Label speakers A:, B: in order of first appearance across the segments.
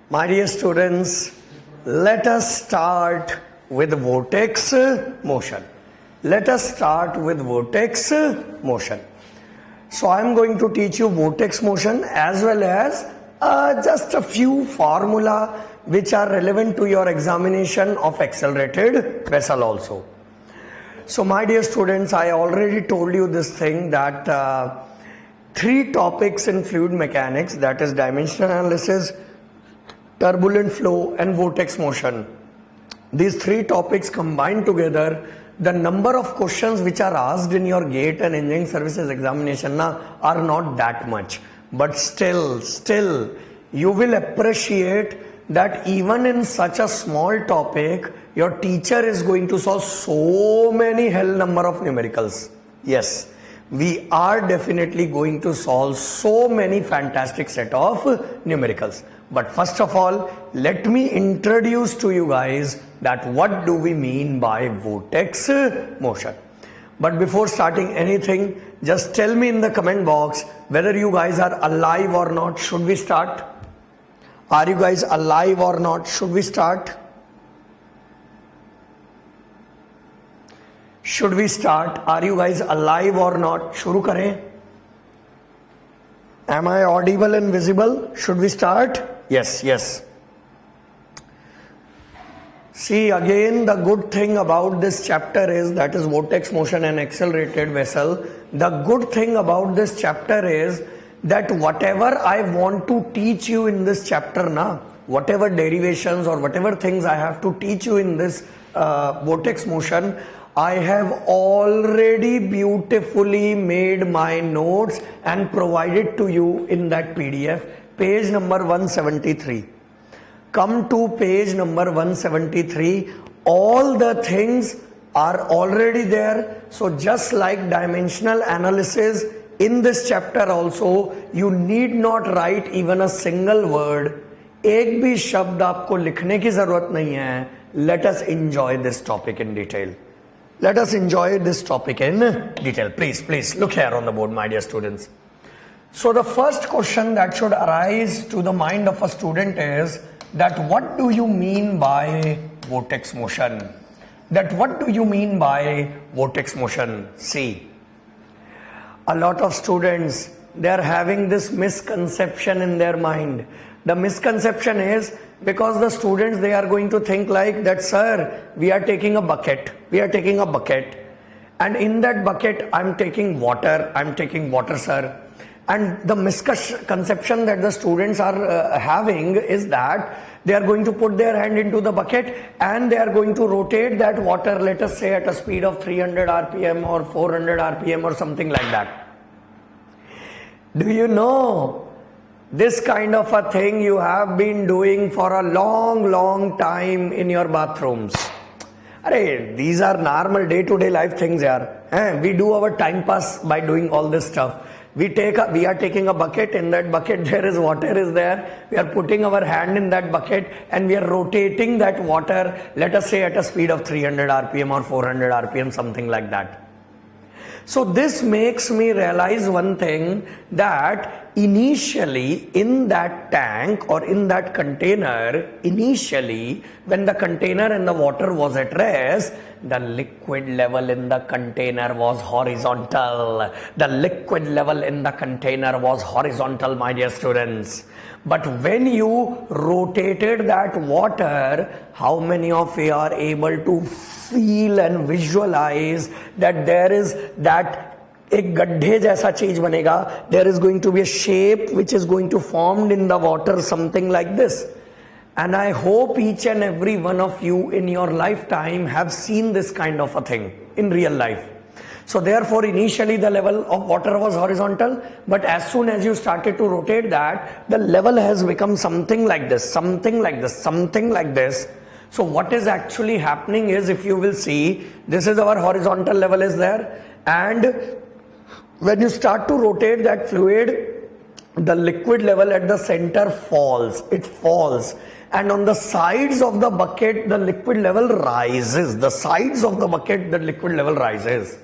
A: My dear students, let us start with vortex motion. Let us start with vortex motion. So I am going to teach you vortex motion as well as just a few formula which are relevant to your examination of accelerated vessel also. So my dear students, I already told you this thing that three topics in fluid mechanics, that is dimensional analysis, turbulent flow and vortex motion. These three topics combined together, the number of questions which are asked in your GATE and engineering services examination are not that much. But still, you will appreciate that even in such a small topic, your teacher is going to solve so many hell number of numericals. Yes, we are definitely going to solve so many fantastic set of numericals. But first of all, let me introduce to you guys that what do we mean by vortex motion. But before starting anything, just tell me in the comment box whether you guys are alive or not. Should we start? Are you guys alive or not? Should we start? Should we start? Are you guys alive or not? Shuru kare. Am I audible and visible? Should we start? Yes. See, again, the good thing about this chapter is, that is vortex motion and accelerated vessel. The good thing about this chapter is that whatever I want to teach you in this chapter, whatever derivations or whatever things I have to teach you in this vortex motion, I have already beautifully made my notes and provided to you in that PDF, page number 173. Come to page number 173. All the things are already there. So just like dimensional analysis, in this chapter also, you need not write even a single word. एक भी शब्द आपको लिखने की जरूरत नहीं है. Let us enjoy this topic in detail. Let us enjoy this topic in detail. Please look here on the board, my dear students. So the first question that should arise to the mind of a student is that what do you mean by vortex motion? That what do you mean by vortex motion? See, a lot of students, they are having this misconception in their mind. The misconception is because the students, they are going to think like that, sir, we are taking a bucket, and in that bucket I'm taking water, sir. And the misconception that the students are having is that they are going to put their hand into the bucket and they are going to rotate that water, let us say at a speed of 300 RPM or 400 RPM or something like that. Do you know, this kind of a thing you have been doing for a long time in your bathrooms. These are normal day-to-day life things, yaar. We do our time pass by doing all this stuff. We are taking a bucket. In that bucket there is water is there. We are putting our hand in that bucket and we are rotating that water, let us say at a speed of 300 RPM or 400 RPM, something like that. So this makes me realize one thing, that initially in that tank or in that container, initially when the container and the water was at rest, the liquid level in the container was horizontal. The liquid level in the container was horizontal, my dear students. But when you rotated that water, how many of you are able to feel and visualize that there is that एक गड्ढे जैसा चीज बनेगा, there is going to be a shape which is going to formed in the water, something like this. And I hope each and every one of you in your lifetime have seen this kind of a thing in real life. So therefore initially the level of water was horizontal, but as soon as you started to rotate that, the level has become something like this, something like this, something like this. So what is actually happening is, if you will see, this is our horizontal level is there, and when you start to rotate that fluid, the liquid level at the center falls, it falls, and on the sides of the bucket the liquid level rises, the sides of the bucket the liquid level rises.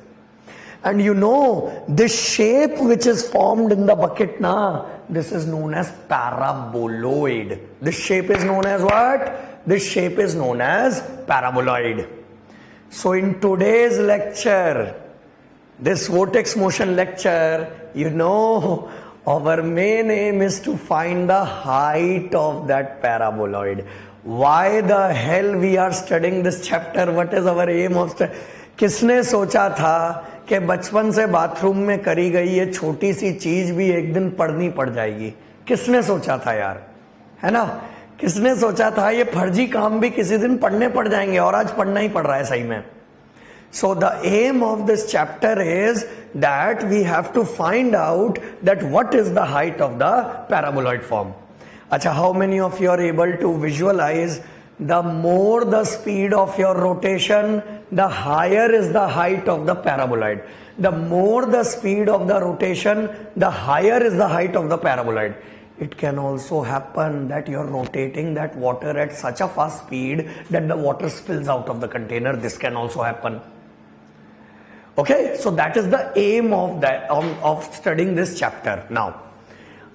A: And you know, this shape which is formed in the bucket na, this is known as paraboloid. This shape is known as what? This shape is known as paraboloid. So in today's lecture, this vortex motion lecture, you know, our main aim is to find the height of that paraboloid. Why the hell we are studying this chapter? What is our aim of study? किसने सोचा था कि बचपन से bathroom में करी गई ये छोटी सी चीज भी एक दिन पढ़नी पड़ जाएगी? किसने सोचा था यार, है ना? किसने सोचा था ये फर्जी काम भी किसी दिन पढ़ने पड़ जाएंगे, और आज पढ़ना ही पड़ रहा है सही में. So the aim of this chapter is that we have to find out that what is the height of the paraboloid form. Acha, how many of you are able to visualize? The more the speed of your rotation, the higher is the height of the paraboloid. The more the speed of the rotation, the higher is the height of the paraboloid. It can also happen that you are rotating that water at such a fast speed that the water spills out of the container. This can also happen. Okay, so that is the aim of that of studying this chapter. Now,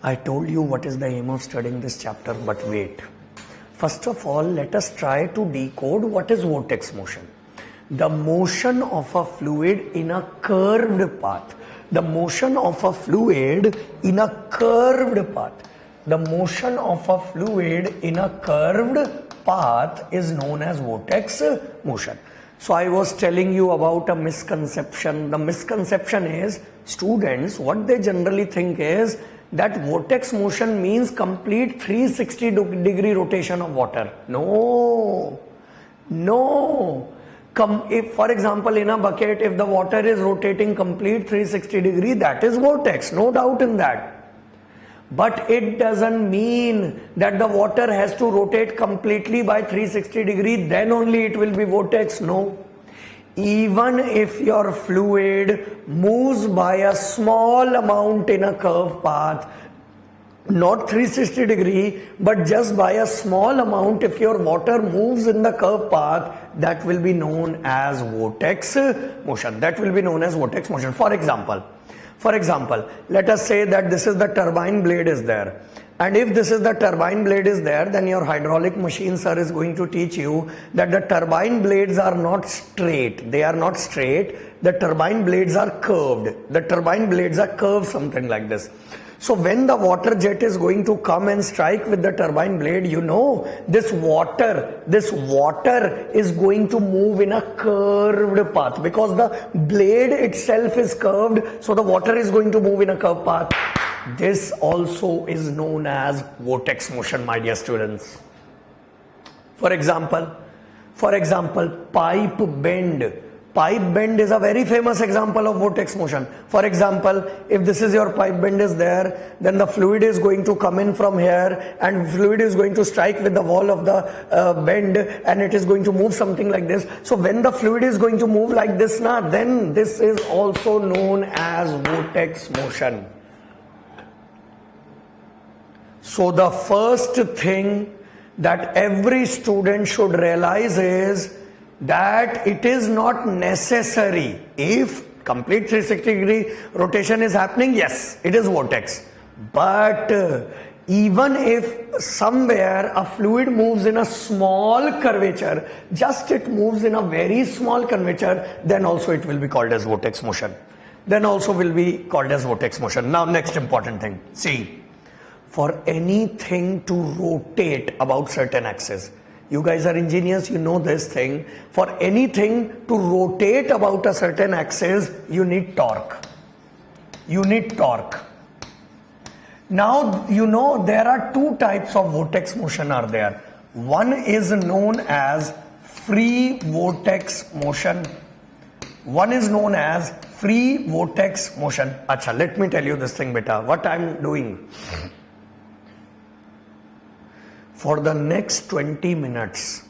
A: I told you what is the aim of studying this chapter, but wait. First of all, let us try to decode what is vortex motion. The motion of a fluid in a curved path. The motion of a fluid in a curved path. The motion of a fluid in a curved path is known as vortex motion. So I was telling you about a misconception. The misconception is, students, what they generally think is that vortex motion means complete 360-degree rotation of water. No. No. If, for example, in a bucket, if the water is rotating complete 360-degree, that is vortex, no doubt in that. But it doesn't mean that the water has to rotate completely by 360-degree, then only it will be vortex. No. Even if your fluid moves by a small amount in a curved path, not 360-degree, but just by a small amount, if your water moves in the curved path, that will be known as vortex motion. That will be known as vortex motion. For example, let us say that this is the turbine blade is there. And if this is the turbine blade is there, then your hydraulic machine sir is going to teach you that the turbine blades are not straight. They are not straight. The turbine blades are curved. The turbine blades are curved, something like this. So when the water jet is going to come and strike with the turbine blade, you know, this water is going to move in a curved path because the blade itself is curved. So the water is going to move in a curved path. This also is known as vortex motion, my dear students. For example, pipe bend. Pipe bend is a very famous example of vortex motion. For example, if this is your pipe bend is there, then the fluid is going to come in from here and fluid is going to strike with the wall of the bend and it is going to move something like this. So when the fluid is going to move like this, then this is also known as vortex motion. So the first thing that every student should realize is that it is not necessary. If complete 360-degree rotation is happening, yes, it is vortex. But even if somewhere a fluid moves in a small curvature, just it moves in a very small curvature, then also it will be called as vortex motion. Now next important thing. See, for anything to rotate about certain axis, you guys are engineers, you know this thing. For anything to rotate about a certain axis, you need torque. Now, you know, there are two types of vortex motion are there. One is known as free vortex motion. Acha, let me tell you this thing, beta. What I'm doing. For the next 20 minutes,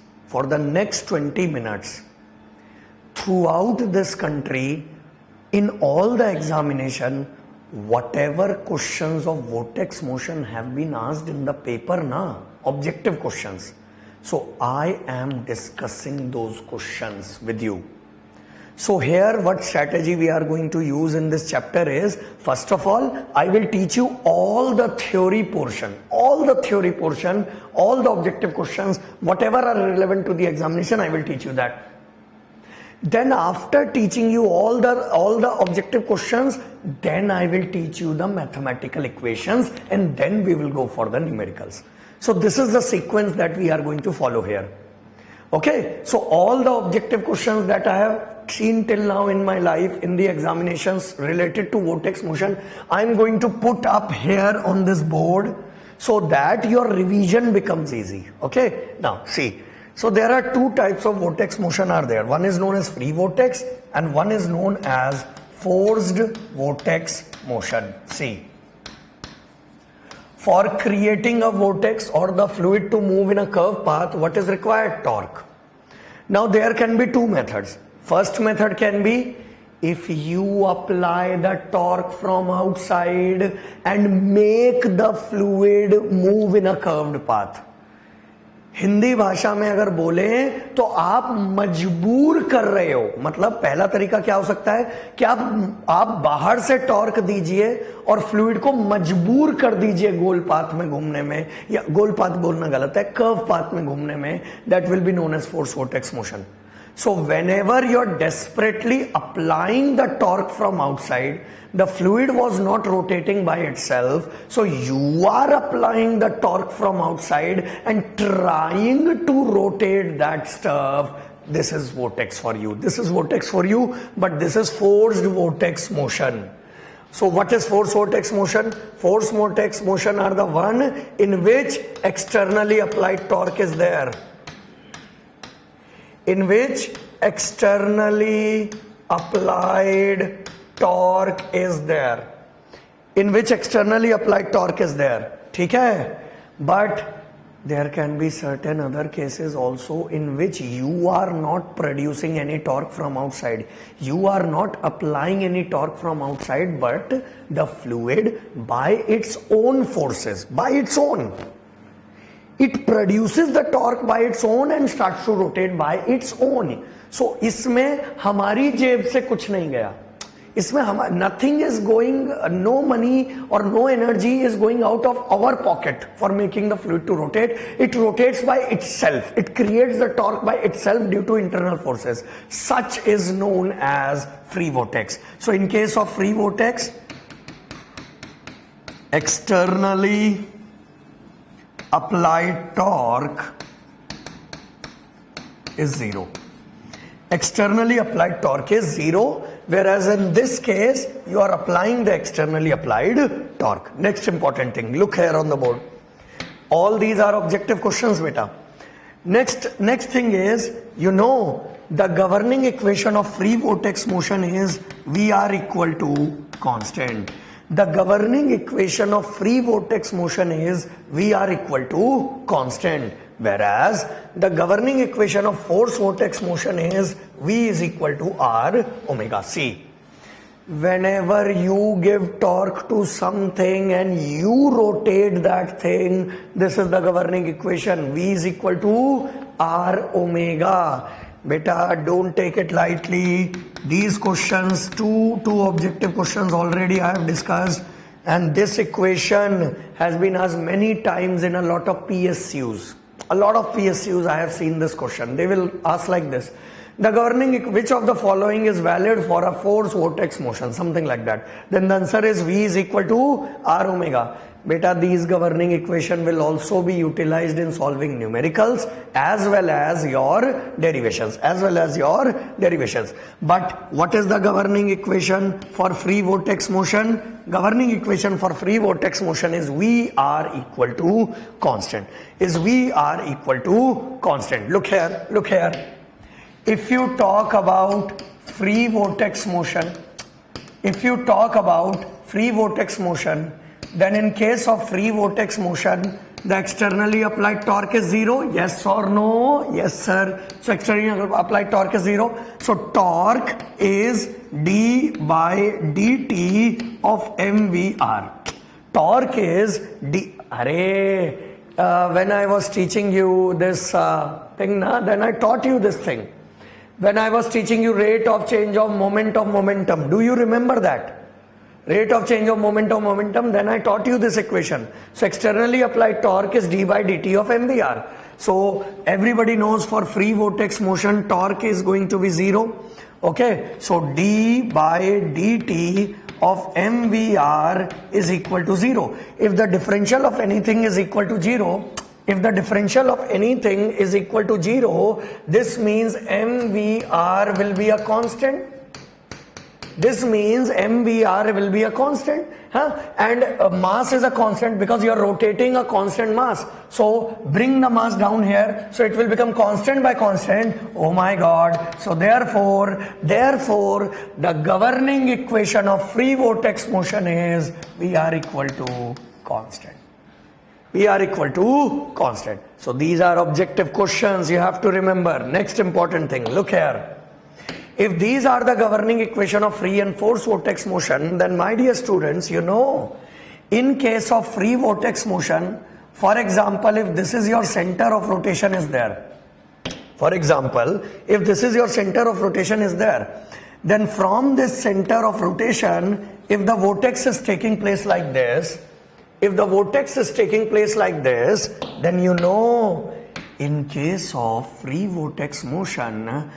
A: throughout this country, in all the examination, whatever questions of vortex motion have been asked in the paper, objective questions. So I am discussing those questions with you. So here what strategy we are going to use in this chapter is, first of all, I will teach you all the theory portion, all the objective questions, whatever are relevant to the examination, I will teach you that. Then after teaching you all the objective questions, then I will teach you the mathematical equations, and then we will go for the numericals. So this is the sequence that we are going to follow here. Okay, so all the objective questions that I have seen till now in my life in the examinations related to vortex motion, I am going to put up here on this board so that your revision becomes easy. Okay, now see, so there are two types of vortex motion are there. One is known as free vortex and one is known as forced vortex motion. See, for creating a vortex or the fluid to move in a curved path, what is required? Torque. Now there can be two methods. First method can be if you apply the torque from outside and make the fluid move in a curved path. Hindi भाषा में अगर बोले तो आप मजबूर कर रहे हो, मतलब पहला तरीका क्या हो सकता है कि आप बाहर से टॉर्क दीजिए और फ्लूइड को मजबूर कर दीजिए गोल पाथ में घूमने में, या गोल पाथ बोलना गलत है, कर्व पाथ में घूमने में. That will be known as force vortex motion. So whenever you're desperately applying the torque from outside, the fluid was not rotating by itself, so you are applying the torque from outside and trying to rotate that stuff. This is vortex for you. This is vortex for you, but this is forced vortex motion. So what is force vortex motion? Force vortex motion are the one in which externally applied torque is there. In which externally applied torque is there. In which externally applied torque is there. ठीक है? But there can be certain other cases also in which you are not producing any torque from outside. You are not applying any torque from outside, but the fluid by its own forces, by its own, it produces the torque by its own and starts to rotate by its own. So इसमें हमारी जेब से कुछ नहीं गया, इसमें nothing is going, no money or no energy is going out of our pocket for making the fluid to rotate. It rotates by itself. It creates the torque by itself due to internal forces. Such is known as free vortex. So in case of free vortex, externally applied torque is zero. Externally applied torque is zero, whereas in this case you are applying the externally applied torque. Next important thing, look here on the board. All these are objective questions, beta. Next thing is, you know, the governing equation of free vortex motion is VR equal to constant. The governing equation of free vortex motion is VR equal to constant, whereas the governing equation of force vortex motion is V is equal to R omega C. Whenever you give torque to something and you rotate that thing, this is the governing equation. V is equal to R omega. Beta, don't take it lightly. These questions, two objective questions already I have discussed, and this equation has been asked many times in a lot of PSUs. A lot of PSUs I have seen this question. They will ask like this. The governing, which of the following is valid for a force vortex motion? Something like that. Then the answer is V is equal to R omega. Beta, these governing equation will also be utilized in solving numericals as well as your derivations. But what is the governing equation for free vortex motion? Governing equation for free vortex motion is VR equal to constant. Look here. If you talk about free vortex motion, then in case of free vortex motion, the externally applied torque is zero. Yes or no? Yes, sir. So externally applied torque is zero. So torque is d by dt of mvr. Torque is d. When I was teaching you this thing, then I taught you this thing. when I was teaching you rate of change of momentum. Do you remember that? Rate of change of momentum, then I taught you this equation. So externally applied torque is d by dt of mvr. So everybody knows for free vortex motion torque is going to be 0. Okay, so d by dt of mvr is equal to 0. If the differential of anything is equal to 0, this means mvr will be a constant. And mass is a constant because you are rotating a constant mass. So bring the mass down here, so it will become constant by constant. Oh my god. So therefore the governing equation of free vortex motion is V r equal to constant. So these are objective questions you have to remember. Next important thing, look here. If these are the governing equation of free and forced vortex motion, then my dear students, you know, in case of free vortex motion, for example, if this is your center of rotation is there, then from this center of rotation, if the vortex is taking place like this, then you know, in case of free vortex motion,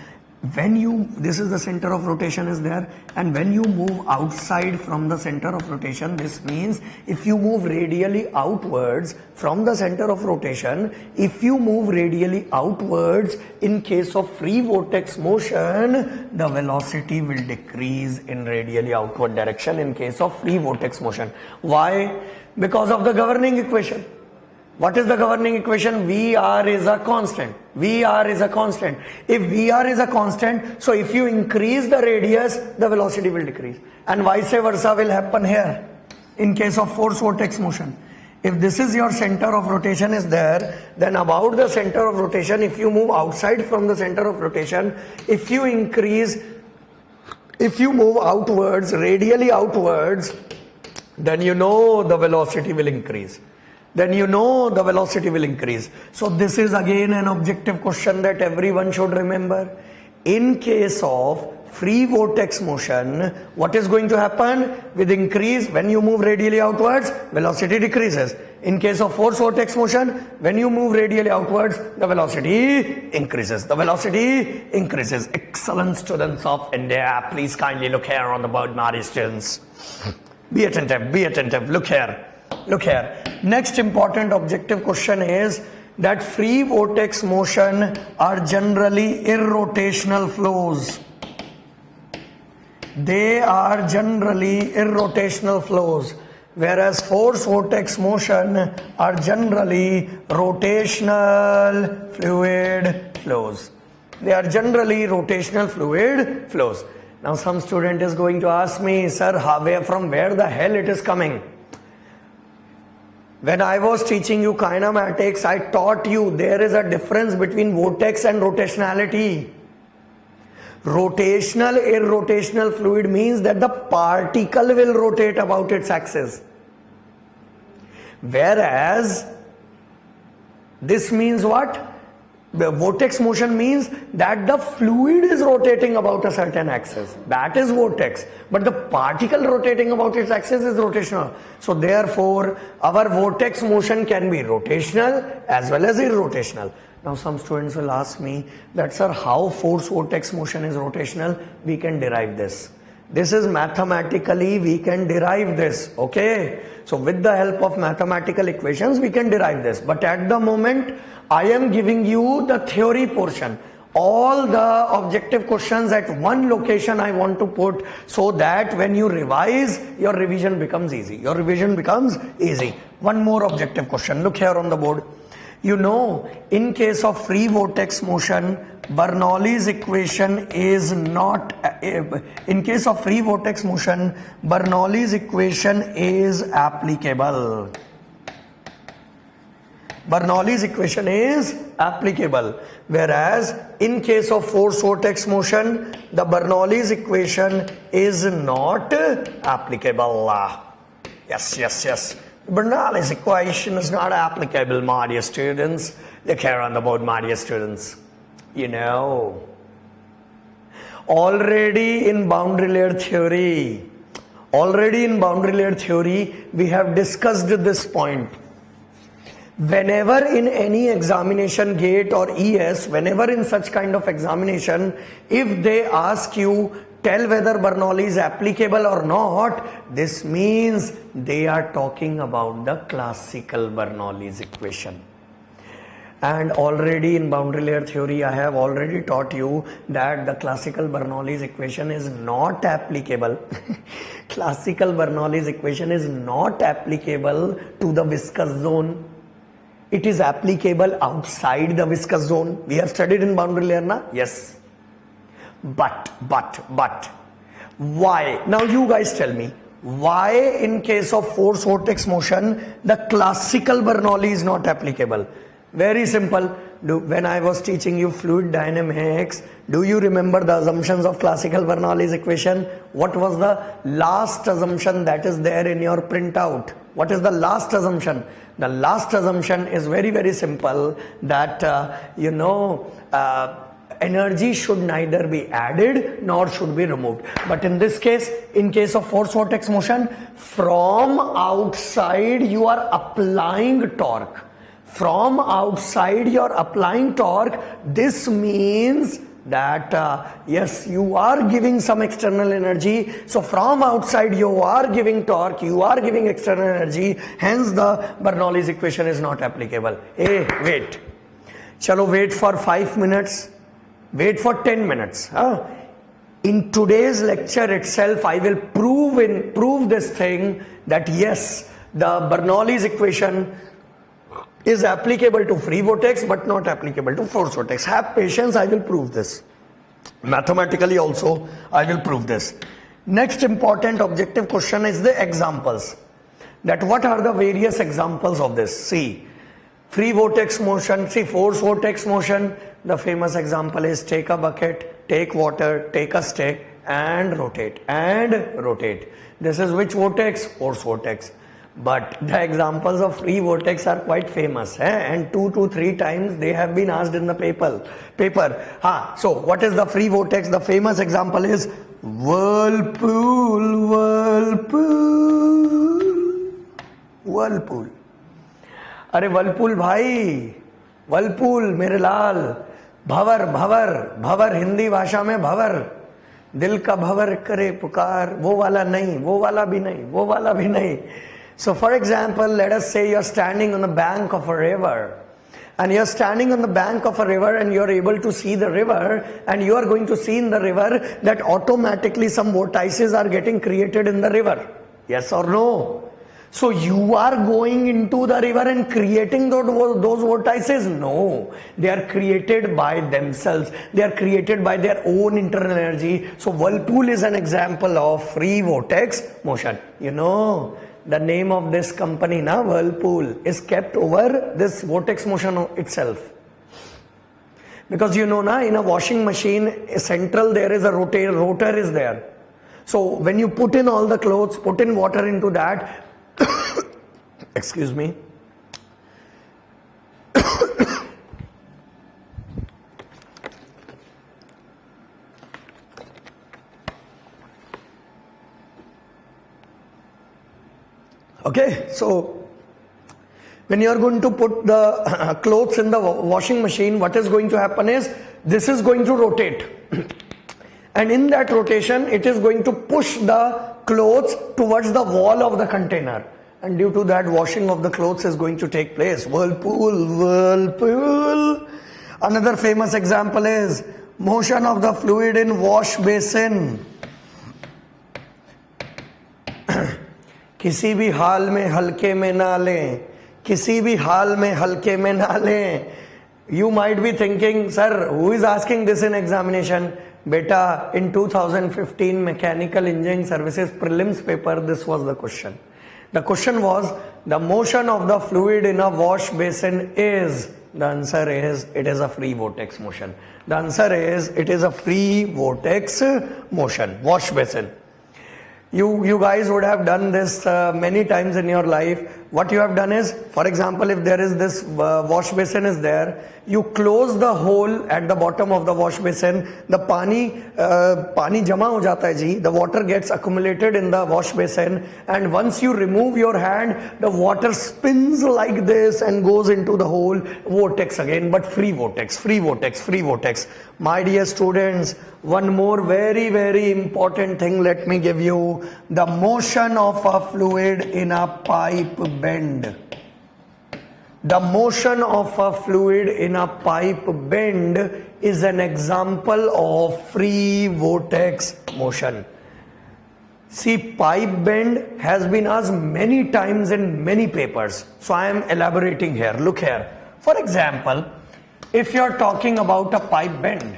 A: this is the center of rotation is there, and when you move outside from the center of rotation, this means if you move radially outwards from the center of rotation, in case of free vortex motion, the velocity will decrease in radially outward direction in case of free vortex motion. Why? Because of the governing equation. What is the governing equation? VR is a constant. If VR is a constant, so if you increase the radius, the velocity will decrease. And vice versa will happen here in case of forced vortex motion. If this is your center of rotation is there, then about the center of rotation, if you move outside from the center of rotation, if you move outwards, radially outwards, then you know the velocity will increase. So this is again an objective question that everyone should remember. In case of free vortex motion, what is going to happen? With increase, when you move radially outwards, velocity decreases. In case of forced vortex motion, when you move radially outwards, the velocity increases. Excellent students of India, please kindly look here on the board, my students. Be attentive, look here. Next important objective question is that free vortex motion are generally irrotational flows. Whereas forced vortex motion are generally rotational fluid flows. Now some student is going to ask me, sir, from where the hell it is coming? When I was teaching you kinematics, I taught you there is a difference between vortex and rotationality. Rotational, irrotational fluid means that the particle will rotate about its axis. Whereas, this means what? The vortex motion means that the fluid is rotating about a certain axis. That is vortex. But the particle rotating about its axis is rotational. So therefore, our vortex motion can be rotational as well as irrotational. Now some students will ask me that, sir, how force vortex motion is rotational? We can derive this. This is mathematically we can derive this. Okay. So with the help of mathematical equations, we can derive this. But at the moment, I am giving you the theory portion. All the objective questions at one location I want to put, so that when you revise, your revision becomes easy. One more objective question. Look here on the board. You know, in case of free vortex motion, Bernoulli's equation is not, in case of free vortex motion, Bernoulli's equation is applicable. Whereas in case of force vortex motion, the Bernoulli's equation is not applicable. Yes. Bernoulli's equation is not applicable, my dear students. Look here on the board, my dear students. You know, Already in boundary layer theory, we have discussed this point. Whenever in any examination, GATE or ES, whenever in such kind of examination, if they ask you, tell whether Bernoulli is applicable or not, this means they are talking about the classical Bernoulli's equation. And already in boundary layer theory, I have already taught you that the classical Bernoulli's equation is not applicable. Classical Bernoulli's equation is not applicable to the viscous zone. It is applicable outside the viscous zone. We have studied in boundary layer, na? Yes. But, why? Now you guys tell me, why in case of force vortex motion, the classical Bernoulli is not applicable? Very simple. When I was teaching you fluid dynamics, do you remember the assumptions of classical Bernoulli's equation? What was the last assumption that is there in your printout? What is the last assumption? The last assumption is very, very simple, that energy should neither be added nor should be removed. But in this case, in case of force vortex motion, from outside you are applying torque. From outside you are applying torque. This means that yes, you are giving some external energy. So from outside you are giving torque, you are giving external energy, hence the Bernoulli's equation is not applicable. Hey, wait. Chalo, wait for 5 minutes. Wait for 10 minutes. In today's lecture itself, I will prove this thing, that yes, the Bernoulli's equation is applicable to free vortex but not applicable to force vortex. Have patience, I will prove this. Mathematically also, I will prove this. Next important objective question is the examples. That what are the various examples of this? See, free vortex motion, see force vortex motion, the famous example is take a bucket, take water, take a stick and rotate. This is which vortex? Force vortex. But the examples of free vortex are quite famous, and 2 to 3 times they have been asked in the paper. So what is the free vortex? The famous example is whirlpool. अरे whirlpool भाई, whirlpool मेरे लाल, भंवर हिंदी भाषा में भंवर, दिल का भंवर करे पुकार, वो वाला भी नहीं. So for example, let us say you are standing on the bank of a river, and you are standing on the bank of a river and you are able to see the river, and you are going to see in the river that automatically some vortices are getting created in the river. Yes or no? So you are going into the river and creating those vortices? No, they are created by themselves. They are created by their own internal energy. So whirlpool is an example of free vortex motion. You know, the name of this company, Whirlpool, is kept over this vortex motion itself. Because you know, in a washing machine, central there is a rotor is there. So when you put in all the clothes, put in water into that, excuse me, okay, so when you are going to put the clothes in the washing machine, what is going to happen is, this is going to rotate and in that rotation it is going to push the clothes towards the wall of the container, and due to that washing of the clothes is going to take place. Whirlpool. Another famous example is motion of the fluid in wash basin. किसी भी हाल में हल्के में ना लें, किसी भी हाल में हल्के में ना लें. You might be thinking, sir, who is asking this in examination? Beta, in 2015 Mechanical Engineering Services prelims paper, this was the question. The question was, the motion of the fluid in a wash basin is, the answer is, it is a free vortex motion. The answer is, it is a free vortex motion, wash basin. You guys would have done this many times in your life. what you have done is, for example, if there is this wash basin is there, you close the hole at the bottom of the wash basin, the pani jama ho jata hai ji, the water gets accumulated in the wash basin, and once you remove your hand, the water spins like this and goes into the whole vortex again, but free vortex, free vortex, free vortex. My dear students, one more very, very important thing let me give you. The motion of a fluid in a pipe bend. The motion of a fluid in a pipe bend is an example of free vortex motion. See, pipe bend has been asked many times in many papers. So I am elaborating here. Look here. For example, if you are talking about a pipe bend,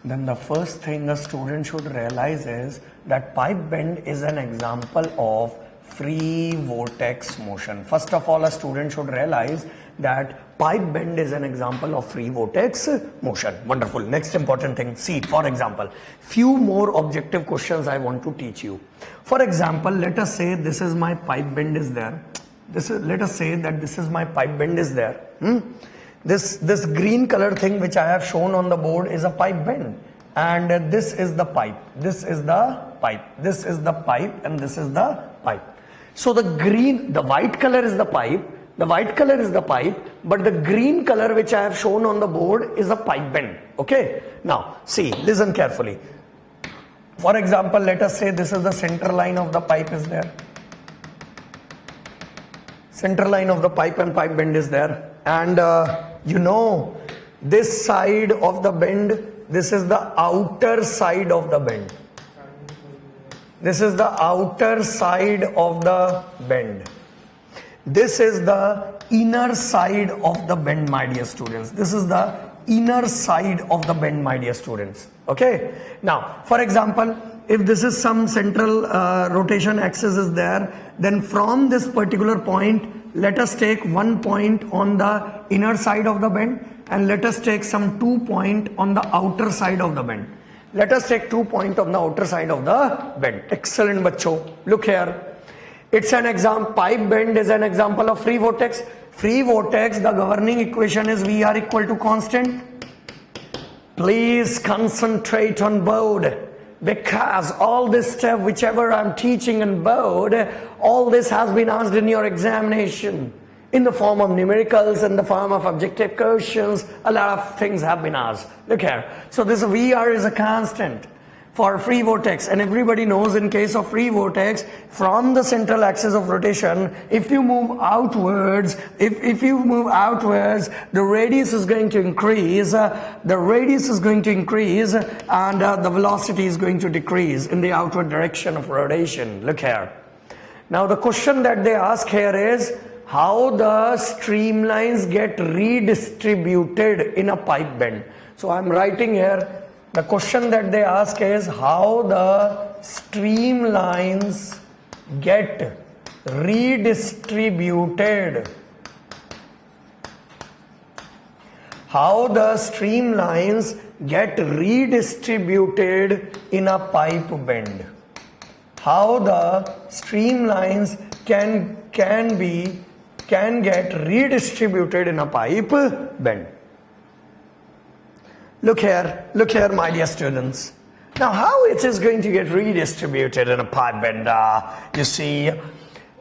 A: then the first thing a student should realize is that pipe bend is an example of free vortex motion. First of all, a student should realize that pipe bend is an example of free vortex motion. Wonderful. Next important thing. See, for example, few more objective questions I want to teach you. For example, let us say this is my pipe bend is there. Let us say that this is my pipe bend is there. This green color thing which I have shown on the board is a pipe bend, and this is the pipe, this is the pipe, this is the pipe, and this is the pipe. So the white color is the pipe, the white color is the pipe, but the green color which I have shown on the board is a pipe bend. Okay, now see, listen carefully. For example, let us say this is the center line of the pipe is there. Center line of the pipe and pipe bend is there, and you know, this side of the bend, this is the outer side of the bend. This is the outer side of the bend. This is the inner side of the bend, my dear students. This is the inner side of the bend, my dear students. Okay. Now, for example, if this is some central rotation axis is there, then from this particular point, let us take one point on the inner side of the bend, and let us take some 2 points on the outer side of the bend. Let us take 2 points on the outer side of the bend. Excellent, bachcho. Look here. It's an example. Pipe bend is an example of free vortex. Free vortex, the governing equation is VR equal to constant. Please concentrate on board, because all this stuff, whichever I'm teaching in board, all this has been asked in your examination in the form of numericals, in the form of objective questions. A lot of things have been asked. Look here. So this VR is a constant for free vortex, and everybody knows in case of free vortex, from the central axis of rotation, if you move outwards, if you move outwards, the radius is going to increase, the radius is going to increase, and the velocity is going to decrease in the outward direction of rotation. Look here. Now the question that they ask here is how the streamlines get redistributed in a pipe bend. So I'm writing here, the question that they ask is how the streamlines get redistributed. How the streamlines get redistributed in a pipe bend. How the streamlines can get redistributed in a pipe bend. Look here, my dear students. Now, how it is going to get redistributed in a pipe bend? You see,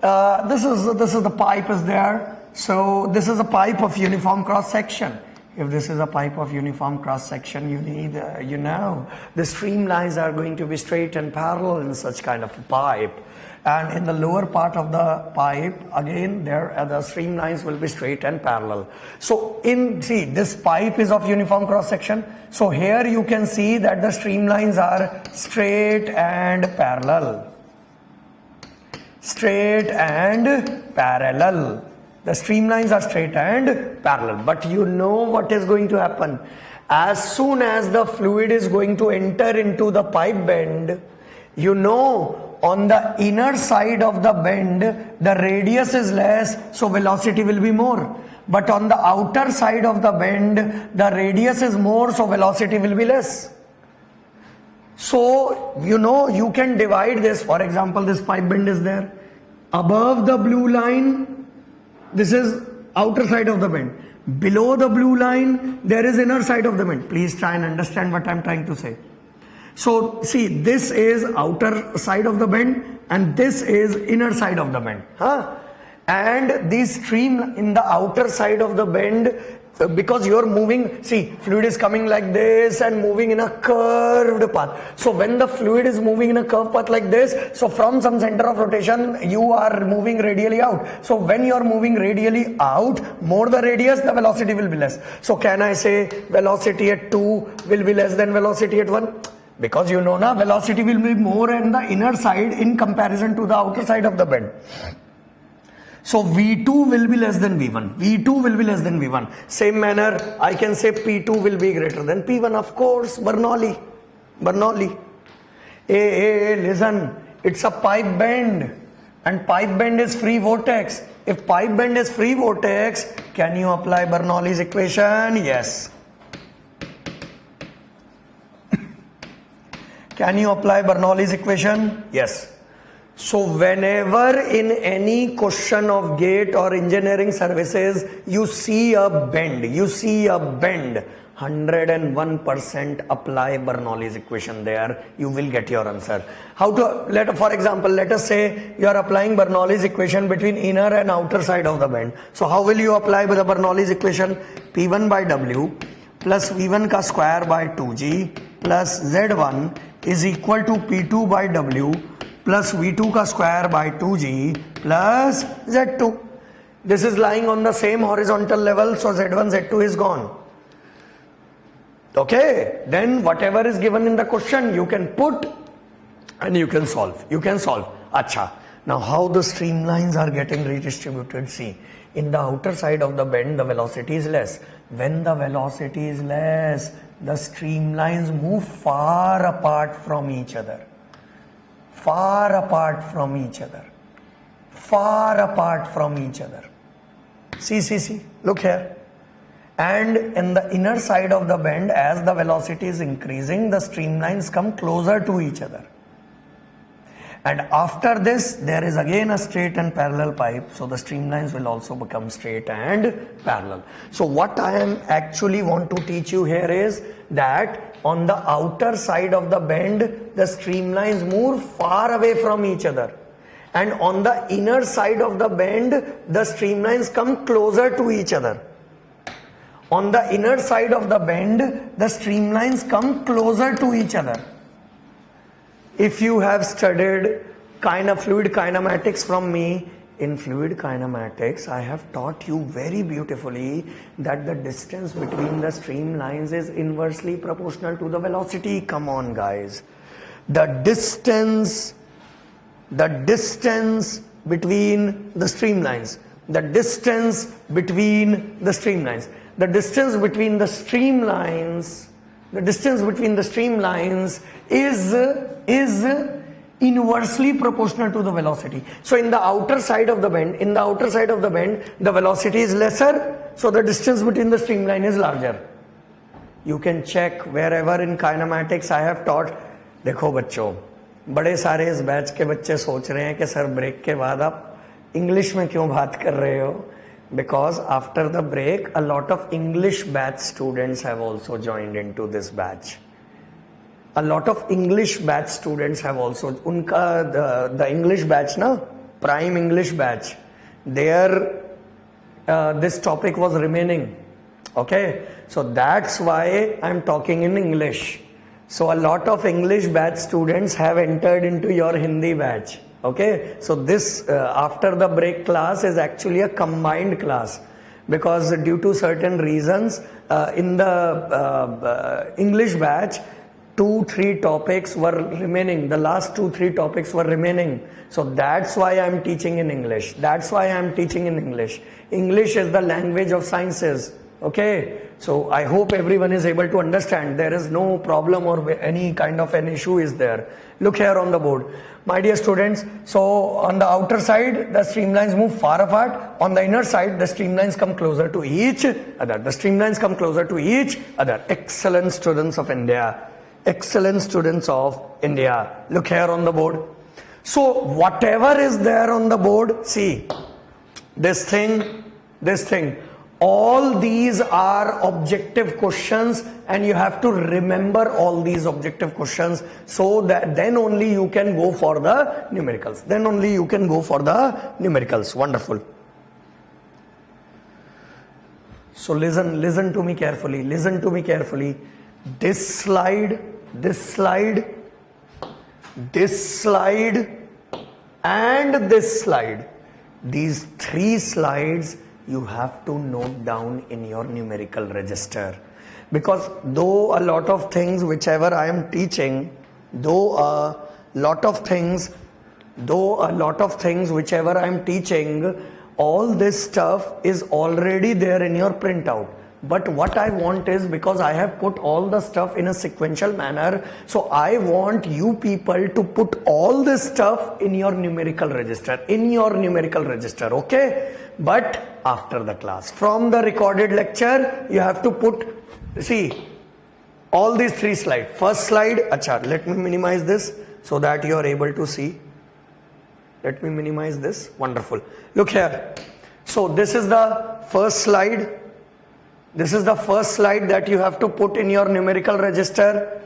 A: this is the pipe is there. So this is a pipe of uniform cross section. If this is a pipe of uniform cross section, you need, the streamlines are going to be straight and parallel in such kind of a pipe. And in the lower part of the pipe, again, the streamlines will be straight and parallel. So see, this pipe is of uniform cross section. So here you can see that the streamlines are straight and parallel. Straight and parallel. The streamlines are straight and parallel. But you know what is going to happen. As soon as the fluid is going to enter into the pipe bend, you know, on the inner side of the bend, the radius is less, so velocity will be more. But on the outer side of the bend, the radius is more, so velocity will be less. So, you know, you can divide this. For example, this pipe bend is there. Above the blue line, this is outer side of the bend. Below the blue line, there is inner side of the bend. Please try and understand what I'm trying to say. So see, this is outer side of the bend and this is inner side of the bend. And the stream in the outer side of the bend, because you're moving, see, fluid is coming like this and moving in a curved path. So when the fluid is moving in a curved path like this, so from some center of rotation, you are moving radially out. So when you're moving radially out, more the radius, the velocity will be less. So can I say velocity at 2 will be less than velocity at 1? Because you know now, velocity will be more in the inner side in comparison to the outer side of the bend. So V2 will be less than V1. V2 will be less than V1. Same manner, I can say P2 will be greater than P1. Of course, Bernoulli. Hey, listen, it's a pipe bend. And pipe bend is free vortex. If pipe bend is free vortex, can you apply Bernoulli's equation? Yes. Can you apply Bernoulli's equation? Yes. So whenever in any question of gate or engineering services, you see a bend, 101% apply Bernoulli's equation there, you will get your answer. How to, for example, let us say you are applying Bernoulli's equation between inner and outer side of the bend. So how will you apply the Bernoulli's equation? P1 by W plus V1 ka square by 2G plus Z1 is equal to P2 by W plus V2 ka square by 2G plus Z2. This is lying on the same horizontal level, so Z1, Z2 is gone. Okay, then whatever is given in the question, you can put and you can solve. Acha. Now how the streamlines are getting redistributed? See, in the outer side of the bend, the velocity is less. When the velocity is less, the streamlines move far apart from each other. See, look here. And in the inner side of the bend, as the velocity is increasing, the streamlines come closer to each other. And after this, there is again a straight and parallel pipe, so the streamlines will also become straight and parallel. So what I am actually want to teach you here is that on the outer side of the bend, the streamlines move far away from each other. And on the inner side of the bend, the streamlines come closer to each other. On the inner side of the bend, the streamlines come closer to each other. If you have studied fluid kinematics from me, in fluid kinematics, I have taught you very beautifully that the distance between the streamlines is inversely proportional to the velocity. Come on, guys. The distance between the streamlines, the distance between the streamlines is inversely proportional to the velocity. So in the outer side of the bend, the velocity is lesser, so the distance between the streamline is larger. You can check wherever in kinematics I have taught. देखो बच्चों, बड़े सारे इस batch के बच्चे सोच रहे हैं कि सर ब्रेक के बाद आप इंग्लिश में क्यों बात कर रहे हो? Because after the break, a lot of English batch students have also joined into this batch. The English batch prime English batch, there this topic was remaining. Okay, so that's why I'm talking in English. So a lot of English batch students have entered into your Hindi batch. Okay, so this after the break class is actually a combined class, because due to certain reasons in the English batch 2-3 topics were remaining. The last 2-3 topics were remaining. So that's why I'm teaching in English. English is the language of sciences. Okay, so I hope everyone is able to understand. There is no problem or any kind of an issue is there. Look here on the board, my dear students. So on the outer side, the streamlines move far apart. On the inner side, the streamlines come closer to each other. Excellent students of India. Look here on the board. So whatever is there on the board, see, this thing, all these are objective questions, and you have to remember all these objective questions, so that then only you can go for the numericals. Wonderful. So listen to me carefully. This slide, and this slide. These three slides you have to note down in your numerical register, because though a lot of things whichever I am teaching, whichever I am teaching, all this stuff is already there in your printout. But what I want is, because I have put all the stuff in a sequential manner, so I want you people to put all this stuff in your numerical register, okay? But after the class, from the recorded lecture, you have to put, see, all these three slides. First slide, let me minimize this so that you are able to see. Let me minimize this. Wonderful. Look here. So this is the first slide. This is the first slide that you have to put in your numerical register.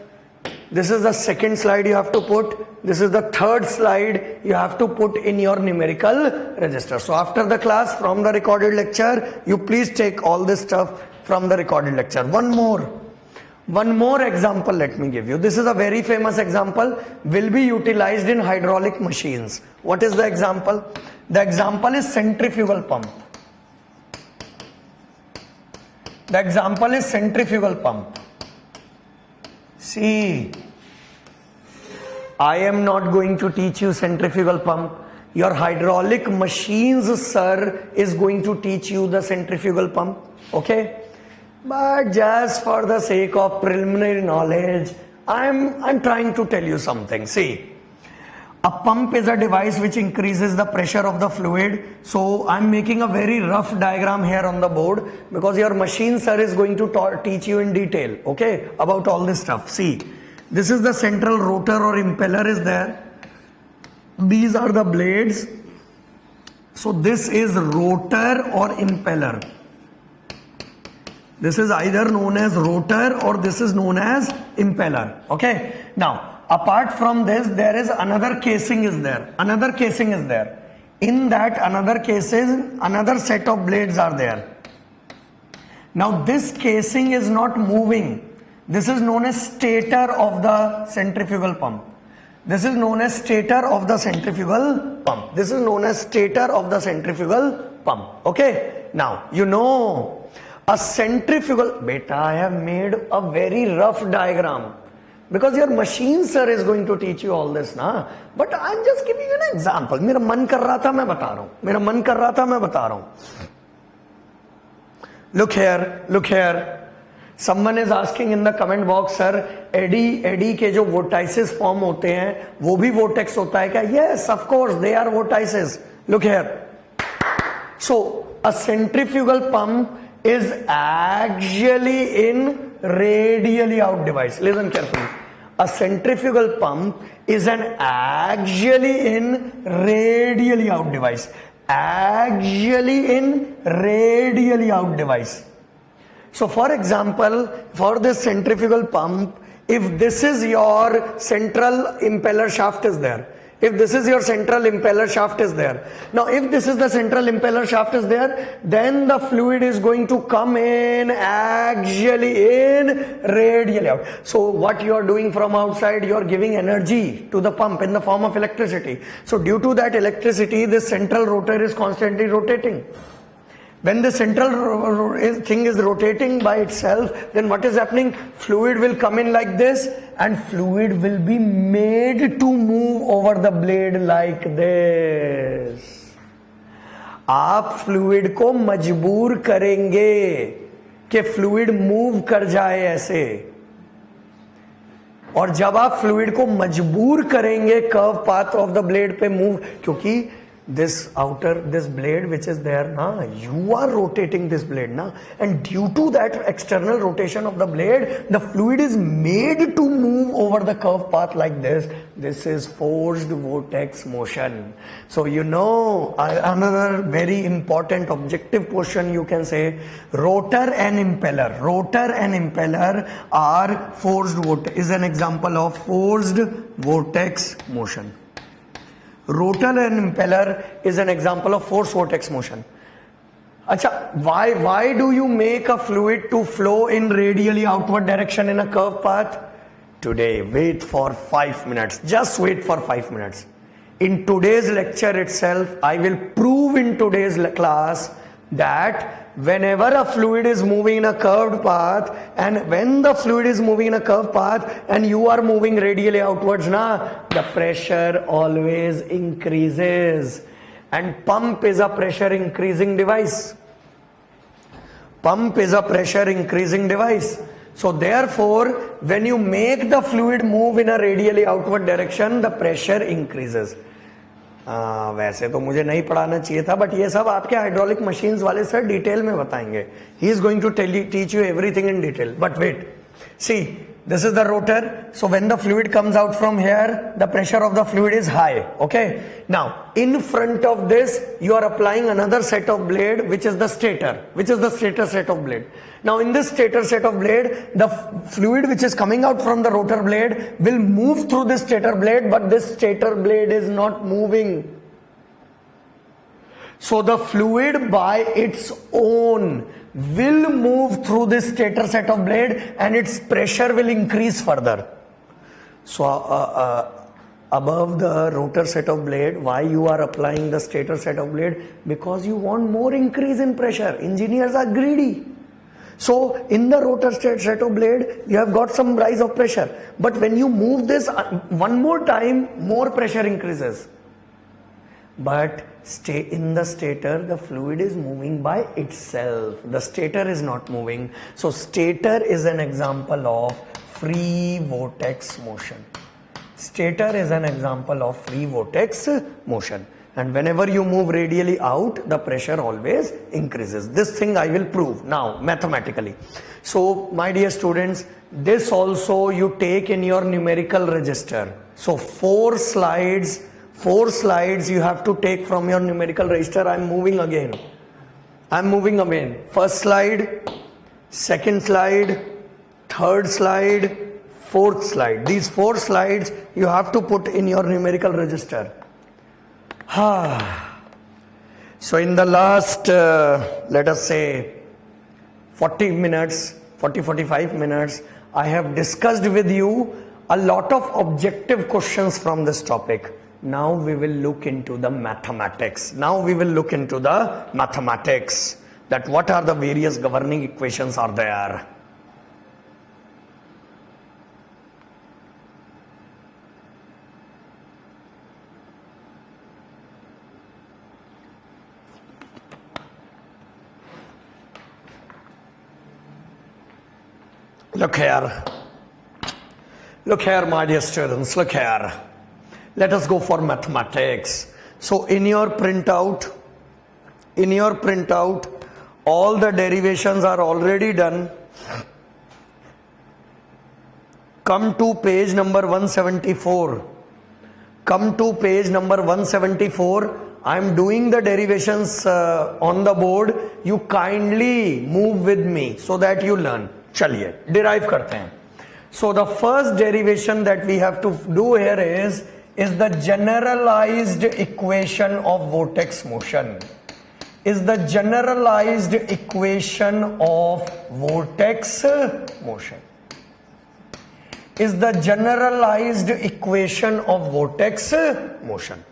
A: This is the second slide you have to put. This is the third slide you have to put in your numerical register. So after the class, from the recorded lecture, you please take all this stuff from the recorded lecture. One more example let me give you. This is a very famous example, will be utilized in hydraulic machines. What is the example? The example is centrifugal pump. See, I am not going to teach you centrifugal pump. Your hydraulic machines sir is going to teach you the centrifugal pump, okay? But just for the sake of preliminary knowledge, I'm trying to tell you something. See, a pump is a device which increases the pressure of the fluid. So I'm making a very rough diagram here on the board, because your machine sir is going to teach you in detail, okay, about all this stuff. See, this is the central rotor or impeller is there. These are the blades. So this is rotor or impeller. This is either known as rotor or this is known as impeller, okay. Now, apart from this, there is another casing is there. In that another casing, another set of blades are there. Now this casing is not moving. This is known as stator of the centrifugal pump. Okay. Now, you know, a centrifugal, beta, I have made a very rough diagram, because your machine sir is going to teach you all this, na? But I'm just giving you an example. मेरा मन कर रहा था मैं बता रहा हूँ. Look here. Someone is asking in the comment box, sir, eddy के जो vortices form होते हैं, वो भी vortex होता है क्या? Yes, of course, they are vortices. Look here. So a centrifugal pump is actually in radially out device. Listen carefully. A centrifugal pump is an actually in radially out device. So for example, for this centrifugal pump, if this is your central impeller shaft is there. Now if this is the central impeller shaft is there, then the fluid is going to come in axially in, radially out. So what you are doing from outside, you are giving energy to the pump in the form of electricity. So due to that electricity, this central rotor is constantly rotating. When the central thing is rotating by itself, then what is happening? Fluid will come in like this, and fluid will be made to move over the blade like this. आप fluid को मजबूर करेंगे कि fluid move कर जाए ऐसे, और जब आप fluid को मजबूर करेंगे curve path of the blade पे move, क्योंकि this blade which is there now, you are rotating this blade now, and due to that external rotation of the blade, the fluid is made to move over the curved path like this. This is forced vortex motion. So you know, another very important objective question you can say, rotor and impeller are forced vortex, is an example of forced vortex motion. Rotor and impeller is an example of forced vortex motion. Acha, why do you make a fluid to flow in radially outward direction in a curved path? Today, wait for 5 minutes. Just wait for 5 minutes. In today's lecture itself, I will prove in today's class that whenever a fluid is moving in a curved path, and when the fluid is moving in a curved path and you are moving radially outwards, the pressure always increases. And pump is a pressure increasing device. So therefore, when you make the fluid move in a radially outward direction, the pressure increases. वैसे तो मुझे नहीं पढ़ाना चाहिए था, but ये सब आपके हाइड्रोलिक मशीन्स वाले सर डिटेल में बताएंगे. He is going to teach you everything in detail. But wait, see, this is the rotor. So when the fluid comes out from here, the pressure of the fluid is high. Okay, now in front of this you are applying another set of blade, which is the stator set of blade. Now in this stator set of blade, the fluid which is coming out from the rotor blade will move through this stator blade, but this stator blade is not moving. So the fluid by its own will move through this stator set of blade and its pressure will increase further. So above the rotor set of blade, why you are applying the stator set of blade? Because you want more increase in pressure. Engineers are greedy. So in the rotor set of blade, you have got some rise of pressure, but when you move this one more time, more pressure increases. But stay in the stator, the fluid is moving by itself. The stator is not moving. So stator is an example of free vortex motion. Stator is an example of free vortex motion. And whenever you move radially out, the pressure always increases. This thing I will prove now mathematically. So my dear students, this also you take in your numerical register. So 4 slides you have to take from your numerical register. I'm moving again. First slide, second slide, third slide, fourth slide. These 4 slides you have to put in your numerical register. So in the last let us say 45 minutes, I have discussed with you a lot of objective questions from this topic. Now we will look into the mathematics. That what are the various governing equations are there. Look here my dear students, look here. Let us go for mathematics. So in your printout, all the derivations are already done. Come to page number 174. I am doing the derivations on the board. You kindly move with me so that you learn. चलिए derive करते हैं. So the first derivation that we have to do here is the generalized equation of vortex motion. Is the generalized equation of vortex motion.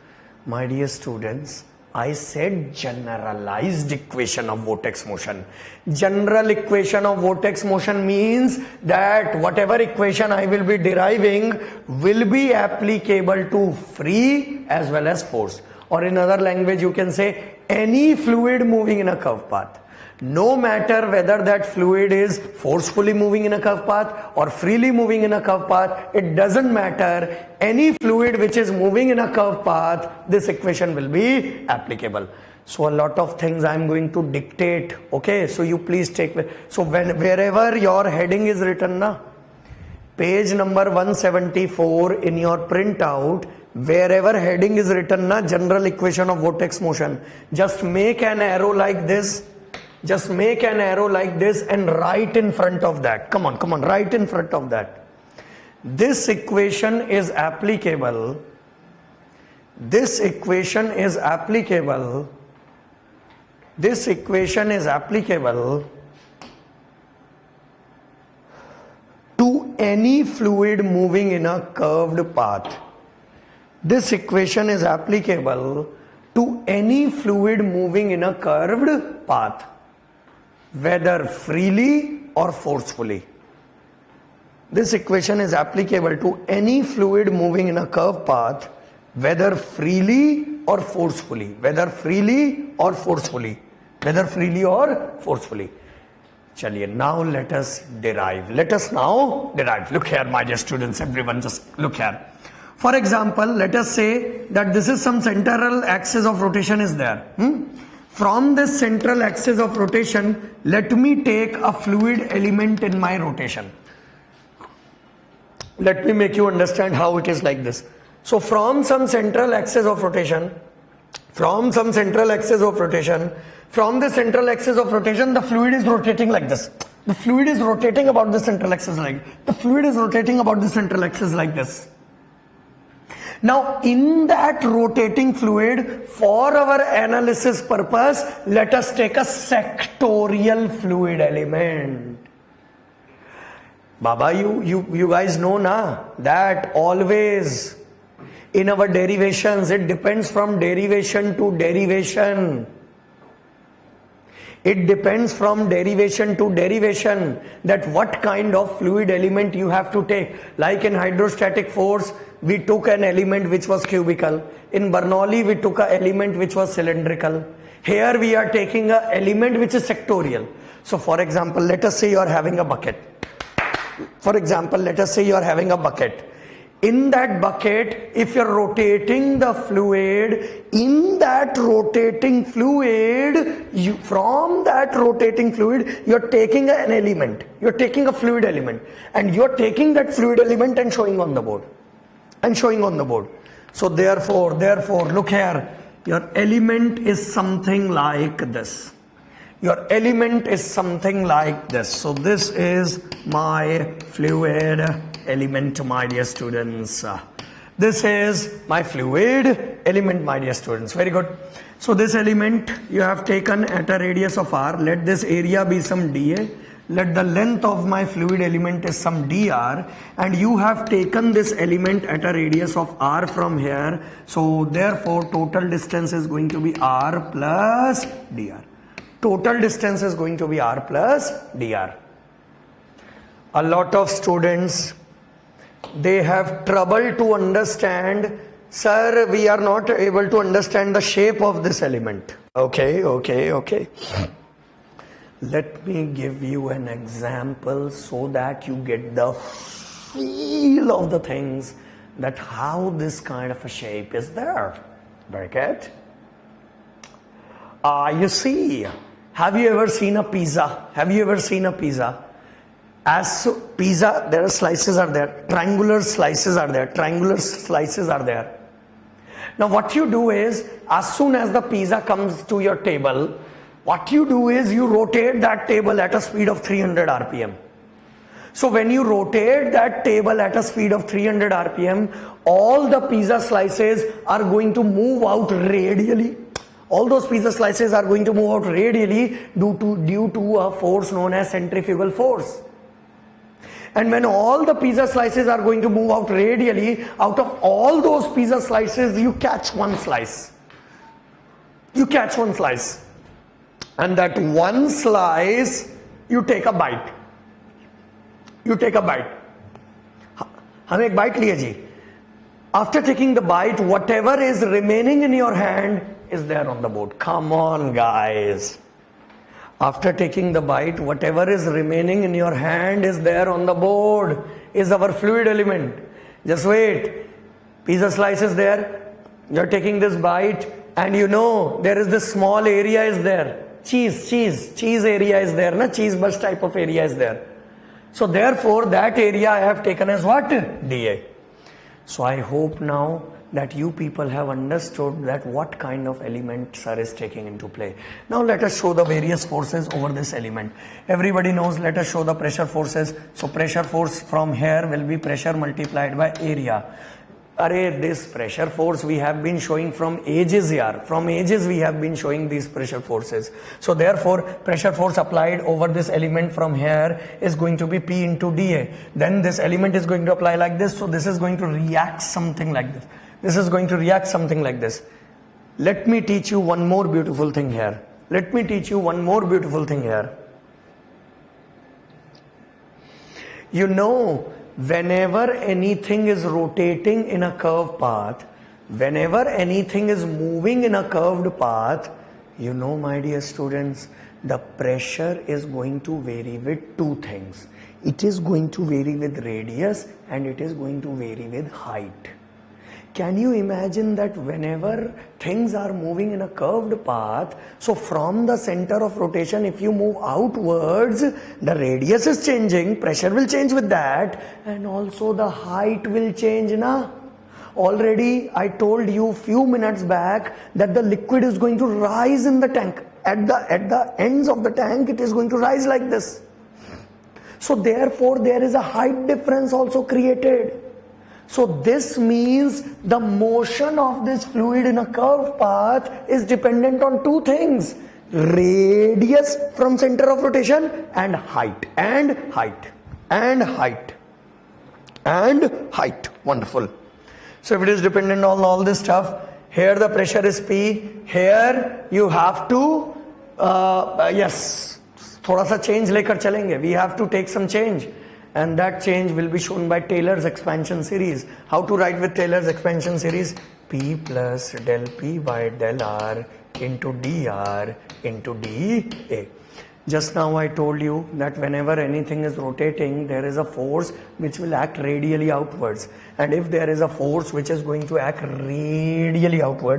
A: My dear students, I said generalized equation of vortex motion. General equation of vortex motion means that whatever equation I will be deriving will be applicable to free as well as force. Or in other language you can say any fluid moving in a curved path. No matter whether that fluid is forcefully moving in a curved path or freely moving in a curved path, it doesn't matter. Any fluid which is moving in a curved path, this equation will be applicable. So a lot of things I am going to dictate. Okay, so you please take. So wherever your heading is written, na, page number 174 in your printout, wherever heading is written, na, general equation of vortex motion, just make an arrow like this. Just make an arrow like this and right in front of that. Come on, right in front of that. This equation is applicable. This equation is applicable. This equation is applicable to any fluid moving in a curved path. This equation is applicable to any fluid moving in a curved path, whether freely or forcefully. This equation is applicable to any fluid moving in a curved path, whether freely or forcefully. Whether freely or forcefully. Whether freely or forcefully. Chaliye, now let us derive. Let us now derive. Look here, my dear students, everyone just look here. For example, let us say that this is some central axis of rotation is there. From this central axis of rotation, let me take a fluid element in my rotation. Let me make you understand how it is like this. So from some central axis of rotation, from the central axis of rotation, the fluid is rotating like this. The fluid is rotating about the central axis like this. Now, in that rotating fluid, for our analysis purpose, let us take a sectorial fluid element. Baba, you guys know na, that always in our derivations, it depends from derivation to derivation. It depends from derivation to derivation that what kind of fluid element you have to take. Like in hydrostatic force, we took an element which was cubical. In Bernoulli, we took an element which was cylindrical. Here we are taking an element which is sectorial. So for example, let us say you are having a bucket. In that bucket, if you're rotating the fluid, in that rotating fluid, from that rotating fluid, you're taking an element. You're taking a fluid element. And you're taking that fluid element and showing on the board. So therefore, look here. Your element is something like this. So this is my fluid element, my dear students. This is my fluid element, my dear students. Very good. So this element you have taken at a radius of r. Let this area be some dA. Let the length of my fluid element is some dr, and you have taken this element at a radius of r from here. So therefore total distance is going to be r plus dr. Total distance is going to be r plus dr. A lot of students, they have trouble to understand, sir, we are not able to understand the shape of this element. Okay. Let me give you an example so that you get the feel of the things, that how this kind of a shape is there. Very good. You see, have you ever seen a pizza? As pizza, there are slices are there, triangular slices are there. Now what you do is, as soon as the pizza comes to your table, what you do is you rotate that table at a speed of 300 RPM. So when you rotate that table at a speed of 300 RPM, all the pizza slices are going to move out radially. All those pizza slices are going to move out radially due to a force known as centrifugal force. And when all the pizza slices are going to move out radially, out of all those pizza slices, you catch one slice. And that one slice, you take a bite. हमने एक bite लिया जी. After taking the bite, whatever is remaining in your hand is there on the board. Come on, guys. After taking the bite, whatever is remaining in your hand is there on the board, is our fluid element. Just wait. Pizza slice is there. You're taking this bite and you know there is this small area is there. Cheese area is there. Na? Cheese burst type of area is there. So therefore that area I have taken as what? dA. So I hope now that you people have understood that what kind of element sir is taking into play. Now let us show the various forces over this element. Everybody knows, let us show the pressure forces. So pressure force from here will be pressure multiplied by area. Array, this pressure force we have been showing from ages here. From ages we have been showing these pressure forces. So therefore pressure force applied over this element from here is going to be P into dA. Then this element is going to apply like this. So this is going to react something like this. This is going to react something like this. Let me teach you one more beautiful thing here. Let me teach you one more beautiful thing here. You know, whenever anything is rotating in a curved path, whenever anything is moving in a curved path, you know, my dear students, the pressure is going to vary with two things. It is going to vary with radius and it is going to vary with height. Can you imagine that whenever things are moving in a curved path, so from the center of rotation, if you move outwards, the radius is changing, pressure will change with that, and also the height will change, na? Already I told you few minutes back that the liquid is going to rise in the tank. At the ends of the tank, it is going to rise like this. So therefore, there is a height difference also created. So this means the motion of this fluid in a curved path is dependent on two things: radius from center of rotation and height, and height, and height, and height. Wonderful. So if it is dependent on all this stuff, here the pressure is P, here you have to, yes, थोड़ा सा change लेकर चलेंगे. We have to take some change. And that change will be shown by Taylor's expansion series. How to write with Taylor's expansion series? P plus del P by del R into dr into dA. Just now I told you that whenever anything is rotating, there is a force which will act radially outwards. And if there is a force which is going to act radially outwards,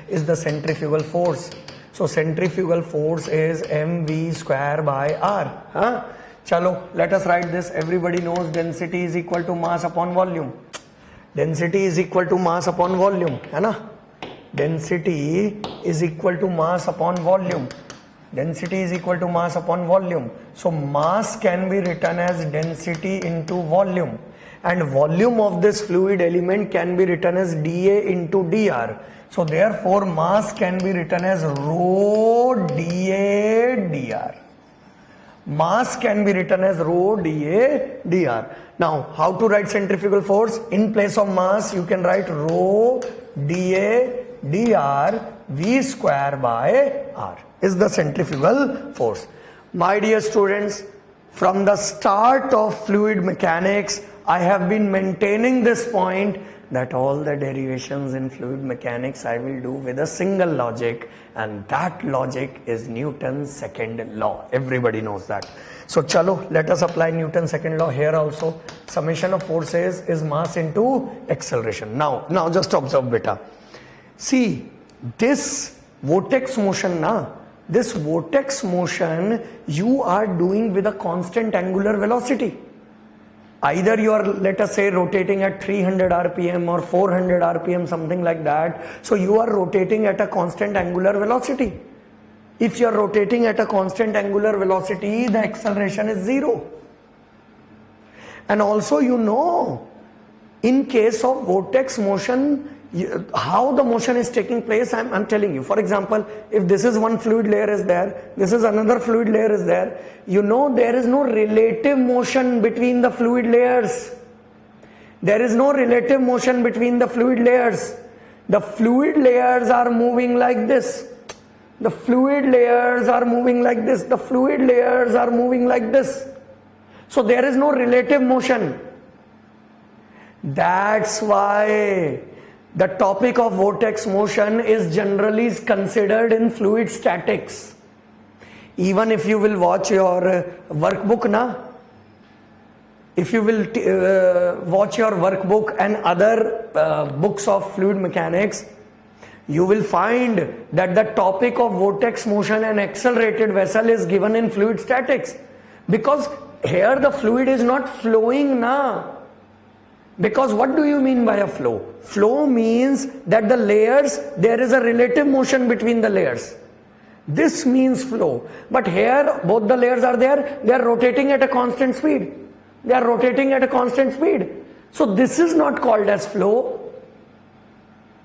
A: is the centrifugal force. So centrifugal force is mv square by r. Huh? Chalo, let us write this. Everybody knows density is equal to mass upon volume. Density is equal to mass upon volume. है ना? Density is equal to mass upon volume. Density is equal to mass upon volume. So mass can be written as density into volume. And volume of this fluid element can be written as dA into dr. So therefore mass can be written as rho dA dr. Mass can be written as rho dA dr. Now how to write centrifugal force? In place of mass you can write rho dA dr v square by r is the centrifugal force. My dear students, from the start of fluid mechanics I have been maintaining this point that all the derivations in fluid mechanics I will do with a single logic, and that logic is Newton's second law. Everybody knows that. So chalo, let us apply Newton's second law here also. Summation of forces is mass into acceleration. Now just observe beta. See, this vortex motion this vortex motion you are doing with a constant angular velocity. Either you are, let us say, rotating at 300 rpm or 400 rpm, something like that. So you are rotating at a constant angular velocity. If you are rotating at a constant angular velocity, the acceleration is zero. And also, you know, in case of vortex motion, how the motion is taking place, I'm telling you. For example, if this is one fluid layer is there, this is another fluid layer is there, you know there is no relative motion between the fluid layers. There is no relative motion between the fluid layers. The fluid layers are moving like this. The fluid layers are moving like this. The fluid layers are moving like this. So there is no relative motion. That's why The topic of vortex motion is generally considered in fluid statics. Even if you will watch your workbook na, if you will watch your workbook and other books of fluid mechanics, you will find that the topic of vortex motion and accelerated vessel is given in fluid statics, because here the fluid is not flowing na. Because what do you mean by a flow? Flow means that the layers, there is a relative motion between the layers. This means flow. But here both the layers are there, they are rotating at a constant speed. They are rotating at a constant speed. So this is not called as flow.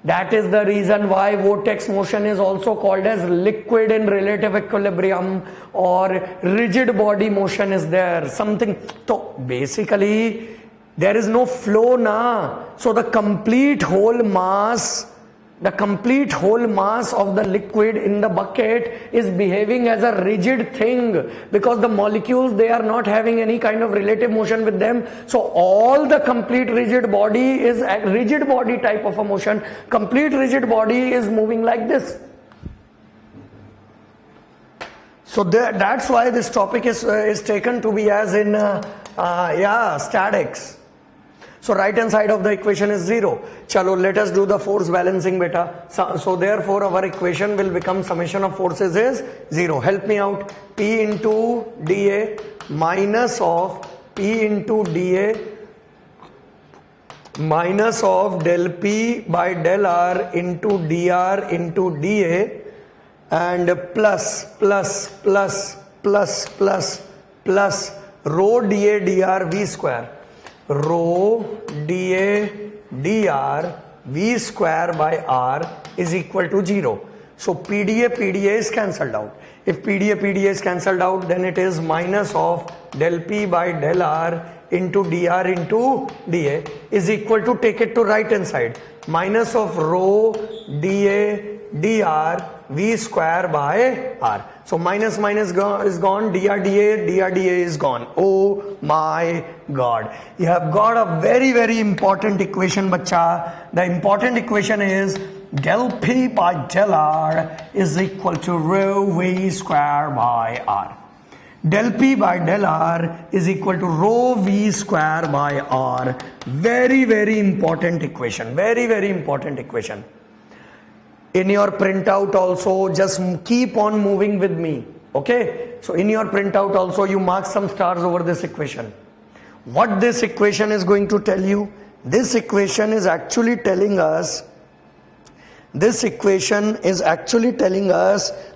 A: That is the reason why vortex motion is also called as liquid in relative equilibrium, or rigid body motion is there. Something. So basically there is no flow na. So the complete whole mass of the liquid in the bucket is behaving as a rigid thing, because the molecules, they are not having any kind of relative motion with them. So all the complete rigid body is a rigid body type of a motion. Complete rigid body is moving like this. So that's why this topic is taken to be as in statics. So right hand side of the equation is 0. Chalo, let us do the force balancing beta. So therefore our equation will become summation of forces is 0. Help me out. P into dA minus of P into dA minus of del P by del R into dr into dA, and plus rho dA dr V square. Rho dA dr V square by R is equal to 0. So PdA is cancelled out. If PdA is cancelled out, then it is minus of del P by del R into dr into dA is equal to, take it to right hand side, minus of rho dA dr V square by R. So minus is gone, dr dA is gone. Oh my God. You have got a very important equation, bacha. The important equation is del P by del R is equal to rho V square by R. Del P by del R is equal to rho V square by R. Very important equation. Very important equation. In your printout also, just keep on moving with me. Okay? So in your printout also, you mark some stars over this equation. What this equation is going to tell you? This equation is actually telling us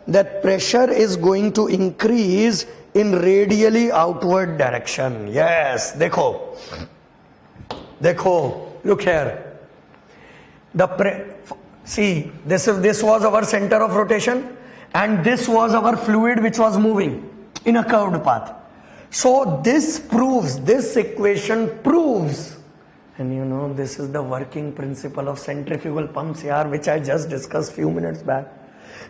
A: that pressure is going to increase in radially outward direction. Yes, dekho, look here. See, this was our center of rotation, and this was our fluid which was moving in a curved path. So this equation proves, and you know, this is the working principle of centrifugal pumps here, which I just discussed few minutes back.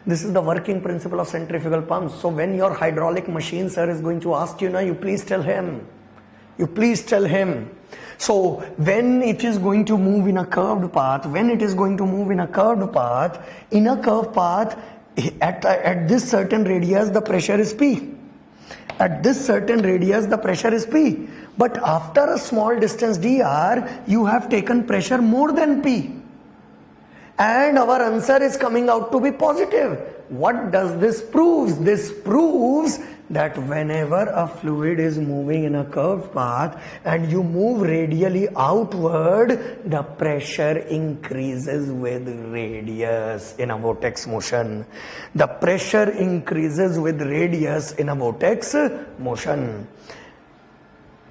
A: This is the working principle of centrifugal pumps. So when your hydraulic machine sir is going to ask you, you please tell him. So when it is going to move in a curved path, in a curved path, at this certain radius the pressure is P. But after a small distance dr, you have taken pressure more than P. And our answer is coming out to be positive. What does this prove? This proves that whenever a fluid is moving in a curved path and you move radially outward, the pressure increases with radius in a vortex motion. The pressure increases with radius in a vortex motion.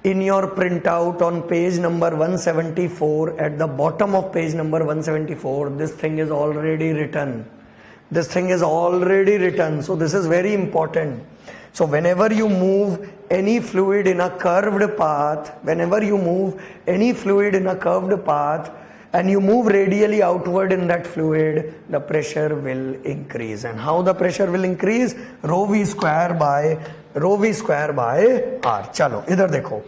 A: In your printout on page number 174, at the bottom of page number 174, this thing is already written. So this is very important. So whenever you move any fluid in a curved path, and you move radially outward in that fluid, the pressure will increase. And how the pressure will increase? Rho V square by R. Chalo, idhar dekho.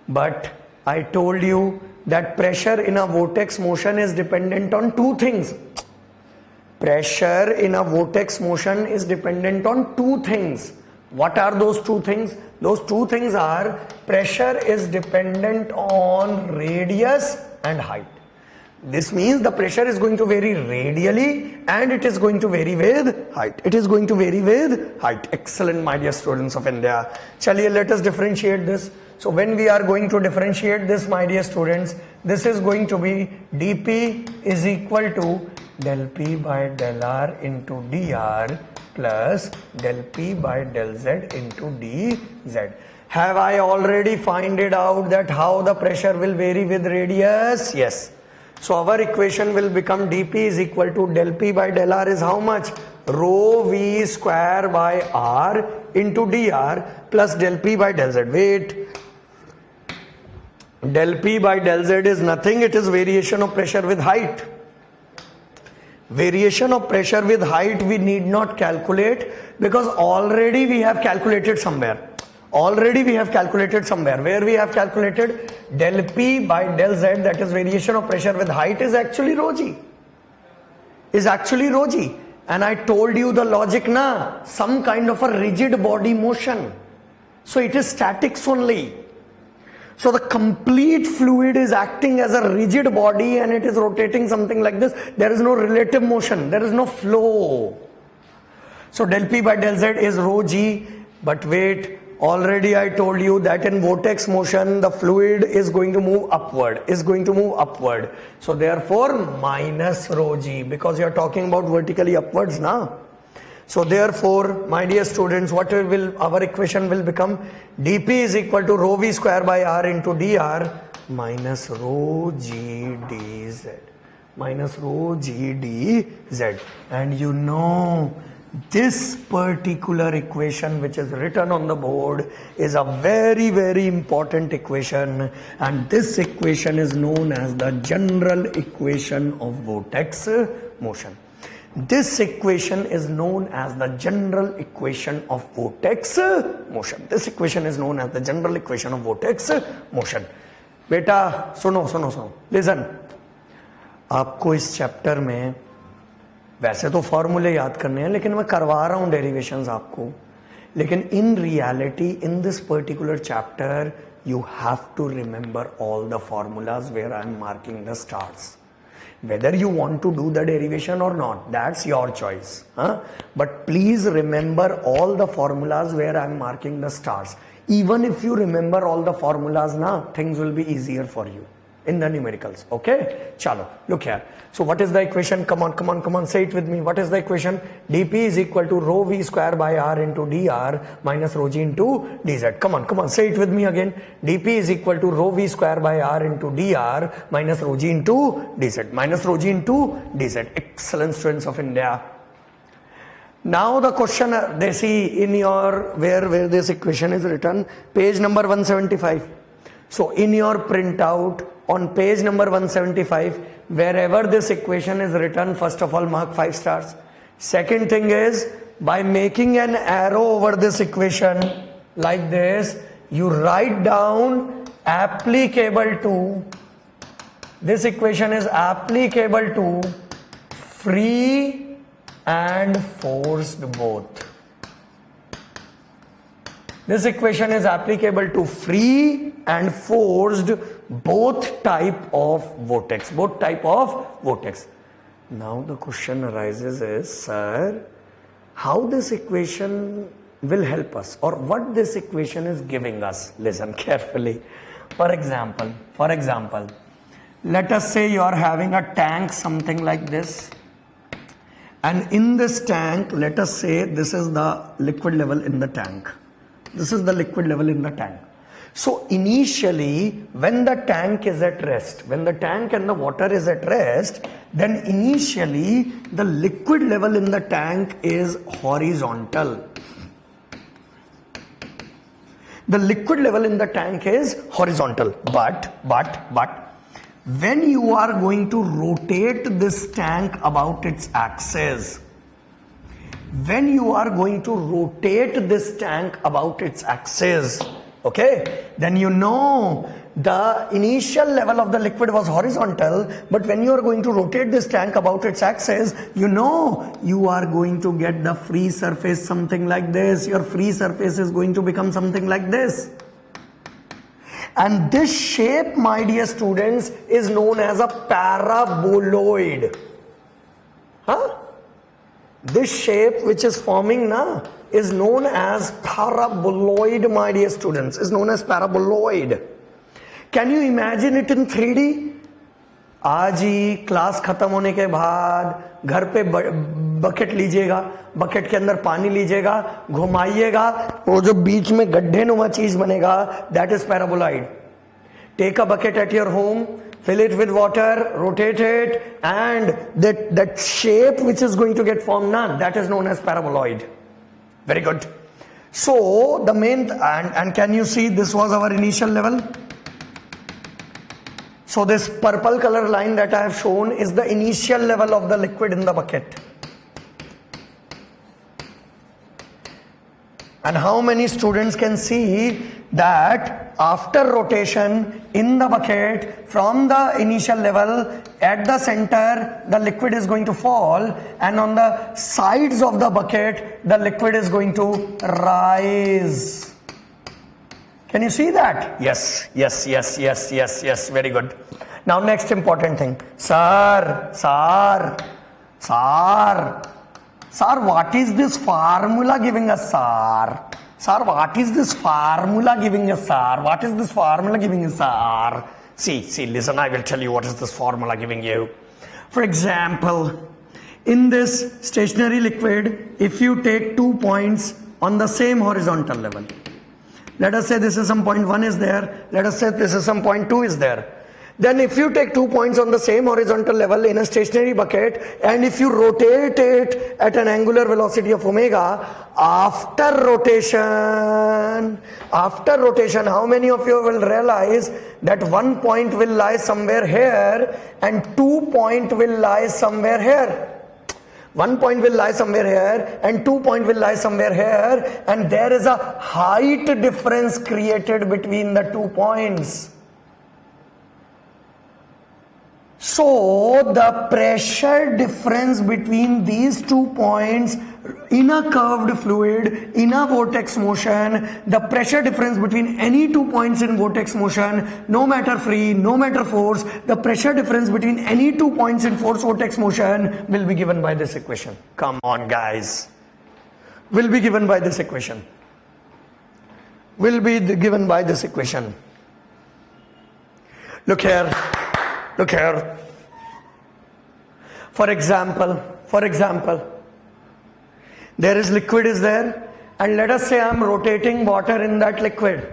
A: But I told you that pressure in a vortex motion is dependent on two things. Pressure in a vortex motion is dependent on two things. What are those two things? Those two things are pressure is dependent on radius and height. This means the pressure is going to vary radially and it is going to vary with height. It is going to vary with height. Excellent, my dear students of India. Chaliye, let us differentiate this. So when we are going to differentiate this, my dear students, this is going to be dP is equal to del P by del R into dr plus del P by del Z into dz. Have I already found it out that how the pressure will vary with radius? Yes. So our equation will become dP is equal to del P by del R is how much? Rho V square by R into dr plus del P by del Z. Wait. Del P by del Z is nothing. It is variation of pressure with height. Variation of pressure with height we need not calculate because already we have calculated somewhere. Already we have calculated somewhere. Where we have calculated del P by del Z, that is variation of pressure with height, is actually rho G. Is actually rho G. And I told you the logic na, some kind of a rigid body motion. So it is statics only. So the complete fluid is acting as a rigid body and it is rotating something like this. There is no relative motion. There is no flow. So del P by del Z is rho G. But wait, already I told you that in vortex motion, the fluid is going to move upward. So therefore, minus rho G, because you are talking about vertically upwards now. So therefore, my dear students, what will our equation will become? dP is equal to rho V square by R into dr minus rho G dz. Minus rho G dz. And you know, this particular equation which is written on the board is a very, very important equation, and this equation is known as the general equation of vortex motion. This equation is known as the general equation of vortex motion. This equation is known as the general equation of vortex motion. बेटा सुनो, listen. आपको इस chapter में वैसे तो फॉर्मूले याद करने हैं, लेकिन मैं करवा रहा हूं डेरिवेशंस आपको. लेकिन in reality in this particular chapter you have to remember all the formulas where I am marking the stars. Whether you want to do the derivation or not, that's your choice. But please remember all the formulas where I am marking the stars. Even if you remember all the formulas now, things will be easier for you in the numericals. Okay? Chalo, look here. So what is the equation? Come on, say it with me. What is the equation? dP is equal to rho V square by R into dr minus rho G into dz. Come on, say it with me again. dP is equal to rho V square by R into dr minus rho G into dz. Minus rho G into dz. Excellent, students of India. Now the question they see in your where this equation is written, page number 175. So in your printout on page number 175, wherever this equation is written, first of all mark 5 stars. Second thing is, by making an arrow over this equation like this, you write down applicable to, this equation is applicable to free and forced both. This equation is applicable to free and forced both type of vortex. Now the question arises is, sir, how this equation will help us, or what this equation is giving us? Listen carefully. For example, let us say you are having a tank something like this, and in this tank, let us say this is the liquid level in the tank. So initially, when the tank is at rest, when the tank and the water is at rest, then initially the liquid level in the tank is horizontal. The liquid level in the tank is horizontal. But when you are going to rotate this tank about its axis, okay, then you know the initial level of the liquid was horizontal, but when you are going to rotate this tank about its axis, you know you are going to get the free surface something like this. Your free surface is going to become something like this. And this shape, my dear students, is known as a paraboloid. Huh? This shape which is forming now is known as paraboloid, my dear students, is known as paraboloid. Can you imagine it in 3D? आज ही class खत्म होने के बाद घर पे bucket लीजिएगा, bucket के अंदर पानी लीजिएगा, घुमाइएगा, वो जो बीच में गड्ढे नुमा चीज बनेगा, that is paraboloid. Take a bucket at your home, fill it with water, rotate it, and that shape which is going to get formed now, that is known as paraboloid. Very good. So the main, and can you see this was our initial level? So this purple color line that I have shown is the initial level of the liquid in the bucket. And how many students can see that after rotation in the bucket from the initial level at the center the liquid is going to fall, and on the sides of the bucket the liquid is going to rise. Can you see that? Yes, yes, yes, yes, yes, yes. Very good. Now next important thing. Sir, what is this formula giving us, sir? Sir, what is this formula giving us, sir? What is this formula giving us, sir? See, listen, I will tell you what is this formula giving you. For example, in this stationary liquid, if you take 2 points on the same horizontal level, let us say this is some point 1 is there, let us say this is some point 2 is there. Then if you take 2 points on the same horizontal level in a stationary bucket, and if you rotate it at an angular velocity of omega, after rotation, how many of you will realize that 1 point will lie somewhere here and 2 point will lie somewhere here? 1 point will lie somewhere here and 2 point will lie somewhere here, and there is a height difference created between the 2 points. So the pressure difference between these 2 points in a curved fluid, in a vortex motion, the pressure difference between any 2 points in vortex motion, no matter free, no matter force, the pressure difference between any 2 points in force vortex motion will be given by this equation. Come on, guys. Will be given by this equation. Will be given by this equation. Look here. Look here. For example, there is liquid is there, and let us say I am rotating water in that liquid.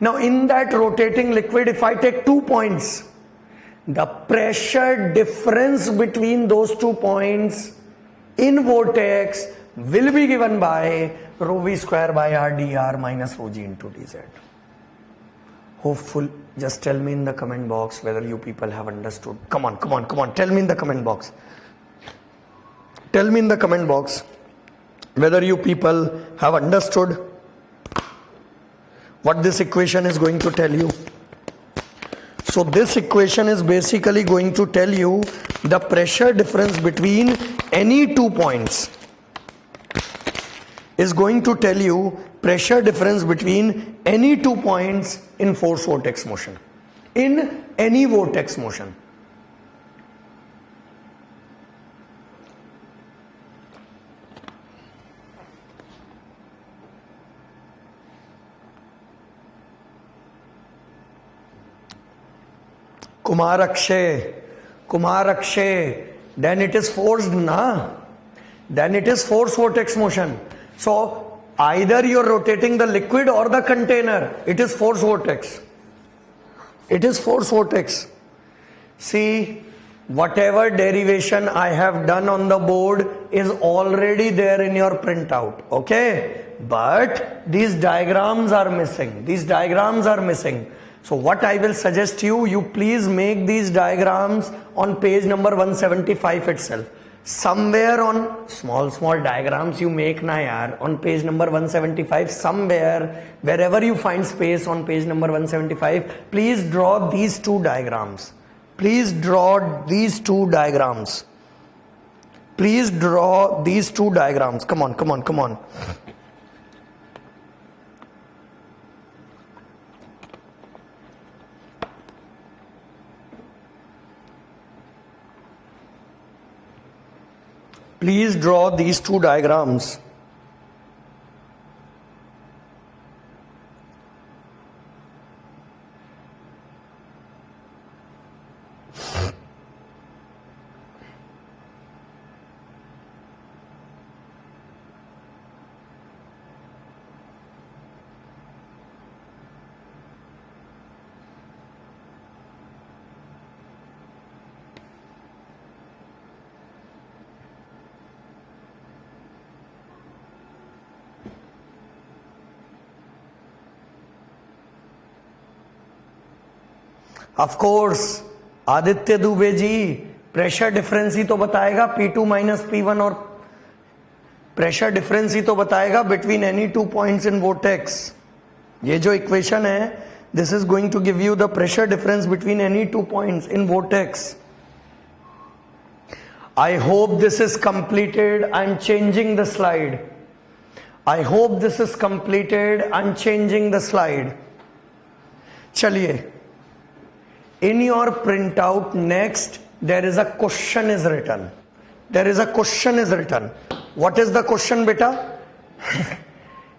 A: Now in that rotating liquid, if I take 2 points, the pressure difference between those 2 points in vortex will be given by rho v square by r dr minus rho g into dz. Hopeful. Just tell me in the comment box whether you people have understood. Come on. Tell me in the comment box. Tell me in the comment box whether you people have understood what this equation is going to tell you. So this equation is basically going to tell you the pressure difference between any 2 points. Is going to tell you pressure difference between any 2 points in force vortex motion. In any vortex motion. Kumar Akshay, then it is forced, na? Then it is force vortex motion. So either you are rotating the liquid or the container, it is force vortex. It is force vortex. See, whatever derivation I have done on the board is already there in your printout, okay? But these diagrams are missing. So what I will suggest you please make these diagrams on page number 175 itself. somewhere on small diagrams you make na yaar, on page number 175, somewhere wherever you find space on page number 175, please draw these two diagrams. Please draw these two diagrams. Please draw these two diagrams. Come on. Please draw these two diagrams. Of course, Aditya Dubey ji pressure difference ही तो बताएगा P2 minus P1 और pressure difference ही तो बताएगा between any two points in vortex. ये जो equation है, this is going to give you the pressure difference between any two points in vortex. I hope this is completed. I'm changing the slide. I hope this is completed. I'm changing the slide. चलिए, in your printout next there is a question is written. There is a question is written. What is the question, beta?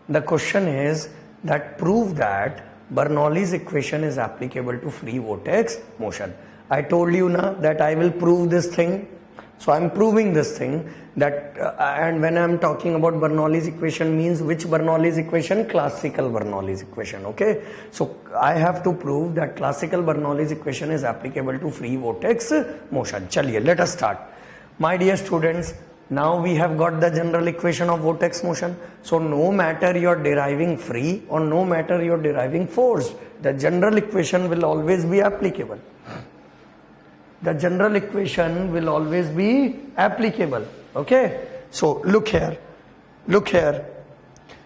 A: The question is that prove that Bernoulli's equation is applicable to free vortex motion. I told you na that I will prove this thing. So I'm proving this thing that and when I'm talking about Bernoulli's equation means which Bernoulli's equation? Classical Bernoulli's equation. Okay, so I have to prove that classical Bernoulli's equation is applicable to free vortex motion. Chaliye, let us start. My dear students, now we have got the general equation of vortex motion. So no matter you're deriving free or no matter you're deriving forced, the general equation will always be applicable. The general equation will always be applicable. Okay, so look here.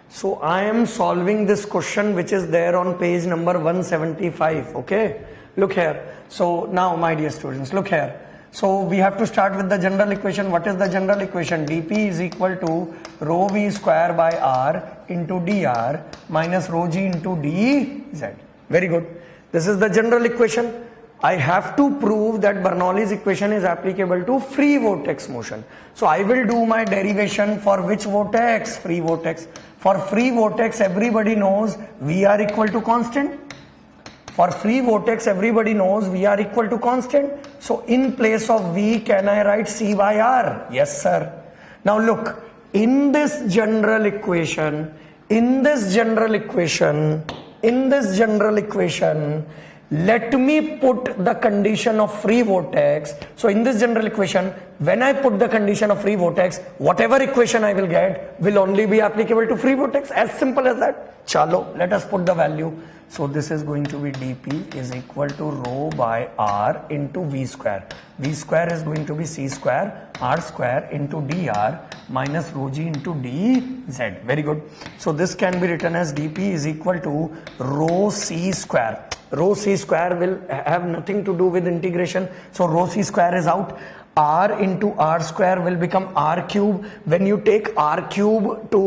A: So I am solving this question which is there on page number 175. Okay, look here. So now my dear students, look here. So we have to start with the general equation. What is the general equation? dP is equal to rho v square by r into dr minus rho g into dz. Very good. This is the general equation. I have to prove that Bernoulli's equation is applicable to free vortex motion. So I will do my derivation for which vortex? Free vortex. For free vortex, everybody knows V are equal to constant. For free vortex, everybody knows V are equal to constant. So in place of V, can I write C by R? Yes, sir. Now look, in this general equation, let me put the condition of free vortex. So in this general equation, when I put the condition of free vortex, whatever equation I will get will only be applicable to free vortex. As simple as that. Chalo, let us put the value. So this is going to be dP is equal to rho by r into v square. V square is going to be c square r square into dr minus rho g into dz. Very good. So this can be written as dP is equal to rho c square. Rho c square will have nothing to do with integration. So rho c square is out. R into r square will become r cube. When you take r cube to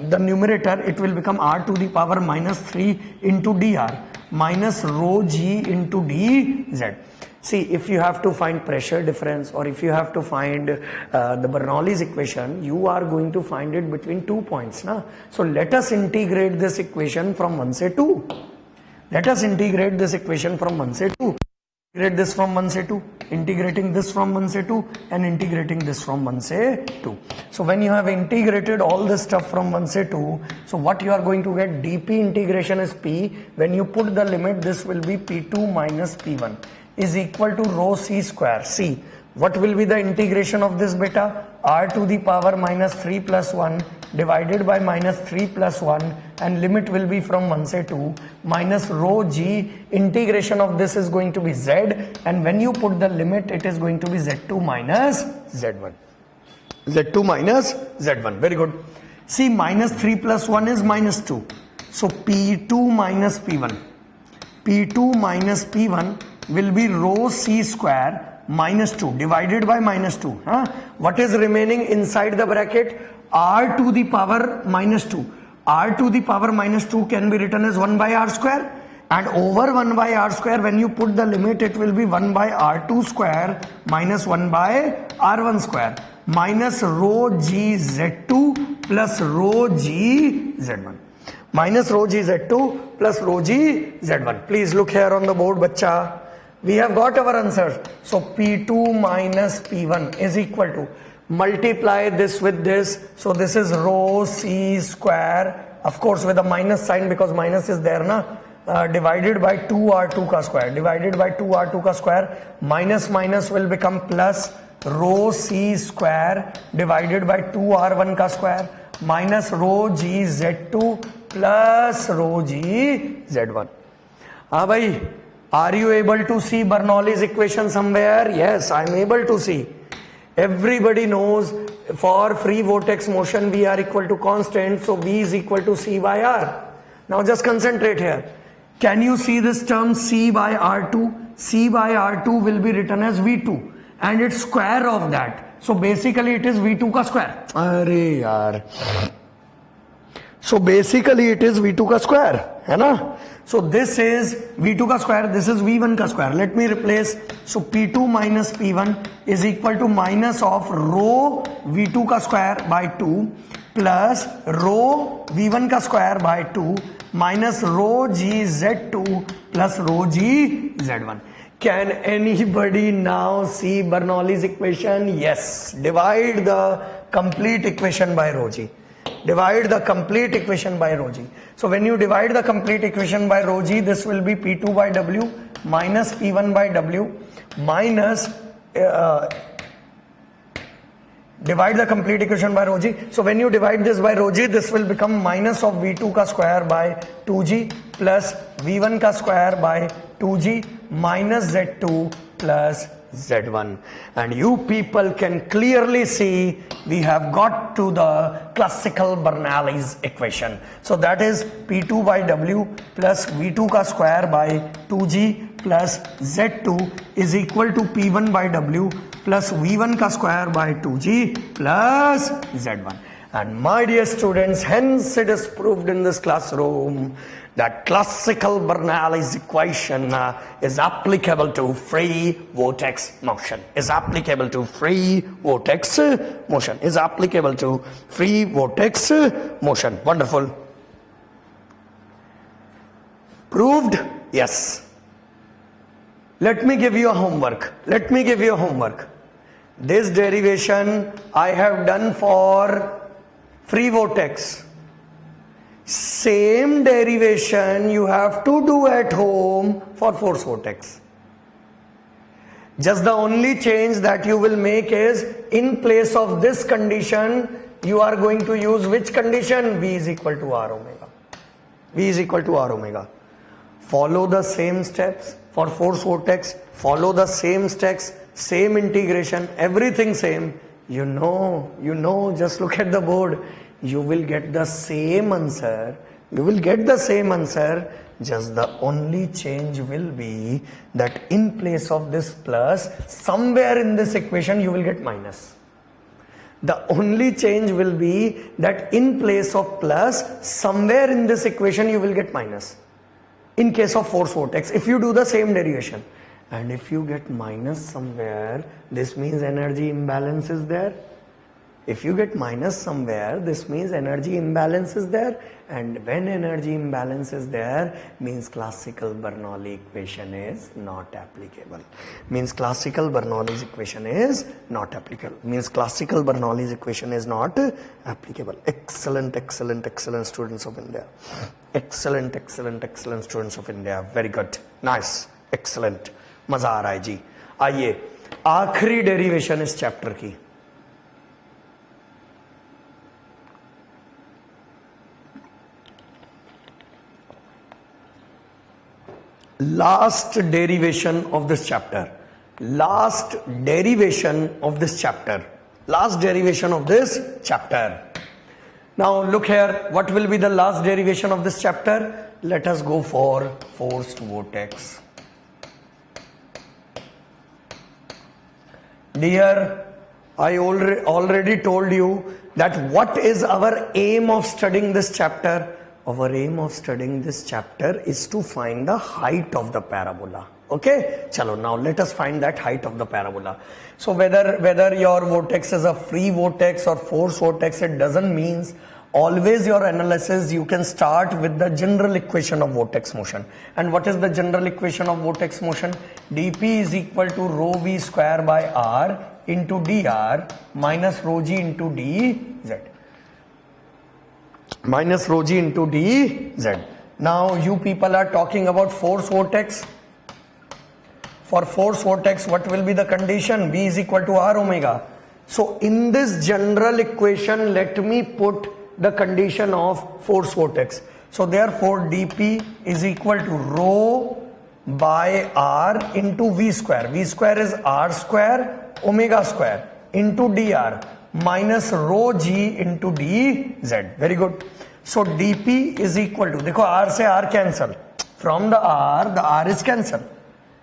A: the numerator, it will become r to the power minus 3 into dr minus rho g into dz. See, if you have to find pressure difference or if you have to find the Bernoulli's equation, you are going to find it between 2 points. Na? So let us integrate this equation from 1 say 2. Let us integrate this equation from 1 say 2. Integrate this from 1 say 2. Integrating this from 1 say 2 and integrating this from 1 say 2. So when you have integrated all this stuff from 1 say 2, so what you are going to get, dP integration is P. When you put the limit, this will be P2 minus P1 is equal to rho C square. See, what will be the integration of this beta? r to the power minus 3 plus 1 divided by minus 3 plus 1, and limit will be from 1 say 2 minus rho g. Integration of this is going to be z, and when you put the limit it is going to be z2 minus z1. z2 minus z1. Very good. See, minus 3 plus 1 is minus 2. So p2 minus p1. p2 minus p1 will be rho c square minus 2 divided by minus 2. What is remaining inside the bracket? R to the power minus 2. R to the power minus 2 can be written as 1 by r square, and over 1 by r square, when you put the limit, it will be 1 by r2 square minus 1 by r1 square minus rho g z2 plus rho g z1. Minus rho g z2 plus rho g z1. Please look here on the board, bacha. We have got our answer. So p2 minus p1 is equal to, multiply this with this, so this is rho c square, of course with a minus sign because minus is there na, divided by 2r2 ka square, divided by 2r2 ka square, minus minus will become plus rho c square divided by 2r1 ka square minus rho g z2 plus rho g z1. Bhai, are you able to see Bernoulli's equation somewhere? Yes, I am able to see. Everybody knows for free vortex motion V are equal to constant, so V is equal to C by R. Now just concentrate here. Can you see this term C by R2? C by R2 will be written as V2 and it's square of that. So basically it is V2 ka square. Arey yaar. So basically it is V2 ka square, hai na? So this is V2 ka square, this is V1 ka square. Let me replace. So P2 minus P1 is equal to minus of rho V2 ka square by 2 plus rho V1 ka square by 2 minus rho G Z2 plus rho G Z1. Can anybody now see Bernoulli's equation? Yes. Divide the complete equation by rho G. Divide the complete equation by rho g. So when you divide the complete equation by rho g, this will be P2 by W minus P1 by W minus divide the complete equation by rho g. So when you divide this by rho g, this will become minus of V2 ka square by 2g plus V1 ka square by 2g minus Z2 plus Z1. And you people can clearly see we have got to the classical Bernoulli's equation. So that is P2 by W plus V2 ka square by 2g plus Z2 is equal to P1 by W plus V1 ka square by 2g plus Z1. And my dear students, hence it is proved in this classroom that classical Bernoulli's equation is applicable to free vortex motion, is applicable to free vortex motion, is applicable to free vortex motion. Wonderful. Proved? Yes. Let me give you a homework. Let me give you a homework. This derivation I have done for free vortex. Same derivation you have to do at home for force vortex. Just the only change that you will make is, in place of this condition, you are going to use which condition? V is equal to R omega. V is equal to R omega. Follow the same steps for force vortex. Follow the same steps, same integration, everything same. You know, just look at the board. You will get the same answer. You will get the same answer. Just the only change will be that in place of this plus, somewhere in this equation you will get minus. The only change will be that in place of plus, somewhere in this equation you will get minus. In case of force vortex, if you do the same derivation. And if you get minus somewhere, this means energy imbalance is there. If you get minus somewhere, this means energy imbalance is there. And when energy imbalance is there, means classical Bernoulli equation is not applicable. Means classical Bernoulli's equation is not applicable. Means classical Bernoulli's equation is not applicable. Excellent, excellent, excellent students of India. Excellent, excellent, excellent students of India. Very good. Nice. Excellent. मजा आ रहा है जी. आइए आखिरी derivation इस chapter की. last derivation of this chapter. Last derivation of this chapter. Last derivation of this chapter. Now look here, what will be the last derivation of this chapter? Let us go for forced vortex. Dear, I already told you that what is our aim of studying this chapter? Our aim of studying this chapter is to find the height of the parabola. Okay, chalo, now let us find that height of the parabola. So whether your vortex is a free vortex or forced vortex, it doesn't mean. Always your analysis, you can start with the general equation of vortex motion. And what is the general equation of vortex motion? dp is equal to rho v square by r into dr minus rho g into dz. Minus rho g into dz. Now you people are talking about force vortex. For force vortex, what will be the condition? V is equal to r omega. So in this general equation, let me put the condition of force vortex. So therefore dp is equal to rho by r into v square. V square is r square omega square into dr minus rho g into dz. Very good. So dp is equal to, देखो r से r cancel. From the r is cancel.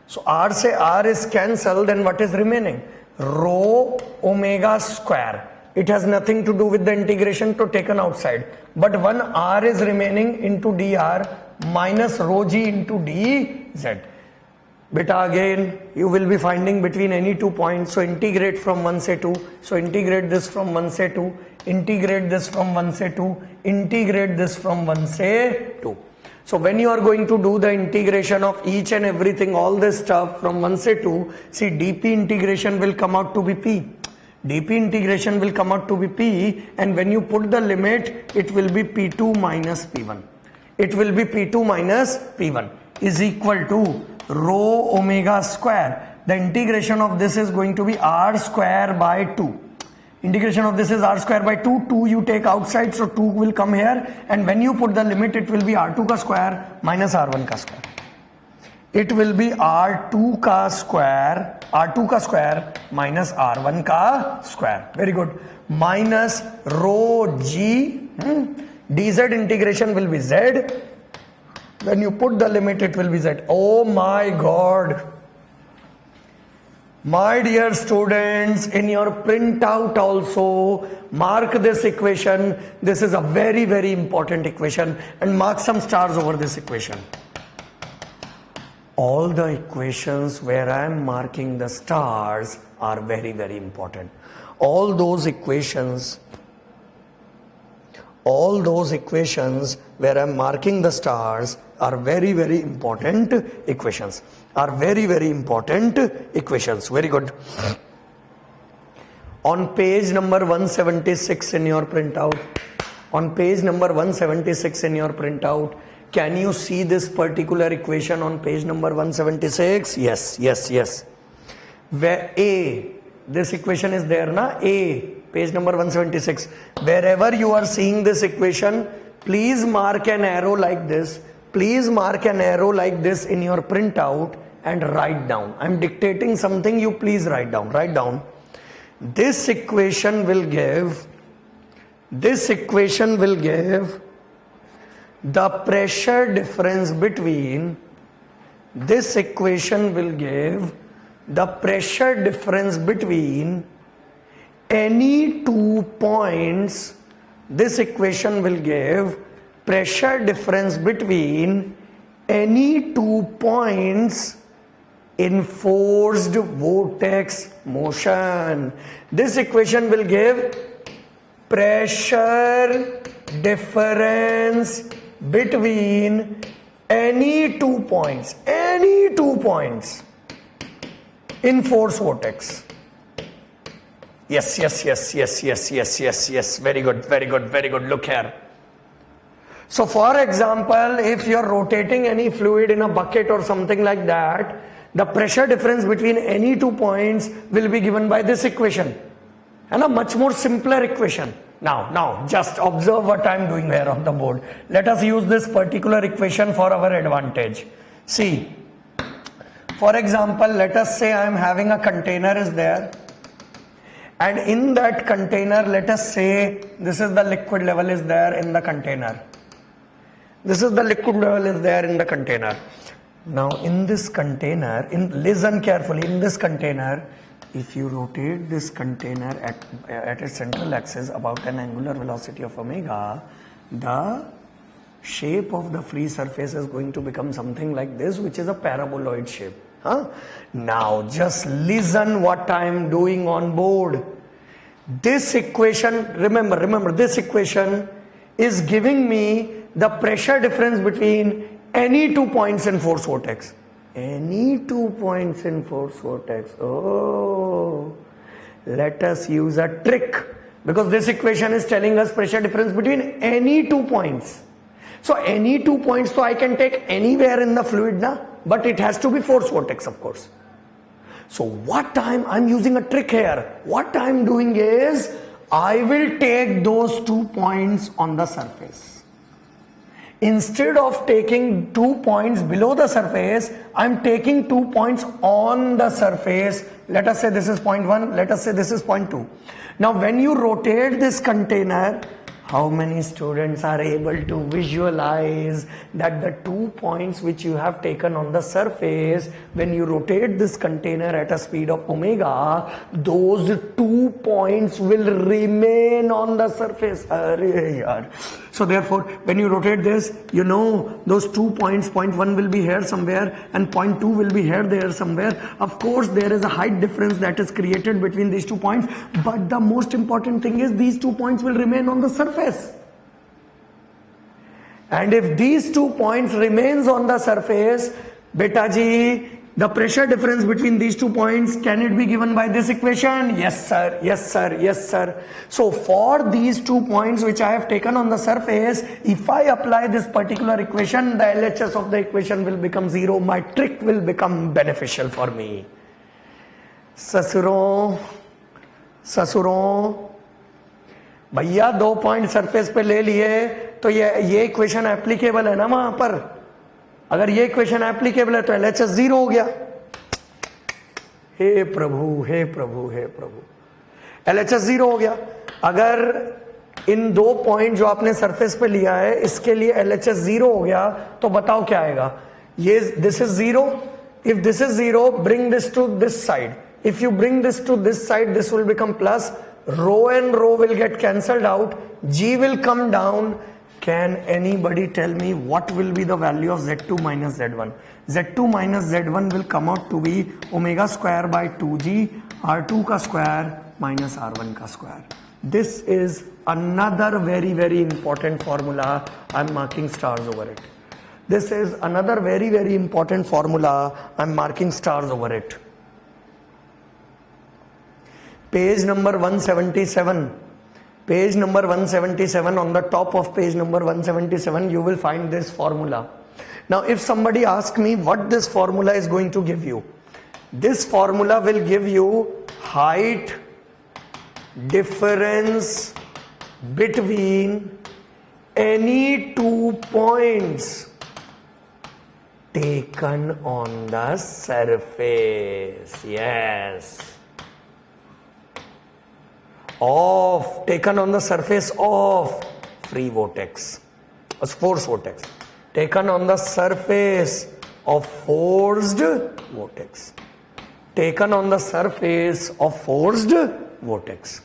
A: So r से r is cancelled, then what is remaining? Rho omega square. It has nothing to do with the integration to taken outside. But one r is remaining into dr minus rho g into dz. Beta, again you will be finding between any 2 points. So integrate from 1 se 2. So integrate this from 1 se 2. Integrate this from 1 se 2. Integrate this from 1 se 2. So when you are going to do the integration of each and everything, all this stuff from 1 se 2, see dp integration will come out to be p. dp integration will come out to be p, and when you put the limit, it will be p2 minus p1. It will be p2 minus p1 is equal to rho omega square. The integration of this is going to be r square by 2. Integration of this is r square by 2. 2 you take outside, so 2 will come here, and when you put the limit, it will be r2 ka square minus r1 ka square. It will be r2 ka square minus r1 ka square. Very good. Minus rho g, dz integration will be z. When you put the limit, it will be z. Oh my God. My dear students, in your printout also, mark this equation. This is a very, very important equation, and mark some stars over this equation. All the equations where I am marking the stars are very, very important. All those equations where I am marking the stars are very, very important equations. Very good. On page number 176 in your printout, can you see this particular equation on page number 176? Yes. Where A, this equation is there, na? A, page number 176. Wherever you are seeing this equation, please mark an arrow like this. Please mark an arrow like this in your printout and write down. I am dictating something, you please write down. Write down. This equation will give the pressure difference between any 2 points. This equation will give pressure difference between any 2 points in forced vortex motion. This equation will give pressure difference between any 2 points in force vortex. Yes. Very good. Look here. So for example, if you are rotating any fluid in a bucket or something like that, the pressure difference between any 2 points will be given by this equation, and a much more simpler equation. Now just observe what I am doing here on the board. Let us use this particular equation for our advantage. See, For example, let us say I am having a container is there, and in that container, let us say this is the liquid level is there in the container. This is the liquid level is there in the container. Now in this container, listen carefully, in this container, if you rotate this container at its central axis about an angular velocity of omega, the shape of the free surface is going to become something like this, which is a paraboloid shape. Now just listen what I am doing on board. This equation, remember this equation is giving me the pressure difference between any 2 points in force vortex. Any 2 points in force vortex. Oh, let us use a trick, because this equation is telling us pressure difference between any 2 points. So any 2 points, so I can take anywhere in the fluid, na? But it has to be force vortex, of course. So what I'm using a trick here. What I'm doing is I will take those 2 points on the surface. Instead of taking 2 points below the surface, I'm taking 2 points on the surface. Let us say this is point 1, let us say this is point 2. Now when you rotate this container, how many students are able to visualize that the 2 points which you have taken on the surface, when you rotate this container at a speed of omega, those 2 points will remain on the surface. So therefore, when you rotate this, you know those 2 points, point 1 will be here somewhere and point 2 will be here there somewhere. Of course, there is a height difference that is created between these 2 points, but the most important thing is these 2 points will remain on the surface. And if these 2 points remains on the surface, beta ji, the pressure difference between these 2 points, can it be given by this equation? Yes sir, yes sir, yes sir. So for these 2 points which I have taken on the surface, if I apply this particular equation, the LHS of the equation will become 0. My trick will become beneficial for me. ससुरों भैया 2 point surface पे ले लिए, तो ये equation applicable है ना वहां पर. अगर ये इक्वेशन एप्लीकेबल है तो एलएचएस 0 हो गया. हे प्रभु हे प्रभु हे प्रभु, एलएचएस 0 हो गया. अगर इन 2 पॉइंट जो आपने सरफेस पे लिया है इसके लिए एलएचएस 0 हो गया, तो बताओ क्या आएगा. ये this is 0. If this is 0, bring this to this side. If you bring this to this side, this will become plus. Rho and rho will get cancelled out. G will come down. Can anybody tell me what will be the value of Z2 minus Z1? Z2 minus Z1 will come out to be omega square by 2G R2 ka square minus R1 ka square. This is another very, very important formula. I'm marking stars over it. This is another very, very important formula. I'm marking stars over it. Page number 177. Page number 177, on the top of page number 177, you will find this formula. Now, if somebody asks me what this formula is going to give you, this formula will give you height difference between any 2 points taken on the surface. Yes. Taken on the surface of free vortex, force vortex, taken on the surface of forced vortex, taken on the surface of forced vortex.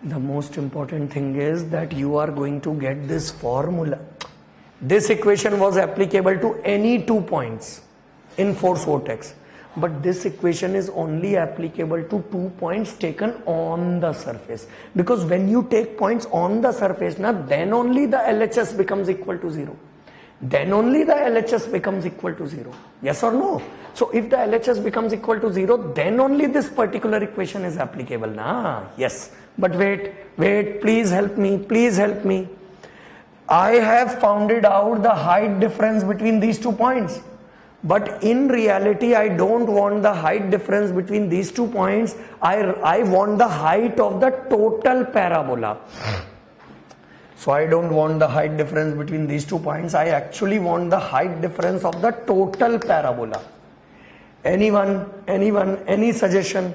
A: The most important thing is that you are going to get this formula. This equation was applicable to any 2 points in force vortex. But this equation is only applicable to 2 points taken on the surface. Because when you take points on the surface, then only the LHS becomes equal to 0. Then only the LHS becomes equal to 0. Yes or no? So if the LHS becomes equal to 0, then only this particular equation is applicable. Yes. But wait, please help me, please help me. I have found out the height difference between these 2 points. But in reality, I don't want the height difference between these 2 points. I want the height of the total parabola. So I don't want the height difference between these 2 points. I actually want the height difference of the total parabola. Anyone, any suggestion?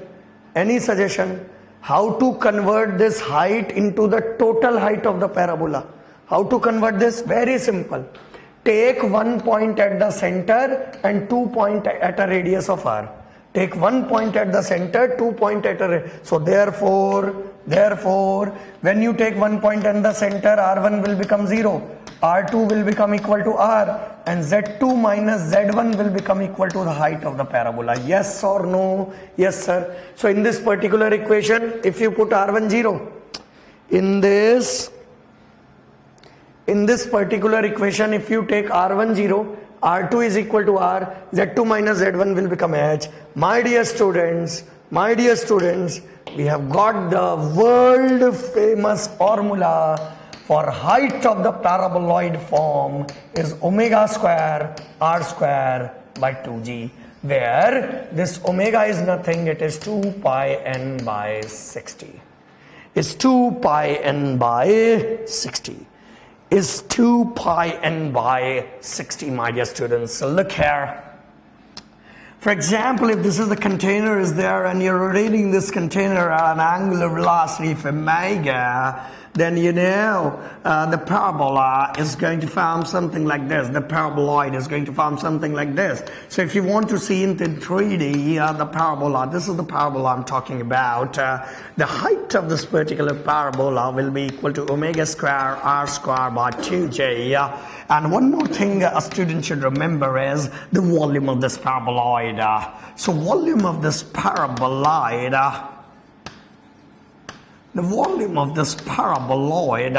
A: Any suggestion? How to convert this height into the total height of the parabola? How to convert this? Very simple. Take 1 point at the center and 2 points at a radius of r. Take 1 point at the center, 2 points at a radius. So therefore, when you take 1 point at the center, r1 will become 0. R2 will become equal to R, and Z2 minus Z1 will become equal to the height of the parabola. Yes or no? Yes, sir. So in this particular equation, if you put R1 0, in this particular equation, if you take R1 0, R2 is equal to R, Z2 minus Z1 will become H. My dear students, we have got the world famous formula for height of the paraboloid form is omega square r square by 2g, where this omega is nothing, it is 2 pi n by 60. Is 2 pi n by 60. Is 2 pi n by 60, my dear students. So look here. For example, if this is the container is there and you're rotating this container at an angular velocity of omega, then you know the parabola is going to form something like this. The paraboloid is going to form something like this. So if you want to see it in 3D, the parabola, this is the parabola I'm talking about. The height of this particular parabola will be equal to omega square r square by 2j. And one more thing a student should remember is the volume of this paraboloid. So volume of this paraboloid, the volume of this paraboloid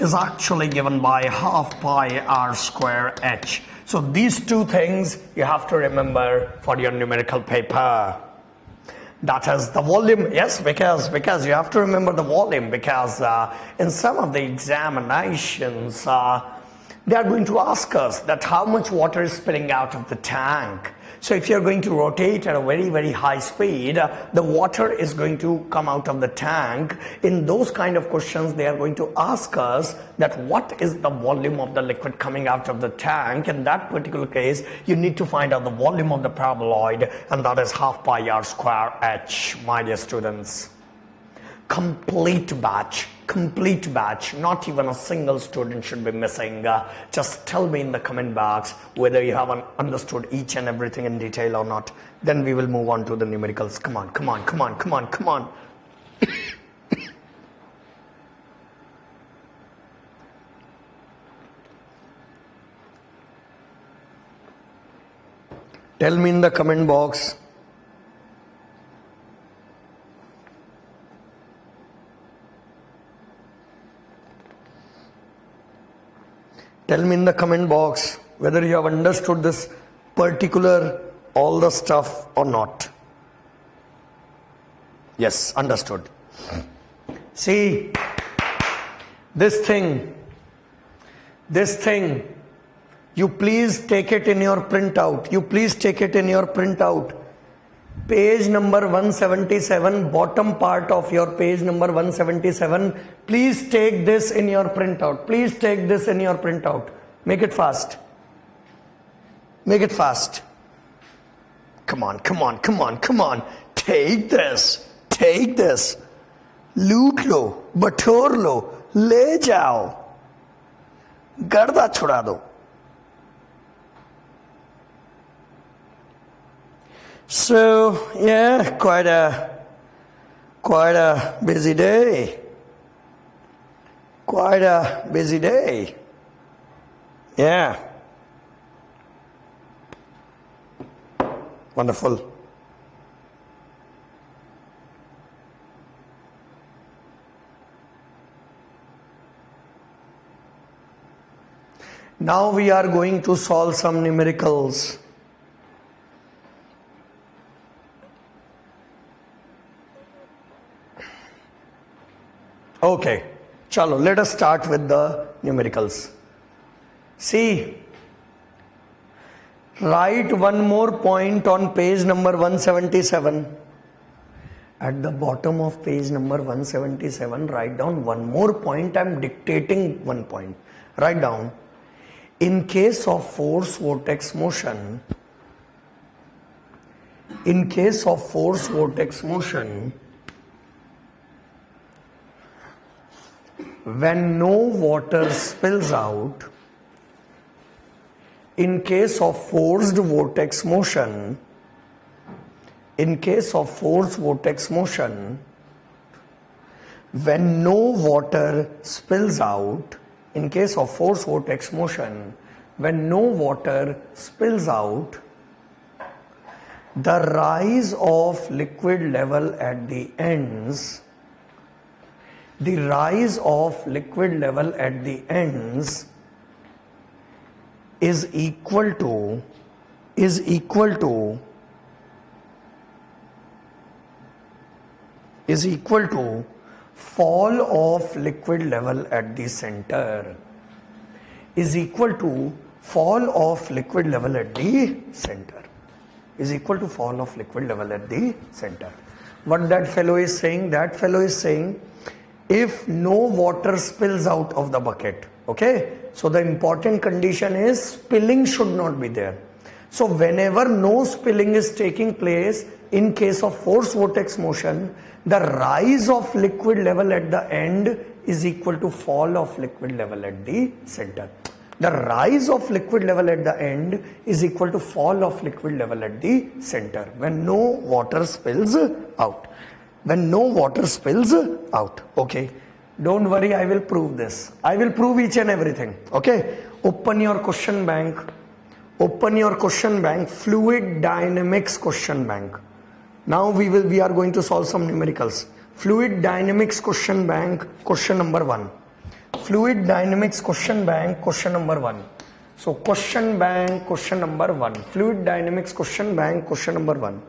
A: is actually given by half pi r square h. So these two things you have to remember for your numerical paper. That is the volume, yes, because you have to remember the volume, because in some of the examinations they are going to ask us that how much water is spilling out of the tank. So if you're going to rotate at a very high speed, the water is going to come out of the tank. In those kind of questions, they are going to ask us that what is the volume of the liquid coming out of the tank. In that particular case, you need to find out the volume of the paraboloid, and that is half pi r square h, my dear students. Complete batch, not even a single student should be missing. Just tell me in the comment box whether you have understood each and everything in detail or not. Then we will move on to the numericals. Come on. Tell me in the comment box. Tell me in the comment box whether you have understood this particular all the stuff or not. Yes, understood. See, this thing, you please take it in your printout. Page number 177, bottom part of your page number 177. Please take this in your printout. Make it fast. Come on. Take this. लूट लो, बटोर लो, ले जाओ, गर्दा छुड़ा दो. So yeah, quite a busy day. Yeah. Wonderful. Now we are going to solve some numericals. Okay, chalo, let us start with the numericals. See, write one more point on page number 177. At the bottom of page number 177, write down one more point. I am dictating one point. Write down, in case of force vortex motion, In case of force vortex motion, when no water spills out, in case of forced vortex motion, in case of forced vortex motion, when no water spills out, in case of forced vortex motion, when no water spills out, the rise of liquid level at the ends, the rise of liquid level at the ends is equal to fall of liquid level at the center, is equal to fall of liquid level at the center, is equal to fall of liquid level at the center. What that fellow is saying? That fellow is saying if no water spills out of the bucket, okay, so the important condition is spilling should not be there. So whenever no spilling is taking place, in case of force vortex motion, the rise of liquid level at the end is equal to fall of liquid level at the center. The rise of liquid level at the end is equal to fall of liquid level at the center when no water spills out. When no water spills out. Okay. Don't worry, I will prove this. I will prove each and everything. Okay. Open your question bank. Open your question bank. Fluid dynamics question bank. Now we are going to solve some numericals. Fluid dynamics question bank, question number 1. Fluid dynamics question bank, question number 1. So question bank, question number 1. Fluid dynamics question bank, question number 1.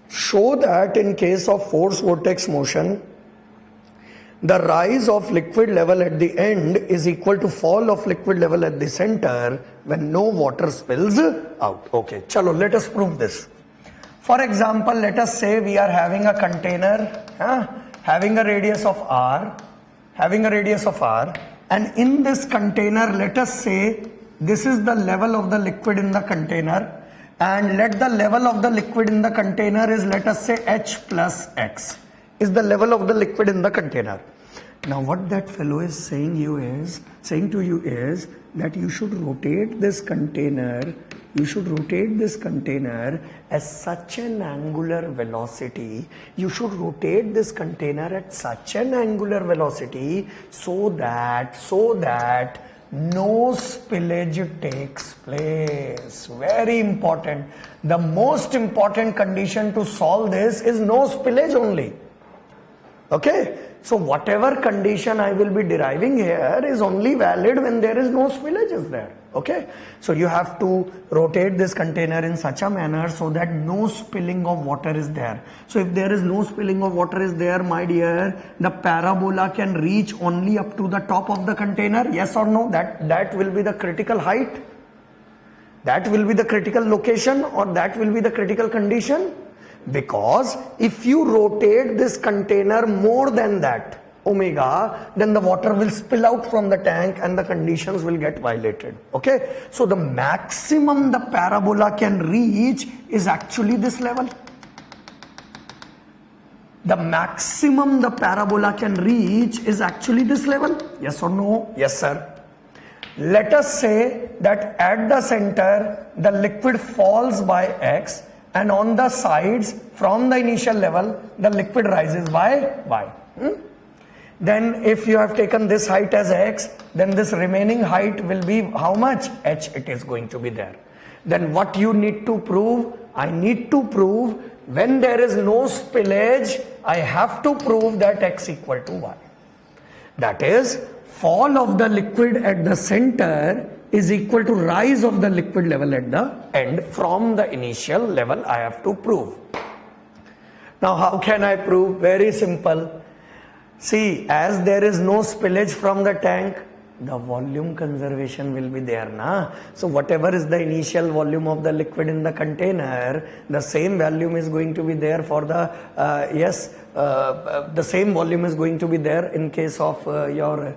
A: Show that in case of force vortex motion, the rise of liquid level at the end is equal to fall of liquid level at the center when no water spills out. Okay, chalo, let us prove this. For example, let us say we are having a container, having a radius of r, and in this container, let us say this is the level of the liquid in the container, and let the level of the liquid in the container is, let us say, h plus x is the level of the liquid in the container. Now what that fellow is saying to you is that you should rotate this container, as such an angular velocity, you should rotate this container at such an angular velocity so that no spillage takes place. Very important. The most important condition to solve this is no spillage only. Okay, so whatever condition I will be deriving here is only valid when there is no spillage is there. Okay, so you have to rotate this container in such a manner so that no spilling of water is there. So if there is no spilling of water is there, my dear, the parabola can reach only up to the top of the container. Yes or no? That will be the critical height. That will be the critical location, or that will be the critical condition. Because if you rotate this container more than that omega, then the water will spill out from the tank and the conditions will get violated. Okay, so the maximum the parabola can reach is actually this level. The maximum the parabola can reach is actually this level. Yes or no? Yes, sir. Let us say that at the center the liquid falls by x, and on the sides from the initial level the liquid rises by y. Then if you have taken this height as x, then this remaining height will be how much? H it is going to be there. Then what you need to prove? I need to prove when there is no spillage, I have to prove that x equal to y. That is, fall of the liquid at the center is equal to rise of the liquid level at the end from the initial level. I have to prove. Now how can I prove? Very simple. See, as there is no spillage from the tank, the volume conservation will be there, na? So whatever is the initial volume of the liquid in the container, the same volume is going to be there for the, the same volume is going to be there in case of your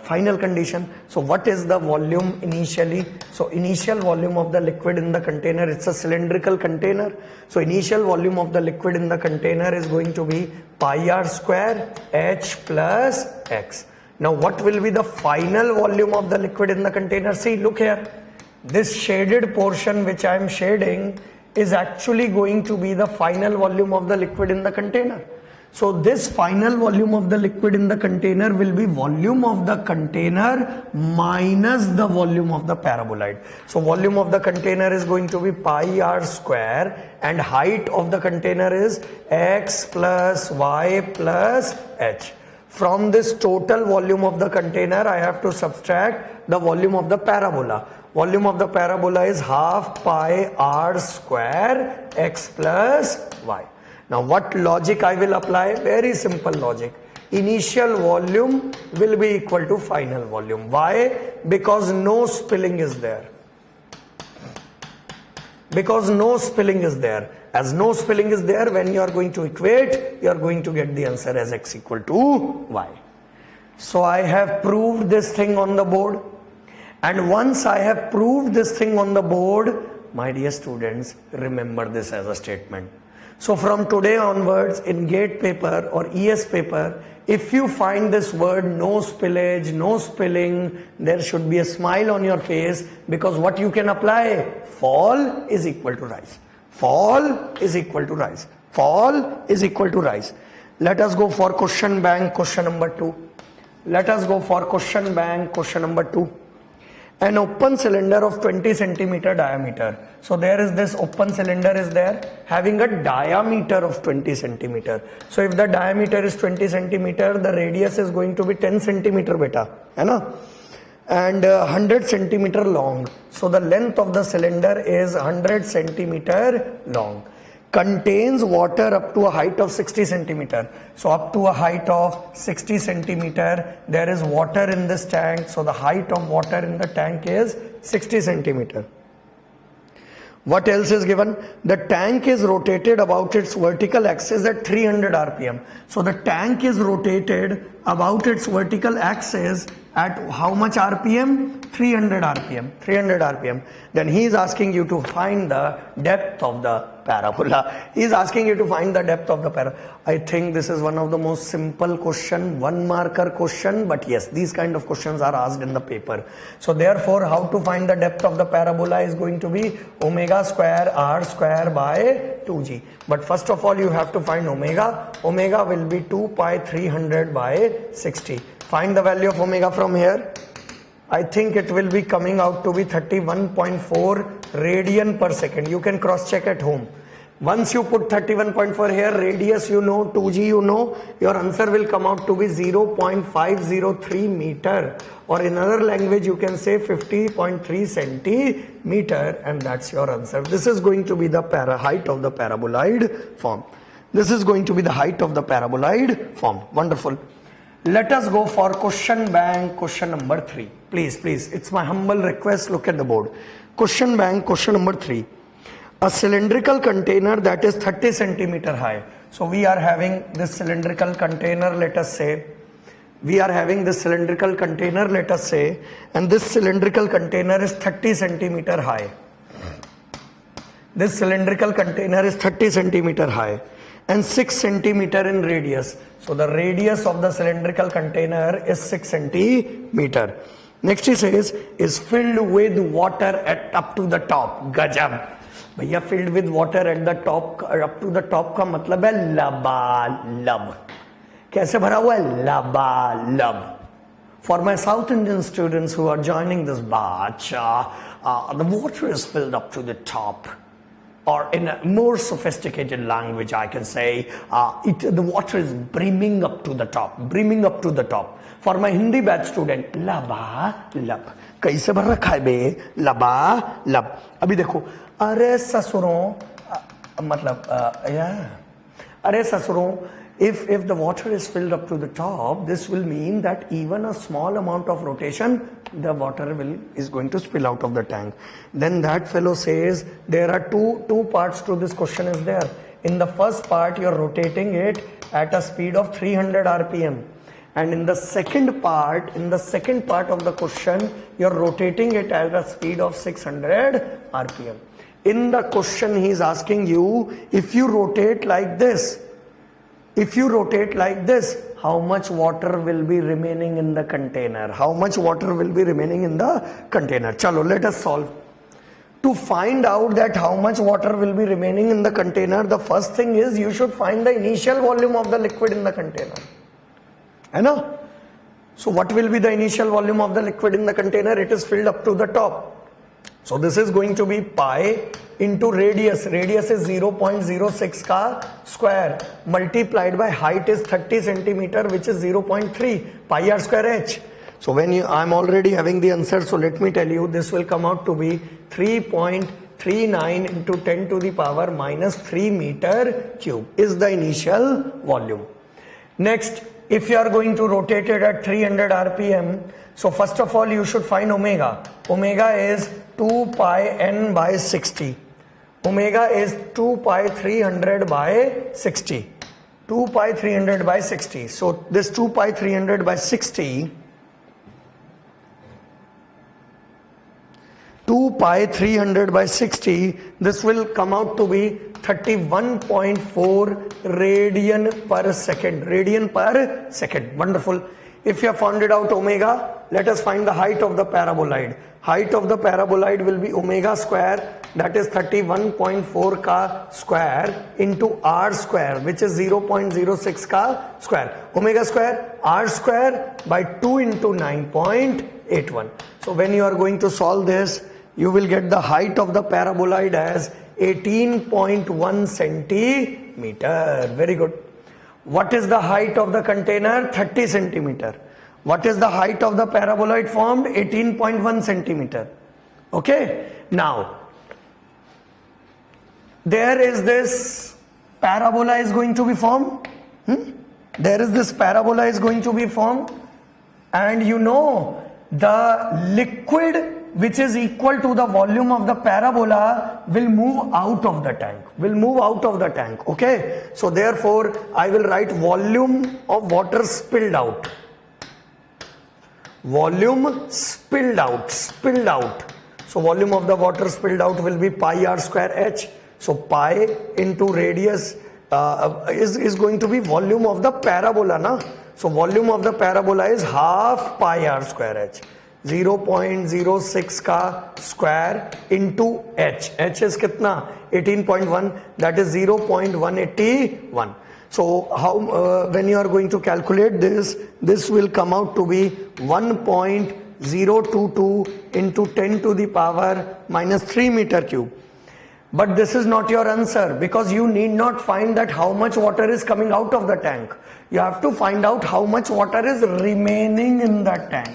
A: final condition. So what is the volume initially? So initial volume of the liquid in the container, it's a cylindrical container. So initial volume of the liquid in the container is going to be pi r square H plus X. Now what will be the final volume of the liquid in the container? See, look here. This shaded portion which I am shading is actually going to be the final volume of the liquid in the container. So this final volume of the liquid in the container will be volume of the container minus the volume of the paraboloid. So volume of the container is going to be pi r square and height of the container is x plus y plus h. From this total volume of the container, I have to subtract the volume of the parabola. Volume of the parabola is half pi r square x plus y. Now what logic I will apply? Very simple logic. Initial volume will be equal to final volume. Why? Because no spilling is there. Because no spilling is there. As no spilling is there, when you are going to equate, you are going to get the answer as x equal to y. So I have proved this thing on the board. And once I have proved this thing on the board, my dear students, remember this as a statement. So from today onwards, in GATE paper or ES paper, if you find this word no spillage, no spilling, there should be a smile on your face, because what you can apply? Fall is equal to rise. Fall is equal to rise. Fall is equal to rise. Let us go for question bank, question number 2. Let us go for question bank, question number 2. An open cylinder of 20 centimeter diameter. So there is this open cylinder is there having a diameter of 20 centimeter. So if the diameter is 20 centimeter, the radius is going to be 10 centimeter beta, hai na? And 100 centimeter long. So the length of the cylinder is 100 centimeter long. Contains water up to a height of 60 centimeter. So up to a height of 60 centimeter, there is water in this tank. So the height of water in the tank is 60 centimeter. What else is given? The tank is rotated about its vertical axis at 300 rpm. So the tank is rotated about its vertical axis at how much rpm? 300 rpm. 300 rpm. Then he is asking you to find the depth of the parabola. He is asking you to find the depth of the parabola. I think this is one of the most simple question, one marker question, but yes, these kind of questions are asked in the paper. So therefore, how to find the depth of the parabola is going to be omega square r square by 2g. But first of all, you have to find omega. Omega will be 2 pi 300 by 60. Find the value of omega from here. I think it will be coming out to be 31.4 radian per second. You can cross check at home. Once you put 31.4 here, radius you know, 2g you know, your answer will come out to be 0.503 meter, or in another language you can say 50.3 centimeter, and that's your answer. This is going to be the height of the paraboloid form. This is going to be the height of the paraboloid form. Wonderful. Let us go for question bank, question number 3. Please, it's my humble request, look at the board. Question bank, question number 3. A cylindrical container that is 30 centimeter high. So we are having this cylindrical container, let us say. We are having this cylindrical container, let us say, and this cylindrical container is 30 centimeter high. This cylindrical container is 30 centimeter high and 6 centimeter in radius. So the radius of the cylindrical container is 6 centimeter. Next he says is filled with water at up to the top. Gajab. भैया filled with water at the top, up to the top का मतलब है लबालब. कैसे भरा हुआ है? लबालब. For my South Indian students who are joining this batch, the water is filled up to the top. Or in a more sophisticated language, I can say, the water is brimming up to the top. Brimming up to the top. For my Hindi batch student, laba lab. कैसे भर रखा है बे? लबा लब. अभी देखो, अरे ससुरों, मतलब अरे ससुरों, If the water is filled up to the top, this will mean that even a small amount of rotation, the water is going to spill out of the tank. Then that fellow says there are two parts to this question is there. In the first part, you're rotating it at a speed of 300 rpm. And in the second part of the question, you're rotating it at a speed of 600 rpm. In the question, he is asking you, if you rotate like this, how much water will be remaining in the container? How much water will be remaining in the container? Chalo, let us solve. To find out that how much water will be remaining in the container, the first thing is you should find the initial volume of the liquid in the container. I know. So what will be the initial volume of the liquid in the container? It is filled up to the top. So this is going to be pi into radius. Radius is 0.06 ka square multiplied by height is 30 centimeter, which is 0.3 pi r square h. So when I'm already having the answer, so let me tell you, this will come out to be 3.39 into 10 to the power minus 3 meter cube is the initial volume. Next, if you are going to rotate it at 300 rpm, so first of all you should find omega. Omega is 2 pi n by 60. Omega is 2 pi 300 by 60. 2 pi 300 by 60. So this 2 pi 300 by 60, 2 pi 300 by 60, this will come out to be 31.4 radian per second. Radian per second. Wonderful. If you have found it out omega, let us find the height of the paraboloid. Height of the paraboloid will be omega square, that is 31.4 ka square into r square, which is 0.06 ka square. Omega square, r square by 2 into 9.81. So when you are going to solve this, you will get the height of the paraboloid as 18.1 centimeter. Very good. What is the height of the container? 30 centimeter. What is the height of the paraboloid formed? 18.1 centimeter. Okay. Now, there is this parabola is going to be formed. There is this parabola is going to be formed. And you know, the liquid which is equal to the volume of the parabola will move out of the tank. Okay. So therefore, I will write volume of water spilled out. Volume spilled out. So volume of the water spilled out will be pi r square h. So pi into radius is going to be volume of the parabola, na? So volume of the parabola is half pi r square h. 0.06 ka square into h. H is kitna? 18.1, that is 0.181. So how when you are going to calculate this will come out to be 1.022 into 10 to the power minus 3 meter cube. But this is not your answer, because you need not find that how much water is coming out of the tank. You have to find out how much water is remaining in the tank.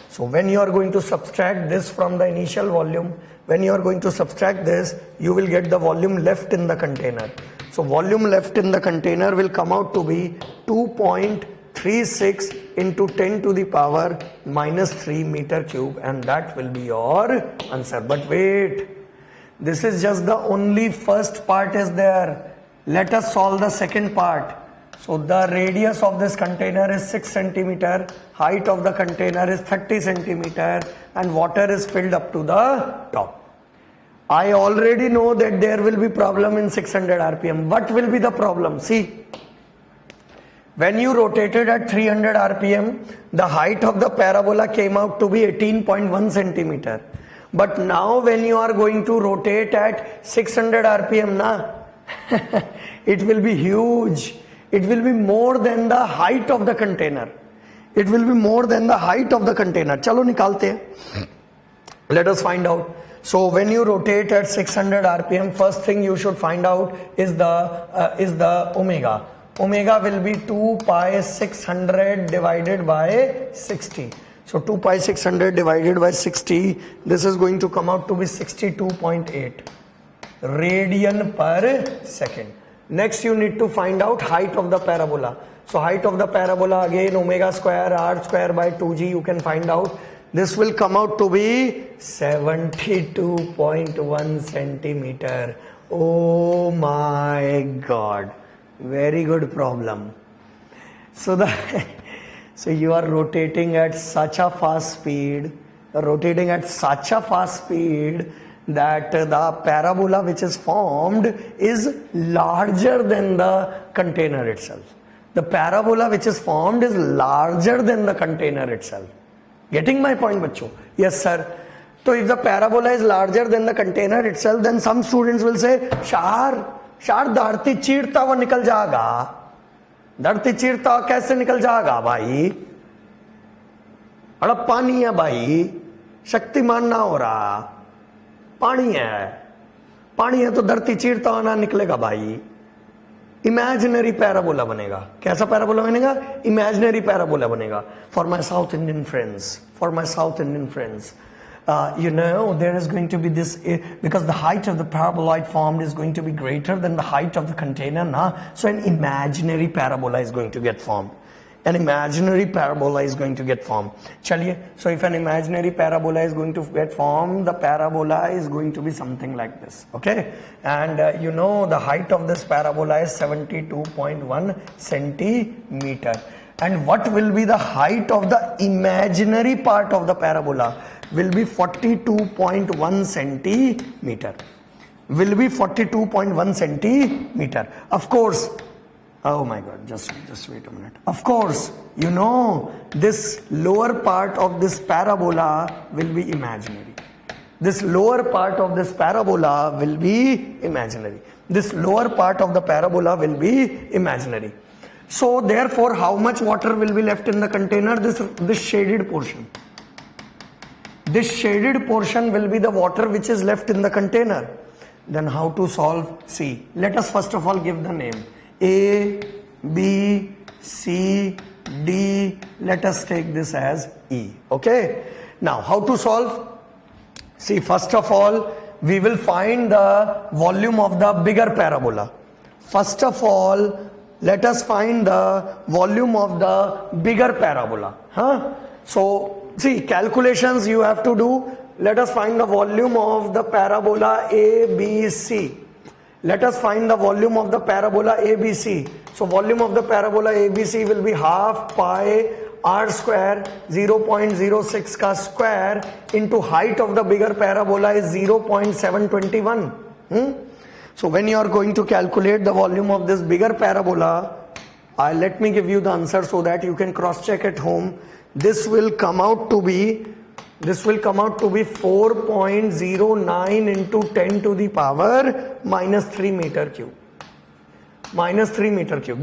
A: So when you are going to subtract this from the initial volume, when you are going to subtract this, you will get the volume left in the container. So volume left in the container will come out to be 2.36 into 10 to the power minus 3 meter cube, and that will be your answer. But wait, this is just the only first part is there. Let us solve the second part. So the radius of this container is 6 centimeter, height of the container is 30 centimeter, and water is filled up to the top. I already know that there will be problem in 600 rpm. What will be the problem? See, when you rotated at 300 rpm, the height of the parabola came out to be 18.1 centimeter. But now when you are going to rotate at 600 rpm, it will be huge. It will be more than the height of the container. Chalo nikalte hain. Let us find out. So when you rotate at 600 rpm, first thing you should find out is the omega. Omega will be 2 pi 600 divided by 60. So 2 pi 600 divided by 60, this is going to come out to be 62.8 radian per second. Next you need to find out height of the parabola. So height of the parabola, again omega square r square by 2g, you can find out. This will come out to be 72.1 centimeter. Oh my God, very good problem. So so you are rotating at such a fast speed, that the parabola which is formed is larger than the container itself. The parabola which is formed is larger than the container itself. Getting my point, bachcho? Yes, sir. So if the parabola is larger than the container itself, then some students will say, Shar, धरती चीरता हुआ निकल जाएगा. धरती चीरता कैसे निकल जाएगा भाई? अरे पानी है भाई, शक्तिमान ना हो रहा. पानी है तो धरती चीरता हुआ ना निकलेगा भाई. इमेजिनरी पैराबोला बनेगा. कैसा पैराबोला बनेगा? इमेजिनरी पैराबोला बनेगा. For my south Indian friends, you know, there is going to be this, because the height of the paraboloid formed is going to be greater than the height of the container, so an imaginary parabola is going to get formed. Chaliye, so if an imaginary parabola is going to get formed, the parabola is going to be something like this, okay? And you know, the height of this parabola is 72.1 centimeter. And what will be the height of the imaginary part of the parabola? Will be 42.1 centimeter. Of course, oh my God, just wait a minute. Of course, you know, this lower part of this parabola will be imaginary. This lower part of the parabola will be imaginary. So therefore, how much water will be left in the container? This shaded portion. This shaded portion will be the water which is left in the container. Then how to solve? See, let us first of all give the name. A, B, C, D. Let us take this as E. Okay. Now, how to solve? See, first of all, we will find the volume of the bigger parabola. First of all, let us find the volume of the bigger parabola. So, see, calculations you have to do. Let us find the volume of the parabola ABC. So, volume of the parabola ABC will be half pi r square 0.06 ka square into height of the bigger parabola is 0.721. So when you are going to calculate the volume of this bigger parabola, let me give you the answer so that you can cross check at home. This will come out to be 4.09 into 10 to the power minus 3 meter cube.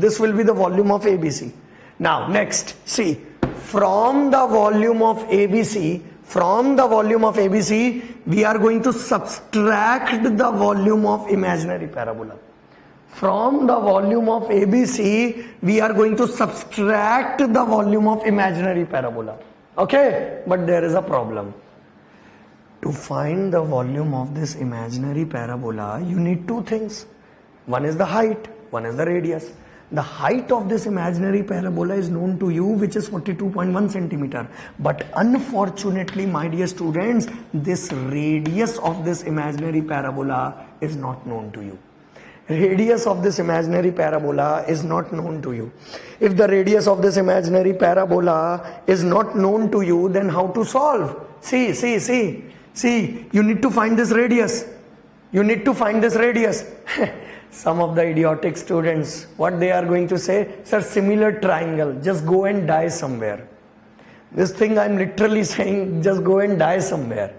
A: This will be the volume of ABC. Now next, see, from the volume of ABC, we are going to subtract the volume of imaginary parabola. From the volume of ABC, we are going to subtract the volume of imaginary parabola. Okay? But there is a problem. To find the volume of this imaginary parabola, you need two things. One is the height, one is the radius. The height of this imaginary parabola is known to you, which is 42.1 centimeter. But unfortunately, my dear students, this radius of this imaginary parabola is not known to you. If the radius of this imaginary parabola is not known to you, then how to solve? See, you need to find this radius. Some of the idiotic students, what they are going to say, sir, similar triangle, just go and die somewhere. This thing I'm literally saying, just go and die somewhere.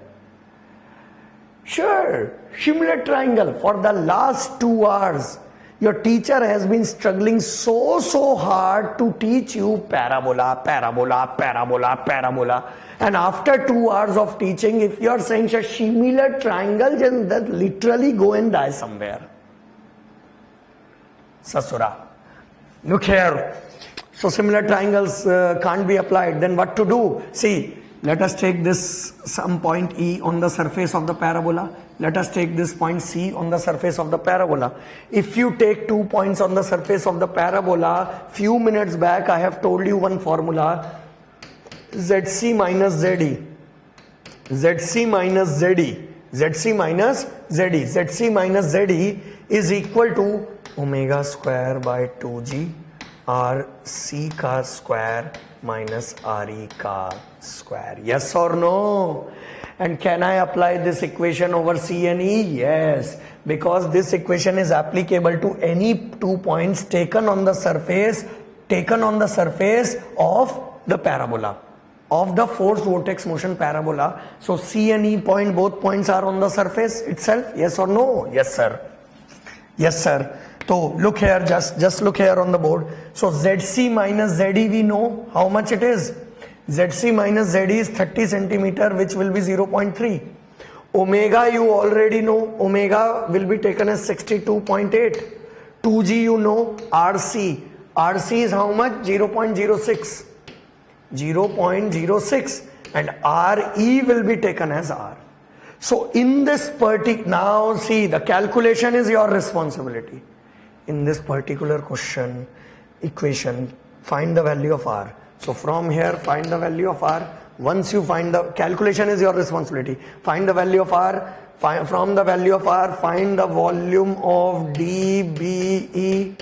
A: Sure, similar triangle. For the last 2 hours, your teacher has been struggling so hard to teach you parabola. And after 2 hours of teaching, if you are saying a similar triangle, then literally go and die somewhere. Sasura. Look here. So similar triangles can't be applied. Then what to do? See, Let us take this some point E on the surface of the parabola. Let us take this point C on the surface of the parabola. If you take 2 points on the surface of the parabola, few minutes back I have told you one formula, ZC minus ZE. ZC minus ZE. ZC minus ZE. ZC minus ZE is equal to omega square by 2G RC ka square minus RE ka square. Yes or no? And can I apply this equation over C and E? Yes, because this equation is applicable to any 2 points taken on the surface of the parabola, of the forced vortex motion parabola. So C and E point, both points are on the surface itself. Yes or no? Yes sir. Yes sir. So look here, just look here on the board. So ZC minus ZE, we know how much it is. ZC minus ZE is 30 centimeter, which will be 0.3. Omega you already know, omega will be taken as 62.8. 2G you know, RC is how much? 0.06. 0.06, and RE will be taken as R. So in this now see, the calculation is your responsibility. In this particular equation, find the value of R. So from here, find the value of R. Once you find the calculation is your responsibility. Find the value of R. From the value of R, find the volume of dBE.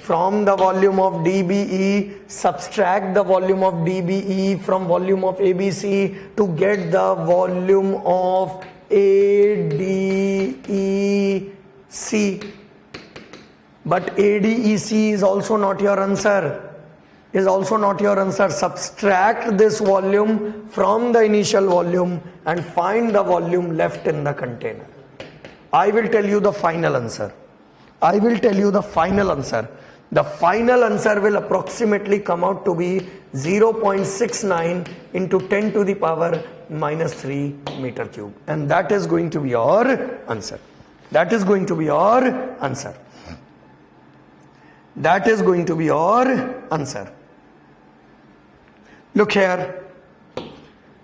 A: From the volume of dBE, subtract the volume of dBE from volume of ABC to get the volume of ADEC. But ADEC is also not your answer. Subtract this volume from the initial volume and find the volume left in the container. I will tell you the final answer. The final answer will approximately come out to be 0.69 into 10 to the power minus 3 meter cube. And that is going to be your answer. Look here.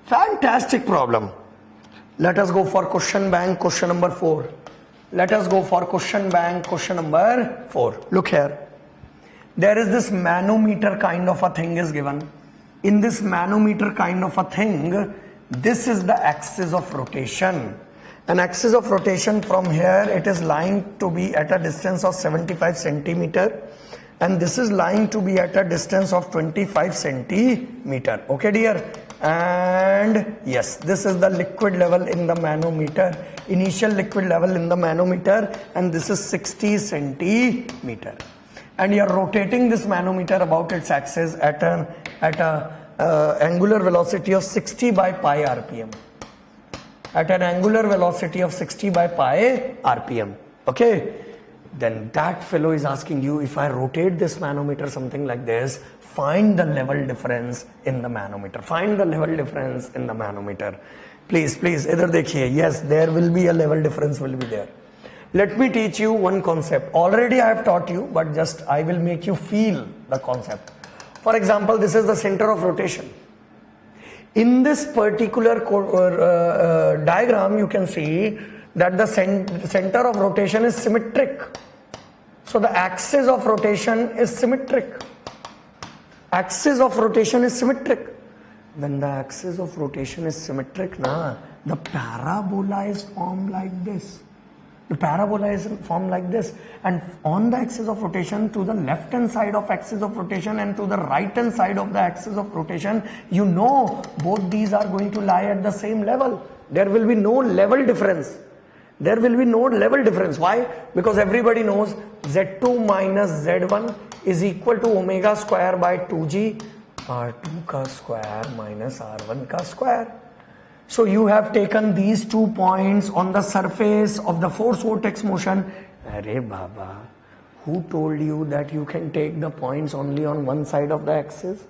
A: Fantastic problem. Let us go for question bank, question number 4. Look here. There is this manometer kind of a thing is given. In this manometer kind of a thing, this is the axis of rotation. An axis of rotation from here, it is lying to be at a distance of 75 centimeter. And this is lying to be at a distance of 25 centimeter. Okay dear? And yes, this is the liquid level in the manometer, initial liquid level in the manometer, and this is 60 centimeter. And you are rotating this manometer about its axis at a angular velocity of 60 by pi rpm. At an angular velocity of 60 by pi rpm. Okay? Then that fellow is asking you, if I rotate this manometer something like this, find the level difference in the manometer. Please, idhar dekhiye. Yes, there will be a level difference will be there. Let me teach you one concept. Already I have taught you, but just I will make you feel the concept. For example, this is the center of rotation. In this particular diagram, you can see that the center of rotation is symmetric. So the axis of rotation is symmetric. When the axis of rotation is symmetric, the parabola is formed like this. And on the axis of rotation, to the left hand side of axis of rotation and to the right hand side of the axis of rotation, you know both these are going to lie at the same level. There will be no level difference. Why? Because everybody knows Z2 minus Z1 is equal to omega square by 2G R2 ka square minus R1 ka square. So you have taken these 2 points on the surface of the force vortex motion. Arey Baba, who told you that you can take the points only on one side of the axis?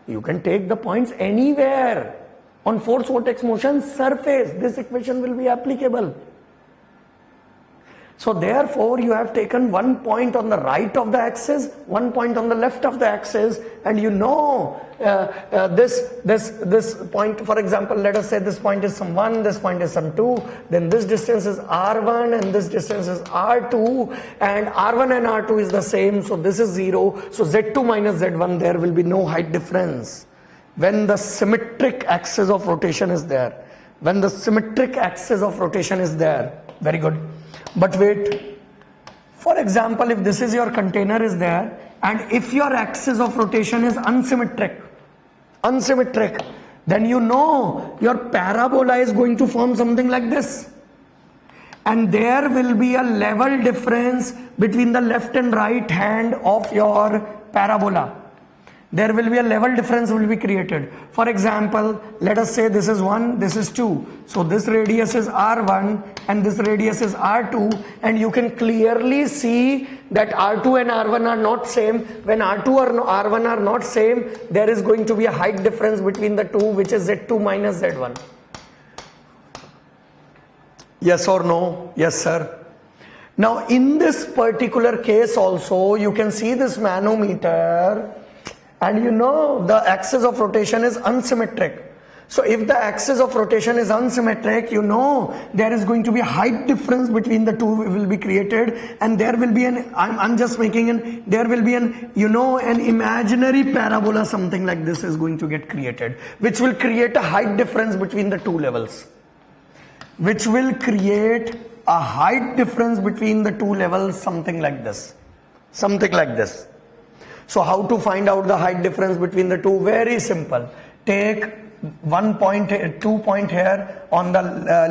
A: You can take the points anywhere. On force vortex motion surface, this equation will be applicable. So therefore you have taken one point on the right of the axis, one point on the left of the axis, and you know this point, for example, let us say this point is some 1, this point is some 2, then this distance is r1 and this distance is r2, and r1 and r2 is the same, so this is 0, so z2 minus z1, there will be no height difference when the symmetric axis of rotation is there. When the symmetric axis of rotation is there, very good. But wait, for example, if this is your container is there, and if your axis of rotation is unsymmetric, then you know your parabola is going to form something like this. And there will be a level difference between the left and right hand of your parabola. There will be a level difference will be created. For example, let us say this is 1, this is 2. So this radius is r1 and this radius is r2, and you can clearly see that r2 and r1 are not same. When r2 or r1 are not same, there is going to be a height difference between the two, which is z2 minus z1. Yes or no? Yes, sir. Now in this particular case also, you can see this manometer, and you know the axis of rotation is unsymmetric. So if the axis of rotation is unsymmetric, you know there is going to be a height difference between the two will be created, and there will be an, I'm just making an, there will be an, you know, an imaginary parabola, something like this is going to get created, which will create a height difference between the two levels. Which will create a height difference between the two levels, something like this. Something like this. So how to find out the height difference between the two? Very simple. Take 1 point, 2 point here on the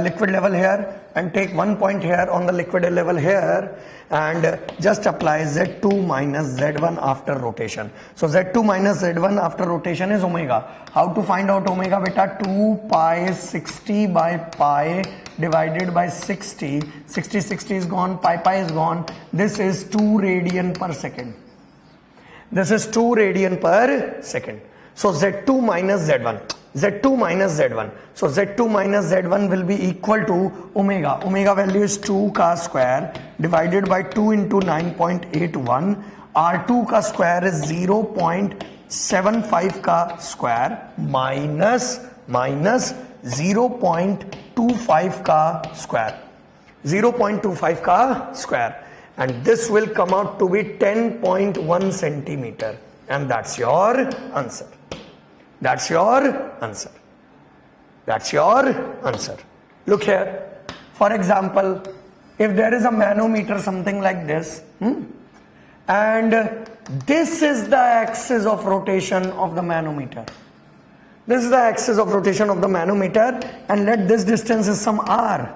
A: liquid level here, and take 1 point here on the liquid level here, and just apply Z2 minus Z1 after rotation. So Z2 minus Z1 after rotation is omega. How to find out omega, beta? 2 pi 60 by pi divided by 60. 60 is gone, pi is gone. This is 2 radian per second. This is 2 radian per second. So Z2 minus Z1. Z2 minus Z1. So Z2 minus Z1 will be equal to omega. Omega value is 2 ka square divided by 2 into 9.81. R2 ka square is 0.75 ka square minus 0.25 ka square. 0.25 ka square. And this will come out to be 10.1 centimeter. And that's your answer. That's your answer. That's your answer. Look here. For example, if there is a manometer, something like this, and this is the axis of rotation of the manometer. This is the axis of rotation of the manometer, and let this distance is some r.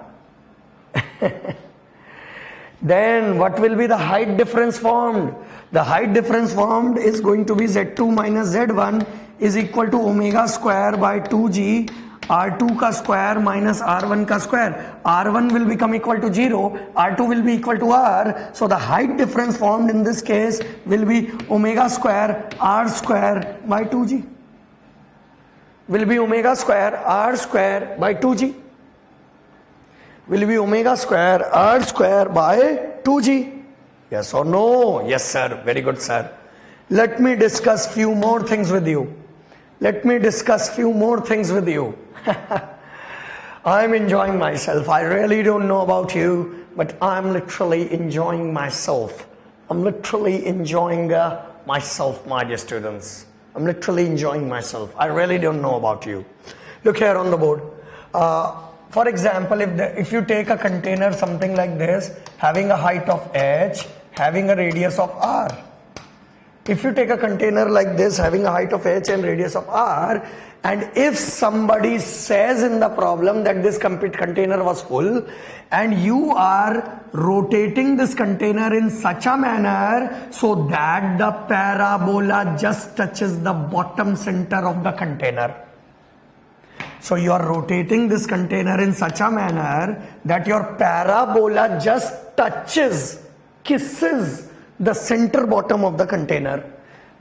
A: Then what will be the height difference formed? The height difference formed is going to be Z2 minus Z1 is equal to omega square by 2g R2 ka square minus R1 ka square. R1 will become equal to 0, R2 will be equal to R. So the height difference formed in this case will be omega square R square by 2g. Will be omega square R square by 2g. Will be omega square R square by 2g. Yes or no? Yes, sir. Very good, sir. Let me discuss few more things with you. Let me discuss few more things with you. I'm enjoying myself. I really don't know about you, but I'm literally enjoying myself. I'm literally enjoying myself, my dear students. I'm literally enjoying myself. I really don't know about you. Look here on the board. For example, if you take a container something like this, having a height of h, having a radius of r. If you take a container like this, having a height of h and radius of r, and if somebody says in the problem that this container was full, and you are rotating this container in such a manner so that the parabola just touches the bottom center of the container. So you are rotating this container in such a manner that your parabola just touches, kisses the center bottom of the container.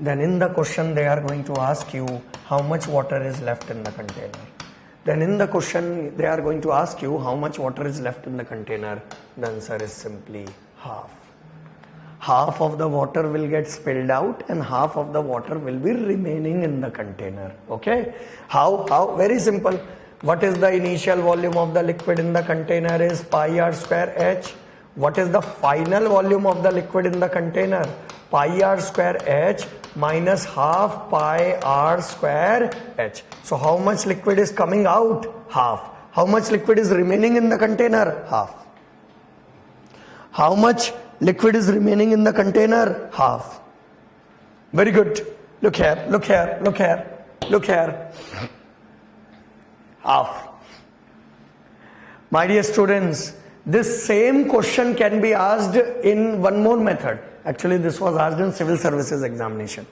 A: Then in the question they are going to ask you how much water is left in the container. then in the question they are going to ask you how much water is left in the container. The answer is simply half. Half of the water will get spilled out and half of the water will be remaining in the container. Okay? How? Very simple. What is the initial volume of the liquid in the container is pi r square h. What is the final volume of the liquid in the container? Pi r square h minus half pi r square h. So how much liquid is coming out? Half. How much liquid is remaining in the container? Half. How much liquid is remaining in the container? Half. Very good. Look here, look here, look here, look here. Half. My dear students, this same question can be asked in one more method. Actually, this was asked in civil services examination,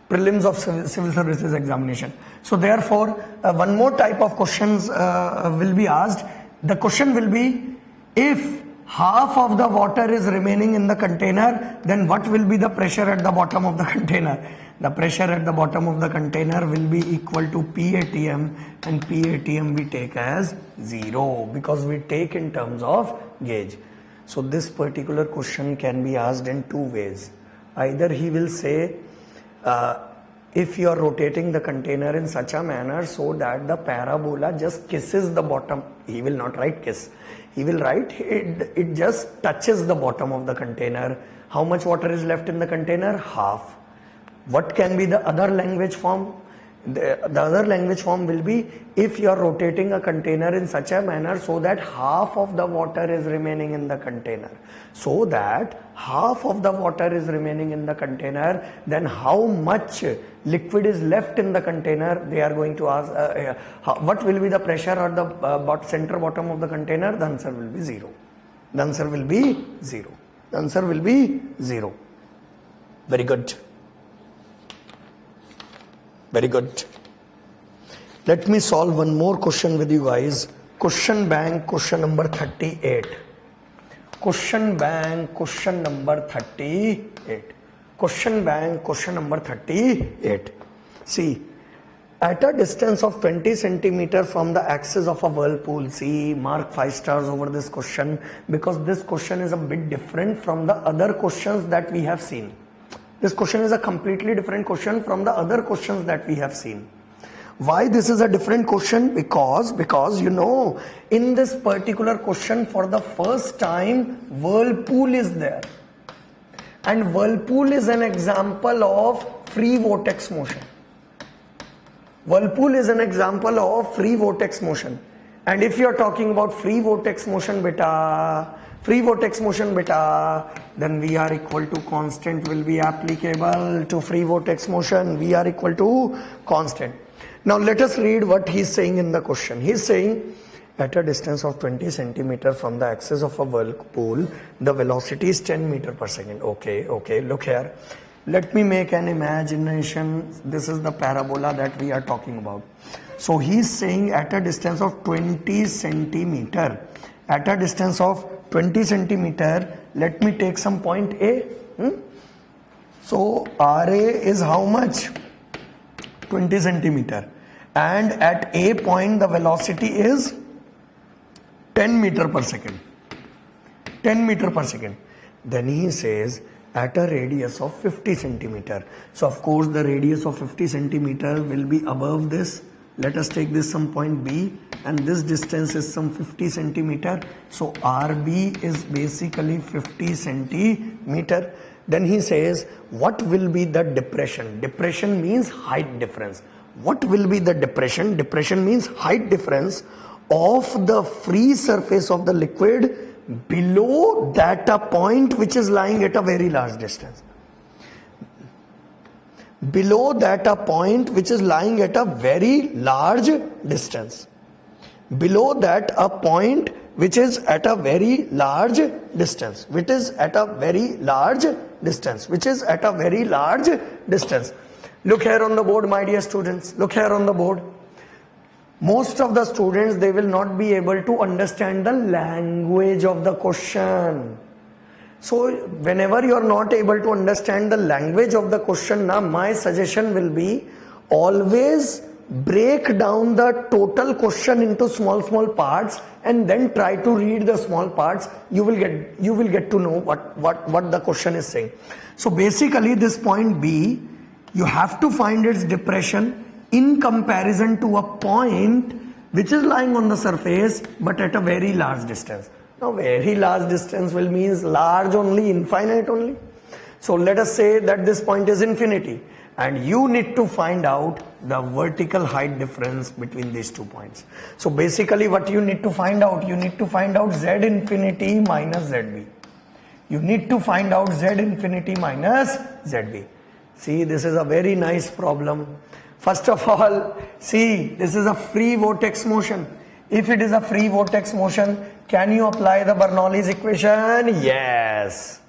A: prelims of civil services examination. So therefore, one more type of questions will be asked. The question will be, if half of the water is remaining in the container, then what will be the pressure at the bottom of the container? The pressure at the bottom of the container will be equal to PATM, and PATM we take as 0 because we take in terms of gauge. So this particular question can be asked in two ways. Either he will say, if you are rotating the container in such a manner so that the parabola just kisses the bottom, he will not write kiss. He will write it just touches the bottom of the container. How much water is left in the container? Half. What can be the other language form? The other language form will be, if you are rotating a container in such a manner so that half of the water is remaining in the container. So that half of the water is remaining in the container, then how much liquid is left in the container? They are going to ask, what will be the pressure at the center bottom of the container? The answer will be 0. The answer will be 0. The answer will be 0. Very good. Very good. Let me solve one more question with you guys. Question bank, question number 38. Question bank, question number 38. Question bank, question number 38. See, at a distance of 20 centimeter from the axis of a whirlpool. See, mark 5 stars over this question, because this question is a bit different from the other questions that we have seen. This question is a completely different question from the other questions that we have seen. Why this is a different question? Because you know, in this particular question, for the first time, whirlpool is there. And whirlpool is an example of free vortex motion. Whirlpool is an example of free vortex motion. And if you are talking about free vortex motion, beta, then V r equal to constant will be applicable to free vortex motion. V r equal to constant. Now let us read what he is saying in the question. He is saying, at a distance of 20 centimeter from the axis of a whirlpool, the velocity is 10 meter per second. Okay, look here. Let me make an imagination. This is the parabola that we are talking about. So he is saying at a distance of 20 centimeter. At a distance of 20 centimeter, let me take some point A. So RA is how much? 20 centimeter. And at A point, the velocity is 10 meter per second. 10 meter per second. Then he says at a radius of 50 centimeter. So of course the radius of 50 centimeter will be above this. Let us take this some point B, and this distance is some 50 centimeter. So RB is basically 50 centimeter. Then he says, what will be the depression? Depression means height difference. What will be the depression? Depression means height difference of the free surface of the liquid below that a point which is lying at a very large distance. Below that a point which is lying at a very large distance. Below that a point which is at a very large distance. Which is at a very large distance. Which is at a very large distance. Look here on the board, my dear students. Look here on the board. Most of the students, they will not be able to understand the language of the question. So whenever you are not able to understand the language of the question, now my suggestion will be, always break down the total question into small parts and then try to read the small parts. You will get to know what the question is saying. So basically this point B, you have to find its depression in comparison to a point which is lying on the surface but at a very large distance. Now very large distance will means large only, infinite only. So let us say that this point is infinity, and you need to find out the vertical height difference between these 2 points. So basically what you need to find out, you need to find out Z infinity minus ZB. You need to find out Z infinity minus ZB. See, this is a very nice problem. First of all, see, this is a free vortex motion. If it is a free vortex motion, can you apply the Bernoulli's equation? Yes.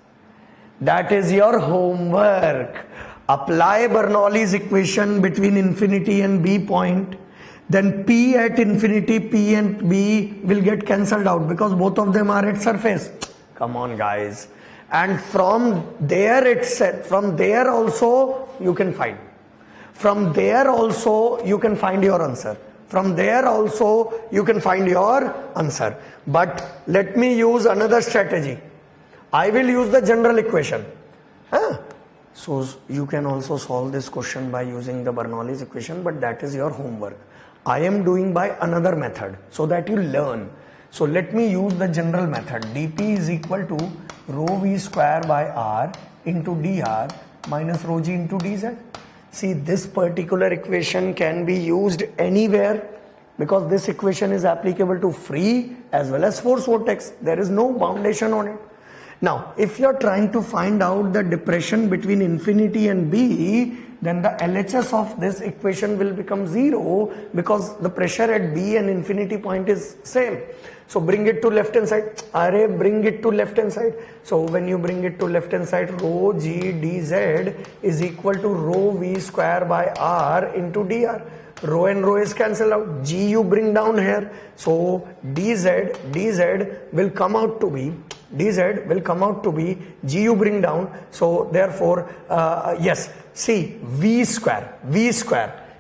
A: That is your homework. Apply Bernoulli's equation between infinity and B point. Then P at infinity, P and B will get cancelled out because both of them are at surface. Come on guys. And from there itself, from there also you can find. From there also you can find your answer. From there also you can find your answer. But let me use another strategy. I will use the general equation. So you can also solve this question by using the Bernoulli's equation, but that is your homework. I am doing by another method so that you learn. So let me use the general method. dP is equal to rho v square by r into dr minus rho g into dz. See, this particular equation can be used anywhere because this equation is applicable to free as well as force vortex. There is no foundation on it. Now, if you are trying to find out the depression between infinity and B, then the LHS of this equation will become 0 because the pressure at B and infinity point is same. So bring it to left hand side. Array, bring it to left hand side. So when you bring it to left hand side, rho g dz is equal to rho v square by r into dr. Rho and rho is cancelled out. G you bring down here. So dz will come out to be, dz will come out to be, G you bring down. So therefore, yes, see, v square,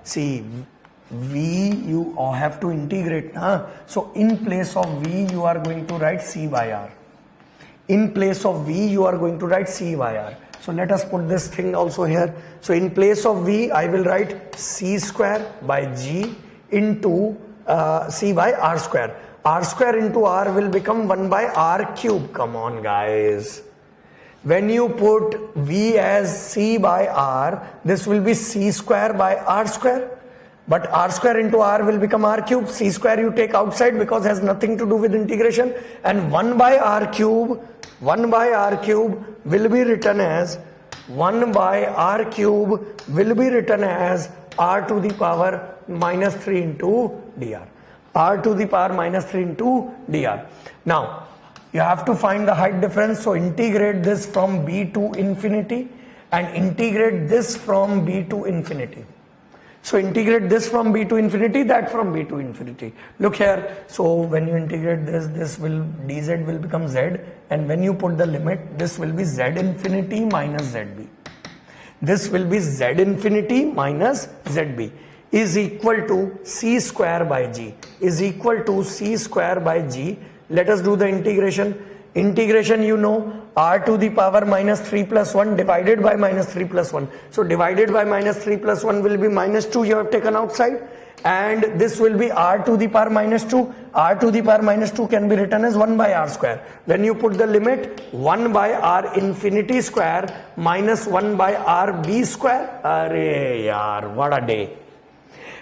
A: see, v you have to integrate. So in place of v you are going to write c by r. In place of v you are going to write c by r. So let us put this thing also here. So in place of v I will write c square by g into c by r square. R square into r will become 1 by r cube. Come on guys. When you put v as c by r, this will be c square by r square. But r square into r will become r cube. C square you take outside because it has nothing to do with integration. And 1 by r cube will be written as 1 by r cube will be written as r to the power minus 3 into dr. R to the power minus 3 into dr. Now, you have to find the height difference. So integrate this from b to infinity and integrate this from b to infinity. So integrate this from b to infinity, that from b to infinity. Look here. So when you integrate this will dz will become z, and when you put the limit, this will be z infinity minus zb. This will be z infinity minus zb is equal to c square by g, is equal to c square by g. Let us do the integration. Integration, you know, r to the power minus 3 plus 1 divided by minus 3 plus 1. So divided by minus 3 plus 1 will be minus 2 you have taken outside, and this will be r to the power minus 2. R to the power minus 2 can be written as 1 by r square. When you put the limit, 1 by r infinity square minus 1 by r b square. Arey yaar, what a day.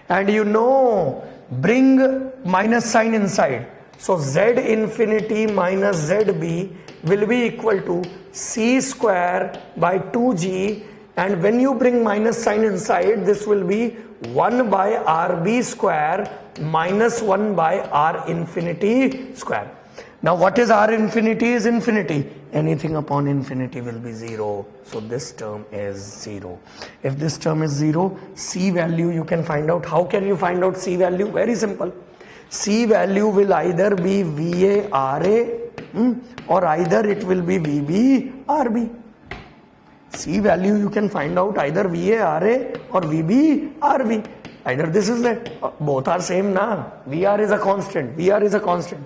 A: And you know, bring minus sign inside. So z infinity minus zb will be equal to c square by 2g, and when you bring minus sign inside, this will be 1 by rb square minus 1 by r infinity square. Now what is r infinity? Is infinity. Anything upon infinity will be 0. So this term is 0. If this term is 0, c value you can find out. How can you find out c value? Very simple. C value will either be VA RA or either it will be VB RB. C value you can find out either VA RA or VB RB. Either this is it. Both are same na. VR is a constant. VR is a constant.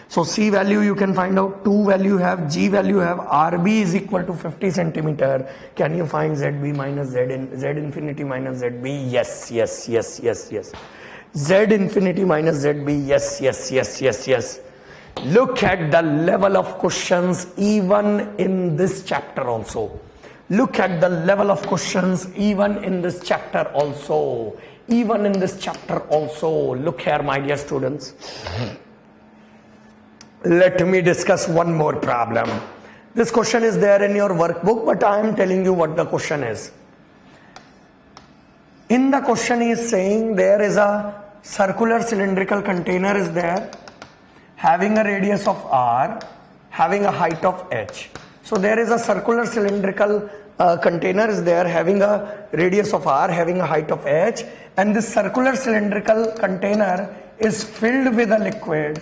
A: So C value you can find out, 2 value you have, G value you have, RB is equal to 50 centimeter. Can you find ZB minus Z infinity minus ZB? Yes, yes, yes, yes, yes. Z infinity minus ZB, yes, yes, yes, yes, yes. Look at the level of questions even in this chapter also. Look at the level of questions even in this chapter also. Even in this chapter also. Look here, my dear students. Let me discuss one more problem. This question is there in your workbook, but I am telling you what the question is. In the question he is saying there is a circular cylindrical container is there, having a radius of R, having a height of H. So there is a circular cylindrical container is there, having a radius of R, having a height of H, and this circular cylindrical container is filled with a liquid.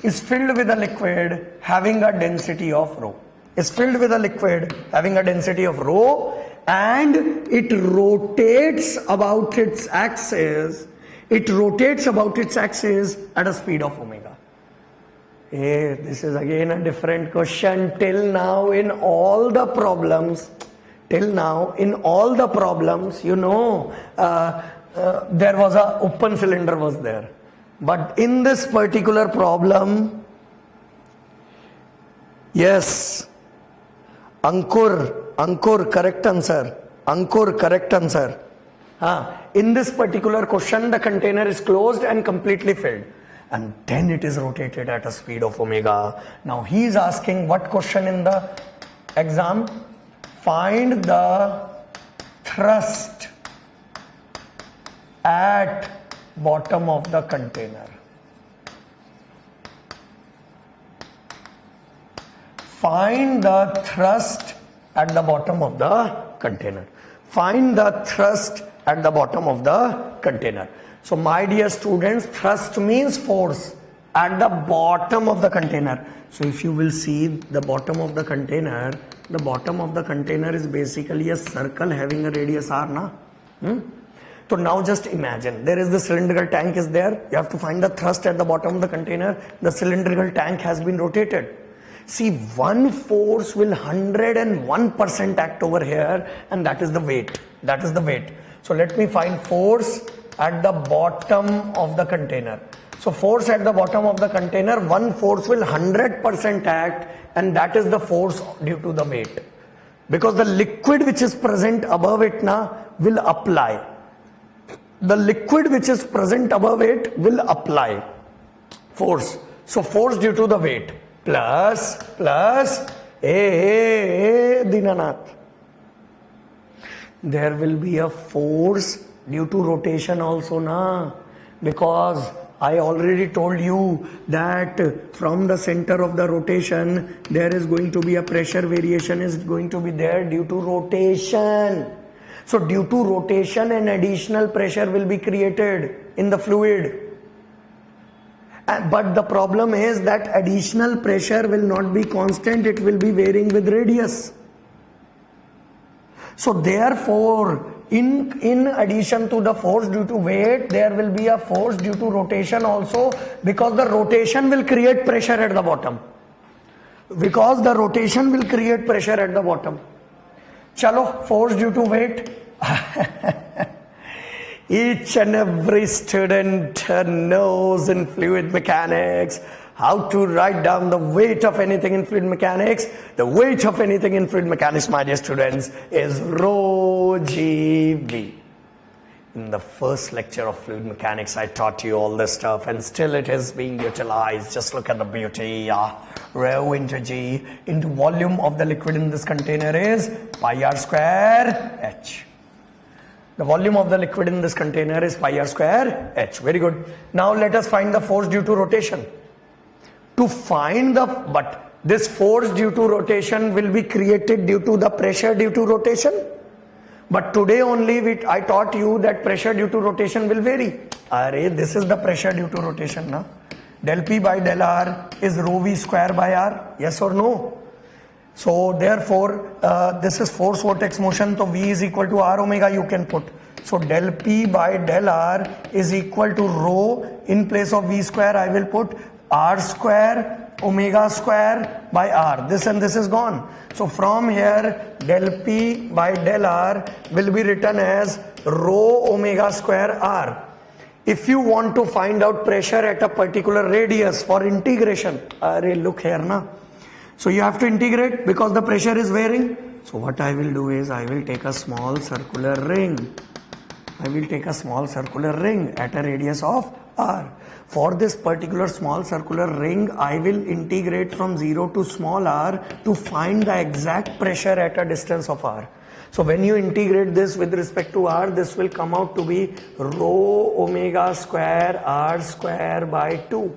A: Is filled with a liquid having a density of rho. Is filled with a liquid having a density of rho, and it rotates about its axis. It rotates about its axis at a speed of omega. Hey, this is again a different question. Till now in all the problems, you know, there was a open cylinder was there. But in this particular problem, yes, Ankur, correct answer. Ankur, correct answer. In this particular question, the container is closed and completely filled. And then it is rotated at a speed of omega. Now he is asking what question in the exam? Find the thrust at bottom of the container. Find the thrust at the bottom of the container. Find the thrust at the bottom of the container. So my dear students, thrust means force at the bottom of the container. So if you will see the bottom of the container is basically a circle having a radius R, na? So now just imagine, there is the cylindrical tank is there. You have to find the thrust at the bottom of the container. The cylindrical tank has been rotated. See, one force will 101% act over here, and that is the weight. That is the weight. So let me find force at the bottom of the container. So force at the bottom of the container, one force will 100% act, and that is the force due to the weight. Because the liquid which is present above it will apply. The liquid which is present above it will apply force. So force due to the weight plus Dinanath. There will be a force due to rotation also, na? Because I already told you that from the center of the rotation there is going to be a pressure variation is going to be there due to rotation. So due to rotation an additional pressure will be created in the fluid. But the problem is that additional pressure will not be constant, it will be varying with radius. So therefore, in addition to the force due to weight, there will be a force due to rotation also, because the rotation will create pressure at the bottom. Because the rotation will create pressure at the bottom. Chalo, force due to weight. Each and every student knows in fluid mechanics how to write down the weight of anything in fluid mechanics. The weight of anything in fluid mechanics, my dear students, is rho GB. In the first lecture of fluid mechanics, I taught you all this stuff, and still it is being utilized. Just look at the beauty. Rho into G into volume of the liquid in this container is pi r square H. The volume of the liquid in this container is pi r square H. Very good. Now let us find the force due to rotation. To find but this force due to rotation will be created due to the pressure due to rotation. But today only I taught you that pressure due to rotation will vary. This is the pressure due to rotation, na? Del P by del R is rho V square by R. Yes or no? So therefore, this is force vortex motion. So V is equal to R omega you can put. So del P by del R is equal to rho. In place of V square, I will put R square omega square by R. This and this is gone. So from here, del P by del R will be written as rho omega square R. If you want to find out pressure at a particular radius for integration, look here na. So you have to integrate because the pressure is varying. So what I will do is I will take a small circular ring. I will take a small circular ring at a radius of R. For this particular small circular ring, I will integrate from 0 to small r to find the exact pressure at a distance of r. So when you integrate this with respect to r, this will come out to be rho omega square r square by 2.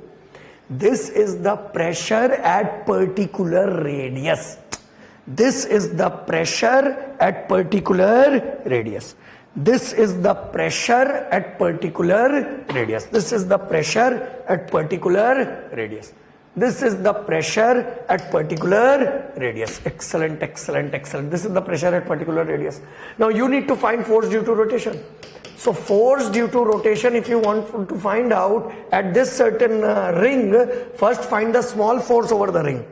A: This is the pressure at particular radius. This is the pressure at particular radius. This is the pressure at particular radius. This is the pressure at particular radius. This is the pressure at particular radius. Excellent, excellent, excellent. This is the pressure at particular radius. Now you need to find force due to rotation. So force due to rotation, if you want to find out at this certain ring, first find the small force over the ring.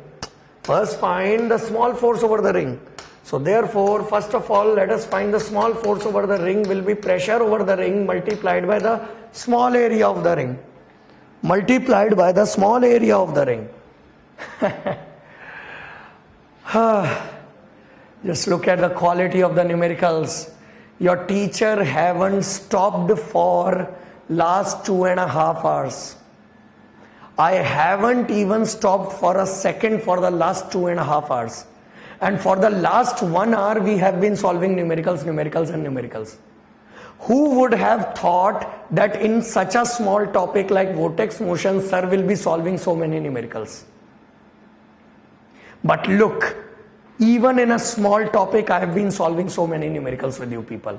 A: First find the small force over the ring. So therefore, first of all, let us find the small force over the ring will be pressure over the ring multiplied by the small area of the ring. Multiplied by the small area of the ring. Just look at the quality of the numericals. Your teacher haven't stopped for last 2.5 hours. I haven't even stopped for a second for the last 2.5 hours. And for the last 1 hour, we have been solving numericals, numericals and numericals. Who would have thought that in such a small topic like vortex motion, sir will be solving so many numericals? But look, even in a small topic, I have been solving so many numericals with you people.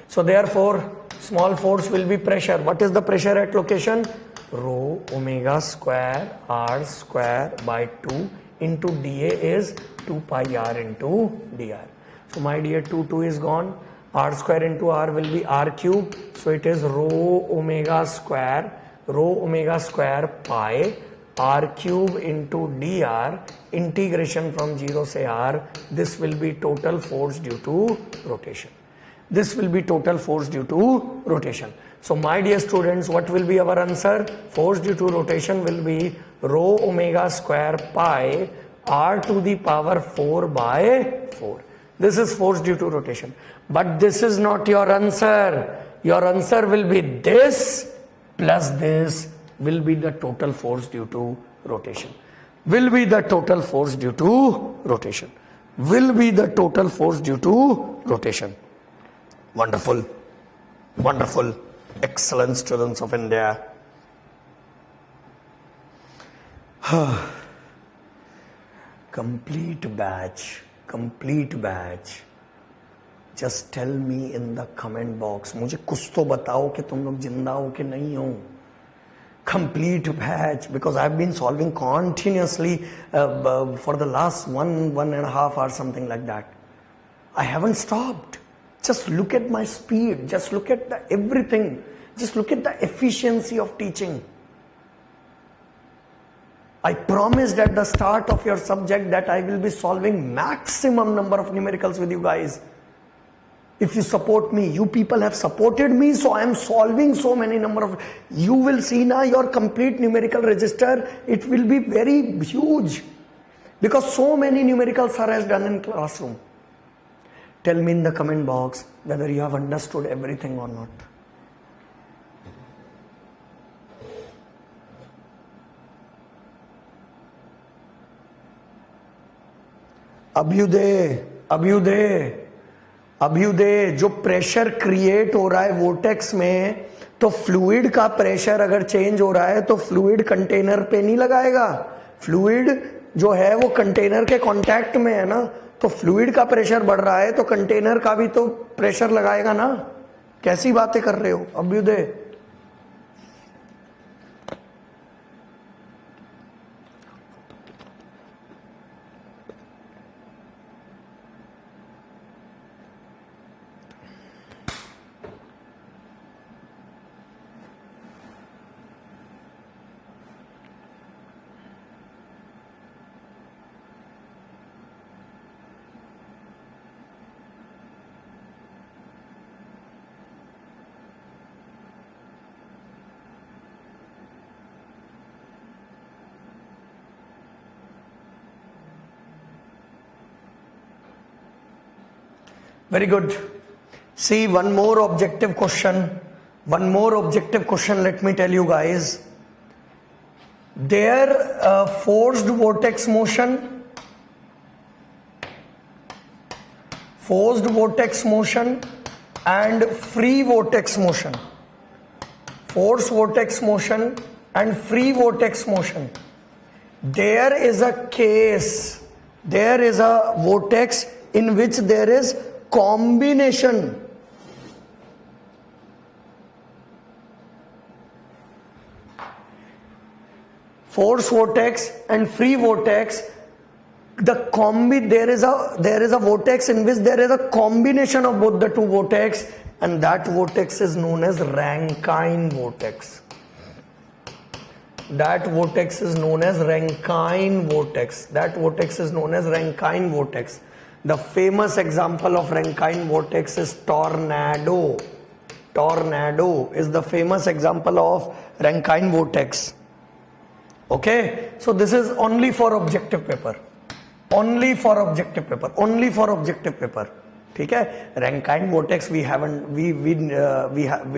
A: So therefore, small force will be pressure. What is the pressure at location? Rho omega square r square by 2 into dA is 2 pi r into dr. So my dear 2 is gone. R square into r will be r cube. So it is rho omega square pi r cube into dr, integration from 0 say r. This will be total force due to rotation. This will be total force due to rotation. So my dear students, what will be our answer? Force due to rotation will be rho omega square pi r to the power 4 by 4. This is force due to rotation. But this is not your answer. Your answer will be this plus this will be the total force due to rotation. Will be the total force due to rotation. Will be the total force due to rotation. Wonderful. Wonderful. Excellent students of India. Complete batch. Complete batch. Just tell me in the comment box. मुझे कुछ तो बताओ कि तुम लोग जिंदा हो कि नहीं हो. Complete batch, because I've been solving continuously for the last 1.5 hours, something like that. I haven't stopped. Just look at my speed. Just look at the everything. Just look at the efficiency of teaching. I promised at the start of your subject that I will be solving maximum number of numericals with you guys. If you support me, you people have supported me, so I am solving so many number of. You will see now your complete numerical register. It will be very huge because so many numericals sir has done in classroom. Tell me in the comment box whether you have understood everything or not. Abhyuday जो pressure create हो रहा है vortex में, तो fluid का pressure अगर change हो रहा है तो फ्लूइड कंटेनर पे नहीं लगाएगा. फ्लूइड जो है वो कंटेनर के कांटेक्ट में है ना, तो फ्लूइड का प्रेशर बढ़ रहा है तो कंटेनर का भी तो प्रेशर लगाएगा ना. कैसी बातें कर रहे हो Abhyuday? Very good. See, one more objective question. One more objective question, let me tell you guys. There forced vortex motion, and free vortex motion. Forced vortex motion and free vortex motion. There is a case, there is a vortex in which there is combination. Force vortex and free vortex, there is a vortex in which there is a combination of both the two vortex, and that vortex is known as Rankine vortex. That vortex is known as Rankine vortex. The famous example of Rankine vortex is tornado. Tornado is the famous example of Rankine vortex. Okay, so this is only for objective paper. Only for objective paper. ठीक है? Rankine vortex we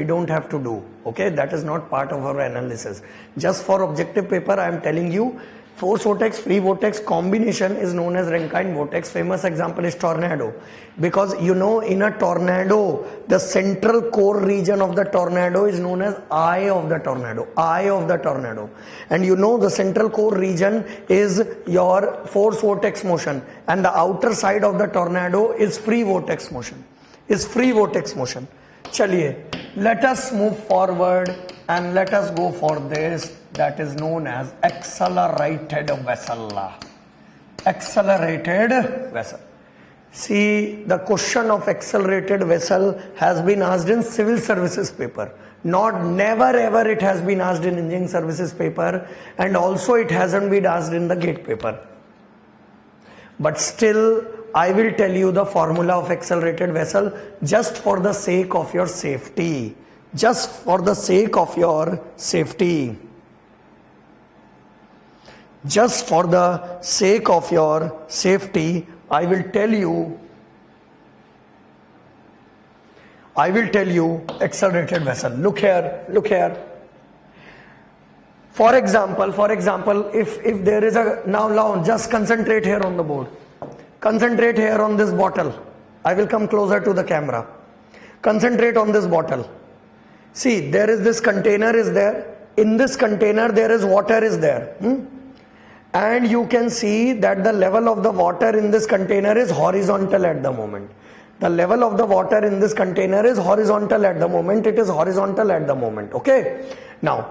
A: don't have to do. Okay, that is not part of our analysis. Just for objective paper, I am telling you, force vortex, free vortex combination is known as Rankine vortex. Famous example is tornado, because you know, in a tornado, the central core region of the tornado is known as eye of the tornado. And you know, the central core region is your force vortex motion, and the outer side of the tornado is free vortex motion. Chaliye, let us move forward and let us go for this that is known as accelerated vessel. See, the question of accelerated vessel has been asked in civil services paper. Never ever it has been asked in engineering services paper, and also it hasn't been asked in the GATE paper. But still, I will tell you the formula of accelerated vessel just for the sake of your safety. I will tell you accelerated vessel. Look here. For example, if there is a, now just concentrate here on the board. Concentrate here on this bottle. I will come closer to the camera. Concentrate on this bottle. See, there is this container is there. In this container there is water is there. And you can see that the level of the water in this container is horizontal at the moment. The level of the water in this container is horizontal at the moment. Okay. Now,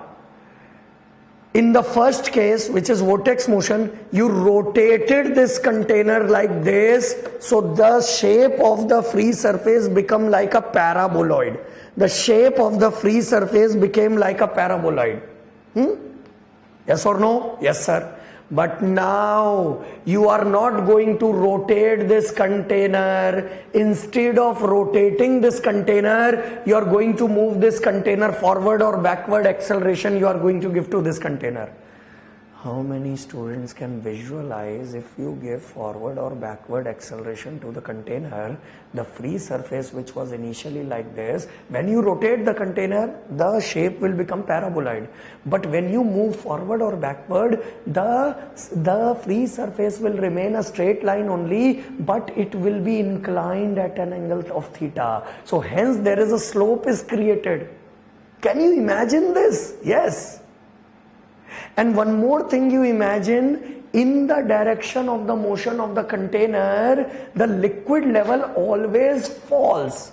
A: in the first case, which is vortex motion, you rotated this container like this, so the shape of the free surface become like a paraboloid. Yes or no? Yes, sir. But now you are not going to rotate this container. Instead of rotating this container, you are going to move this container forward or backward acceleration you are going to give to this container. How many students can visualize if you give forward or backward acceleration to the container, the free surface which was initially like this, when you rotate the container, the shape will become paraboloid. But when you move forward or backward, the free surface will remain a straight line only, but it will be inclined at an angle of theta. So hence there is a slope is created. Can you imagine this? Yes. And one more thing you imagine, in the direction of the motion of the container, the liquid level always falls.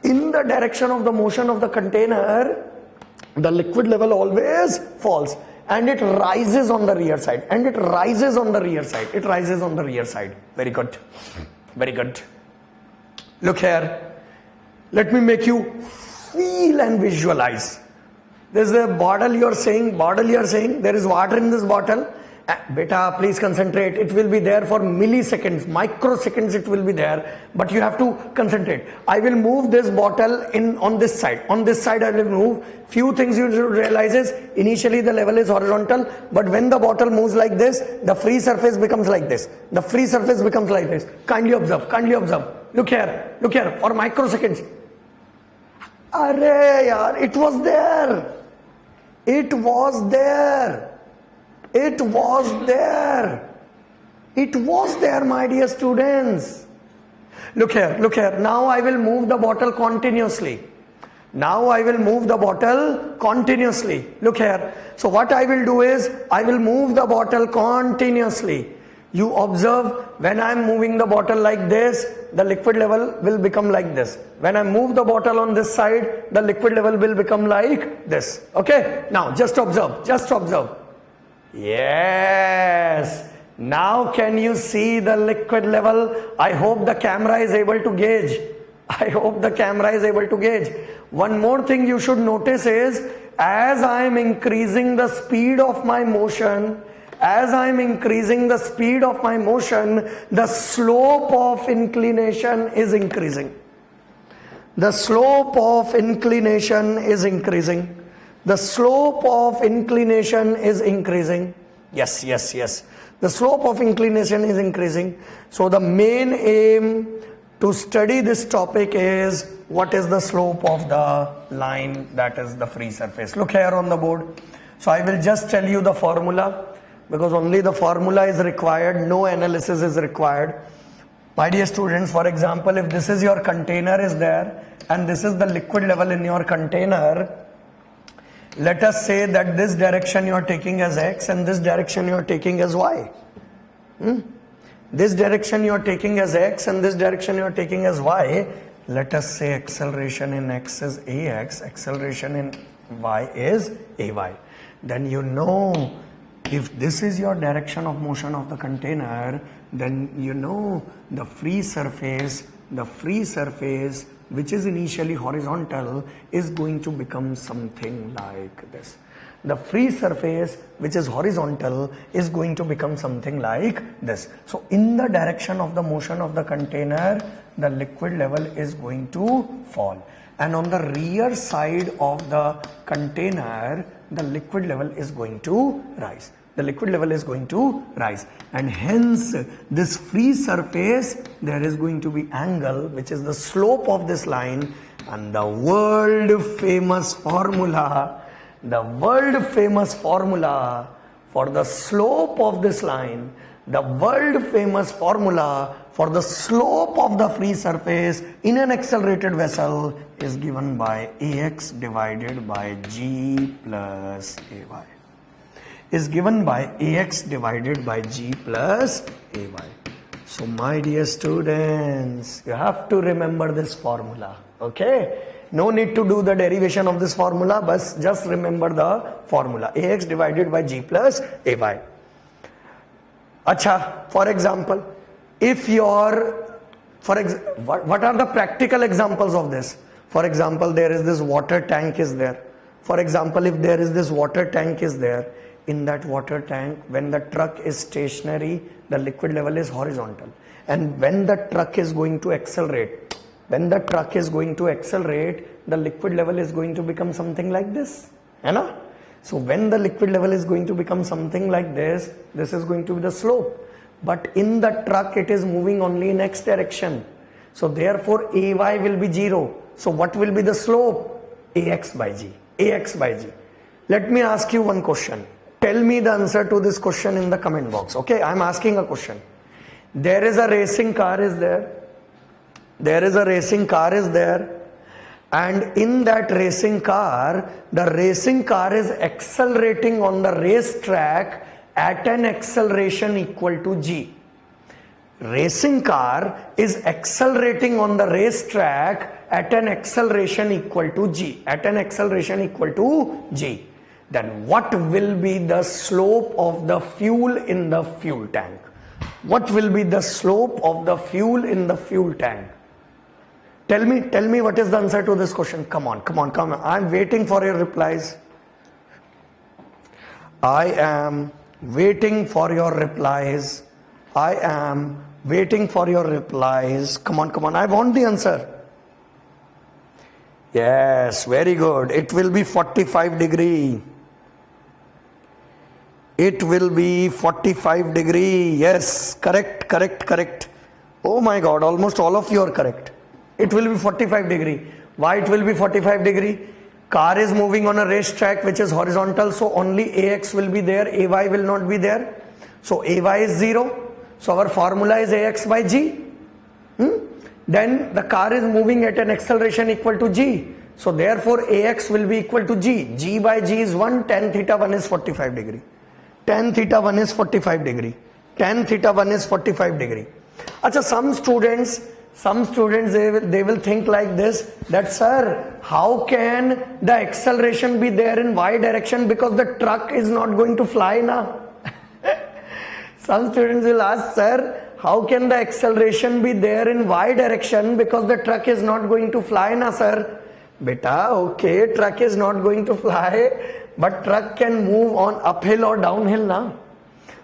A: In the direction of the motion of the container, the liquid level always falls, and it rises on the rear side, Very good. Look here. Let me make you feel and visualize. This is a bottle you are saying, there is water in this bottle. Beta, please concentrate. It will be there for milliseconds, microseconds it will be there, but you have to concentrate. I will move this bottle on this side. On this side I will move. Few things you should realize is, initially the level is horizontal, but when the bottle moves like this, the free surface becomes like this. Kindly observe. look here, for microseconds. Arey yaar, it was there. It was there. It was there. It was there, my dear students. Look here. Now I will move the bottle continuously. Look here. So what I will do is, I will move the bottle continuously. You observe, when I am moving the bottle like this, the liquid level will become like this. When I move the bottle on this side, the liquid level will become like this. Okay? Now just observe. Yes. Now can you see the liquid level? I hope the camera is able to gauge. One more thing you should notice is, as I am increasing the speed of my motion, the slope of inclination is increasing. The slope of inclination is increasing. Yes. The slope of inclination is increasing. So the main aim to study this topic is, what is the slope of the line, that is the free surface. Look here on the board. So I will just tell you the formula, because only the formula is required, no analysis is required. My dear students, for example, if this is your container is there, and this is the liquid level in your container, let us say that this direction you are taking as x and this direction you are taking as y. This direction you are taking as x and this direction you are taking as y. Let us say acceleration in x is ax, acceleration in y is ay. Then you know, if this is your direction of motion of the container, then you know the free surface which is initially horizontal is going to become something like this. The free surface which is horizontal is going to become something like this. So in the direction of the motion of the container, the liquid level is going to fall. And on the rear side of the container, the liquid level is going to rise. And hence this free surface, there is going to be angle which is the slope of this line, and the world famous formula for the slope of this line, the world famous formula for the slope of the free surface in an accelerated vessel is given by ax divided by g plus ay. So my dear students, you have to remember this formula. Okay? No need to do the derivation of this formula, but just remember the formula. Ax divided by g plus ay. Acha, for example, if what are the practical examples of this? For example, there is this water tank is there. For example, if there is this water tank is there, in that water tank, when the truck is stationary, the liquid level is horizontal. And when the truck is going to accelerate, the liquid level is going to become something like this. So when the liquid level is going to become something like this, this is going to be the slope. But in the truck, it is moving only in x direction. So therefore, ay will be 0. So what will be the slope? Ax by g. Let me ask you one question. Tell me the answer to this question in the comment box. Okay, I am asking a question. There is a racing car is there. And in that racing car, the racing car is accelerating on the racetrack at an acceleration equal to g. Racing car is accelerating on the racetrack at an acceleration equal to g. Then what will be the slope of the fuel in the fuel tank? Tell me what is the answer to this question. Come on. I am waiting for your replies. I am waiting for your replies. Come on. I want the answer. Yes, very good. It will be 45 degree. Yes, correct. Oh my God, almost all of you are correct. It will be 45 degree. Why it will be 45 degree? Car is moving on a racetrack which is horizontal, so only AX will be there, AY will not be there. So AY is 0. So our formula is AX by G. Then the car is moving at an acceleration equal to G. So therefore AX will be equal to G. G by G is 1, tan theta 1 is 45 degree. Tan theta 1 is 45 degree. Tan theta 1 is 45 degree. Achha, some students they will think like this, that sir, how can the acceleration be there in Y direction, because the truck is not going to fly now. Some students will ask, sir, how can the acceleration be there in Y direction because the truck is not going to fly na sir? Beta, okay, truck is not going to fly, but truck can move on uphill or downhill na.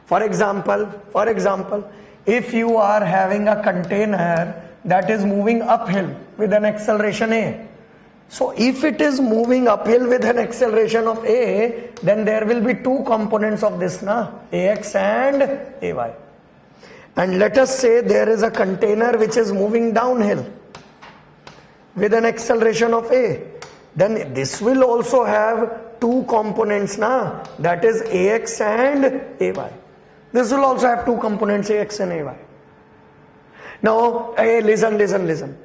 A: For example, if you are having a container that is moving uphill with an acceleration A. So if it is moving uphill with an acceleration of A, then there will be two components of this na, AX and AY. And let us say there is a container which is moving downhill with an acceleration of A. Then this will also have two components na, that is AX and AY. This will also have two components, AX and AY. Now, hey, listen.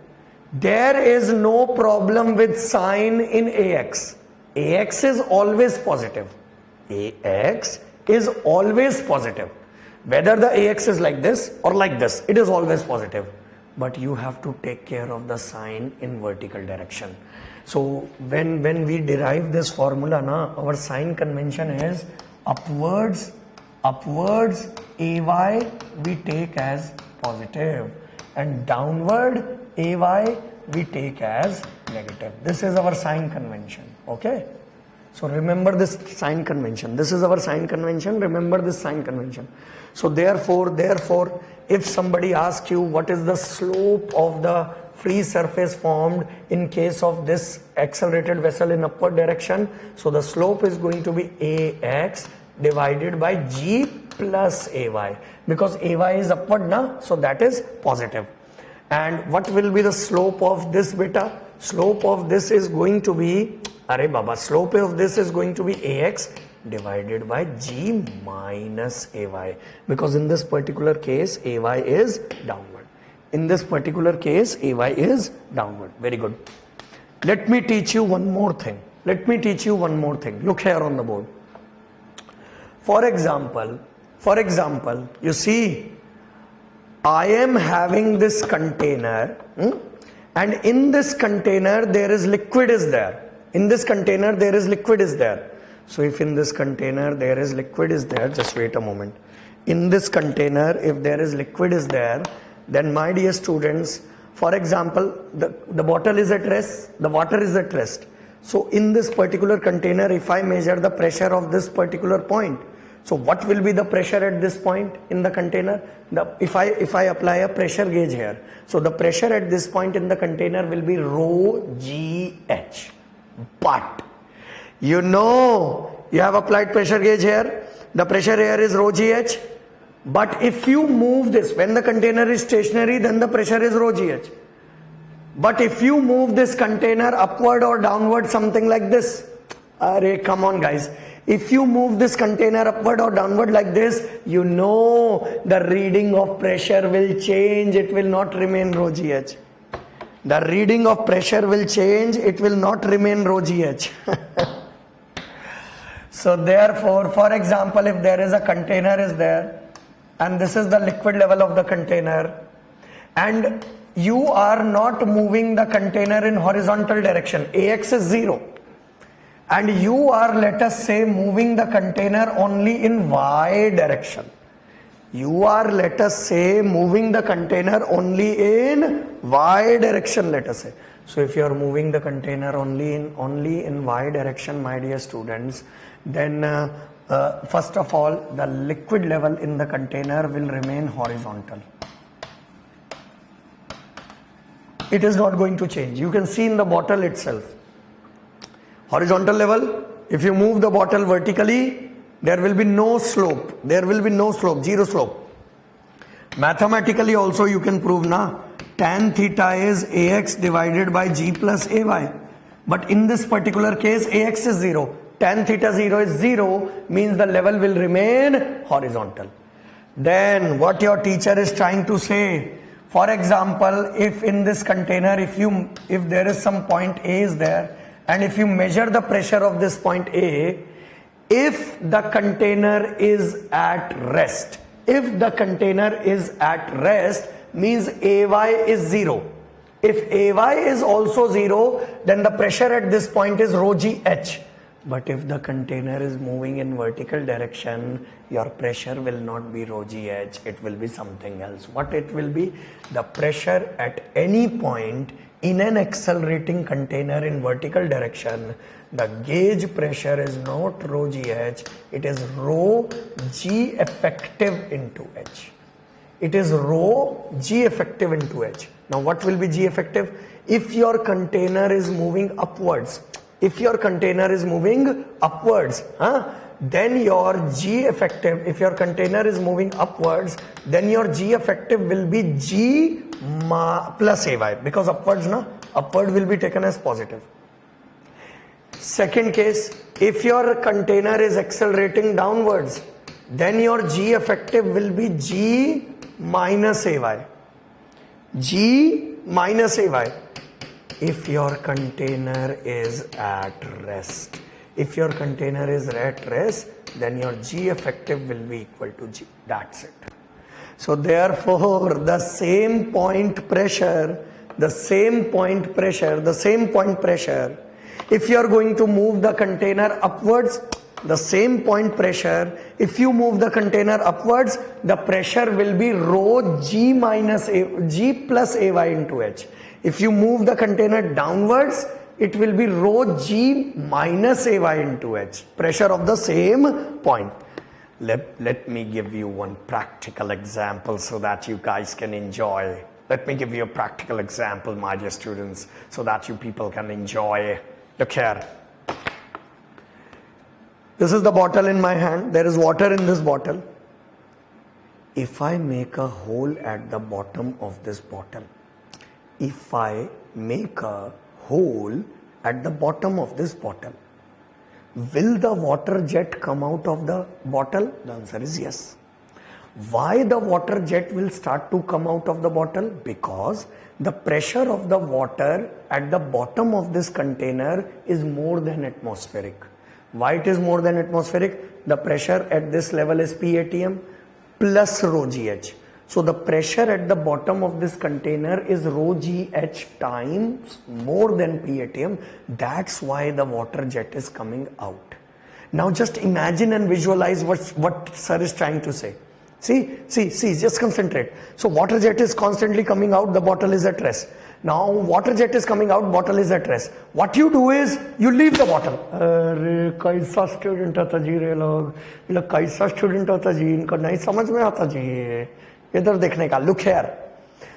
A: There is no problem with sign in AX. AX is always positive. AX is always positive. Whether the AX is like this or like this, it is always positive. But you have to take care of the sign in vertical direction. So when we derive this formula, our sign convention is upwards AY we take as positive, and downward AY we take as negative. This is our sign convention. Okay, so remember this sign convention. This is our sign convention. Remember this sign convention. So therefore if somebody asks you what is the slope of the free surface formed in case of this accelerated vessel in upward direction, so the slope is going to be AX divided by G plus AY, because AY is upward na, so that is positive. And what will be the slope of this beta? Slope of this is going to be, slope of this is going to be AX divided by G minus AY, because in this particular case AY is downward. In this particular case AY is downward. Very good. Let me teach you one more thing. Look here on the board. For example, you see, I am having this container, and in this container there is liquid is there. So if in this container there is liquid is there, just wait a moment. In this container, if there is liquid is there, then my dear students, for example, the bottle is at rest, the water is at rest. So in this particular container, if I measure the pressure of this particular point, so what will be the pressure at this point in the container? If I apply a pressure gauge here, so the pressure at this point in the container will be rho GH. But you know, you have applied pressure gauge here, the pressure here is rho GH. But if you move this, when the container is stationary, then the pressure is rho GH. But if you move this container upward or downward, something like this, come on guys. If you move this container upward or downward like this, you know the reading of pressure will change. It will not remain rho GH. The reading of pressure will change. It will not remain rho GH. So therefore, for example, if there is a container is there, and this is the liquid level of the container, and you are not moving the container in horizontal direction, AX is 0. And you are, let us say, moving the container only in Y direction. You are, let us say, moving the container only in Y direction, let us say. So if you are moving the container only in Y direction, my dear students, then first of all, the liquid level in the container will remain horizontal. It is not going to change. You can see in the bottle itself. Horizontal level, if you move the bottle vertically, there will be no slope. Zero slope. Mathematically also you can prove na. Tan theta is ax divided by g plus ay. But in this particular case, ax is 0. Tan theta 0 is 0, means the level will remain horizontal. Then what your teacher is trying to say, for example, if in this container, if there is some point A is there, and if you measure the pressure of this point A, if the container is at rest, means AY is 0. If AY is also 0, then the pressure at this point is rho GH. But if the container is moving in vertical direction, your pressure will not be rho GH, it will be something else. What it will be? The pressure at any point in an accelerating container in vertical direction, the gauge pressure is not rho GH, it is rho G effective into H. It is rho G effective into H. Now what will be G effective? If your container is moving upwards, then your G effective, if your container is moving upwards, then your G effective will be G plus AY, because upward will be taken as positive. Second case, if your container is accelerating downwards, then your G effective will be G minus AY. G minus AY. If your container is at rest. If your container is at rest, then your G effective will be equal to G. That's it. So therefore, the same point pressure, if you are going to move the container upwards, the same point pressure, if you move the container upwards, the pressure will be rho G minus G plus AY into H. If you move the container downwards, it will be rho G minus AY into H. Pressure of the same point. Let me give you one practical example so that you guys can enjoy. Let me give you a practical example, my dear students, so that you people can enjoy. Look here. This is the bottle in my hand. There is water in this bottle. If I make a hole at the bottom of this bottle, will the water jet come out of the bottle? The answer is yes. Why the water jet will start to come out of the bottle? Because the pressure of the water at the bottom of this container is more than atmospheric. Why it is more than atmospheric? The pressure at this level is PATM plus rho GH. So the pressure at the bottom of this container is rho GH times more than PATM. That's why the water jet is coming out. Now just imagine and visualize what sir is trying to say. See, just concentrate. So water jet is constantly coming out, the bottle is at rest. Now water jet is coming out, bottle is at rest. What you do is, you leave the bottle. कैसा student था जी रे लोग, कैसा student था जी, इनको नहीं समझ में आता जी, इधर देखने का. Look here.